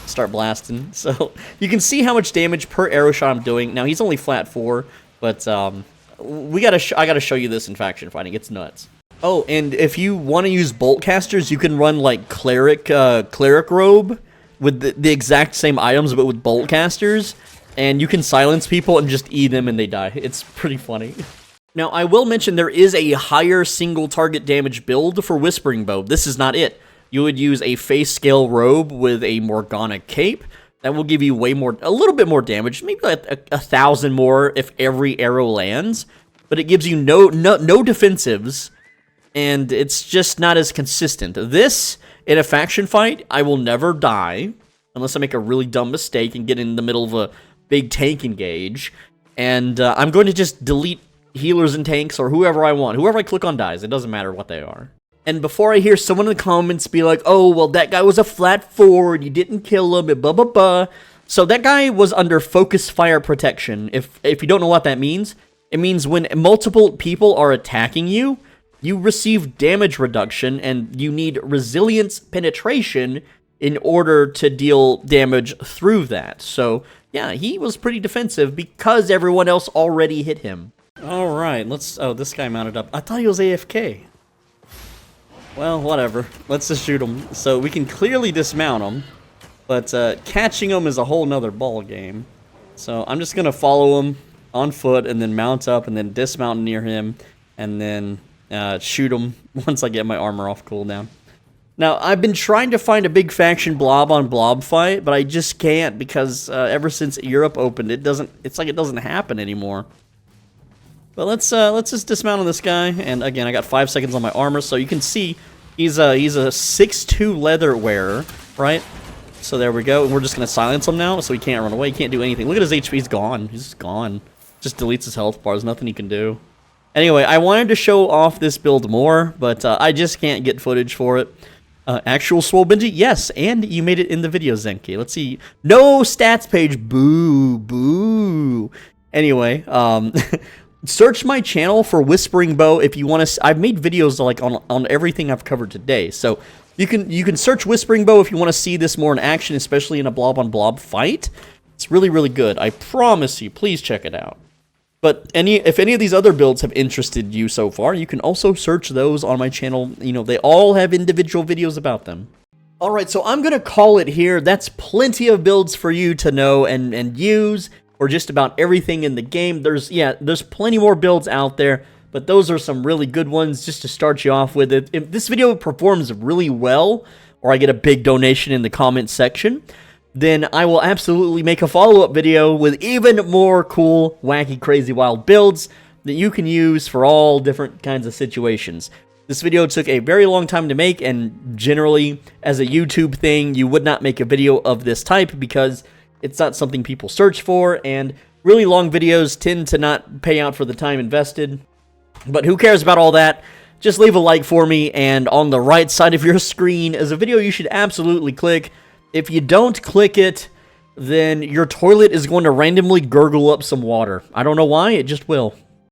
Start blasting. So you can see how much damage per arrow shot I'm doing. Now he's only flat 4, but I gotta show you this in faction fighting. It's nuts. Oh, and if you want to use bolt casters, you can run like cleric robe with the exact same items, but with bolt casters, and you can silence people and just E them and they die. It's pretty funny. Now, I will mention there is a higher single target damage build for Whispering Bow. This is not it. You would use a face scale robe with a Morgana cape. That will give you a little bit more damage, maybe like 1,000 more if every arrow lands. But it gives you no defensives. And it's just not as consistent. This, in a faction fight, I will never die. Unless I make a really dumb mistake and get in the middle of a big tank engage. And I'm going to just delete healers and tanks or whoever I want. Whoever I click on dies. It doesn't matter what they are. And before I hear someone in the comments be like, oh, well, that guy was a flat 4 and you didn't kill him and blah, blah, blah. So that guy was under focus fire protection. If you don't know what that means, it means when multiple people are attacking you, you receive damage reduction, and you need resilience penetration in order to deal damage through that. So, yeah, he was pretty defensive because everyone else already hit him. Alright, oh, this guy mounted up. I thought he was AFK. Well, whatever. Let's just shoot him. So, we can clearly dismount him, but catching him is a whole nother ball game. So, I'm just gonna follow him on foot, and then mount up, and then dismount near him, and then shoot him once I get my armor off cooldown. Now, I've been trying to find a big faction blob on blob fight, but I just can't because ever since Europe opened, it's like it doesn't happen anymore. But let's just dismount on this guy, and again, I got 5 seconds on my armor, so you can see he's a 6'2" leather wearer, right? So there we go, and we're just gonna silence him now, so he can't run away, he can't do anything. Look at his HP, he's gone. He's gone. Just deletes his health bar. There's nothing he can do. Anyway, I wanted to show off this build more, but I just can't get footage for it. Actual swole Benji? Yes, and you made it in the video, Zenki. Let's see. No stats page. Boo, boo. Anyway, search my channel for Whispering Bow if you want to. I've made videos like on everything I've covered today, so you can search Whispering Bow if you want to see this more in action, especially in a blob on blob fight. It's really, really good. I promise you. Please check it out. But if any of these other builds have interested you so far, you can also search those on my channel. You know, they all have individual videos about them. Alright, so I'm going to call it here. That's plenty of builds for you to know and use for just about everything in the game. There's plenty more builds out there, but those are some really good ones just to start you off with. If this video performs really well, or I get a big donation in the comment section, then I will absolutely make a follow-up video with even more cool, wacky, crazy, wild builds that you can use for all different kinds of situations. This video took a very long time to make, and generally, as a YouTube thing, you would not make a video of this type because it's not something people search for, and really long videos tend to not pay out for the time invested. But who cares about all that? Just leave a like for me, and on the right side of your screen is a video you should absolutely click. If you don't click it, then your toilet is going to randomly gurgle up some water. I don't know why, it just will.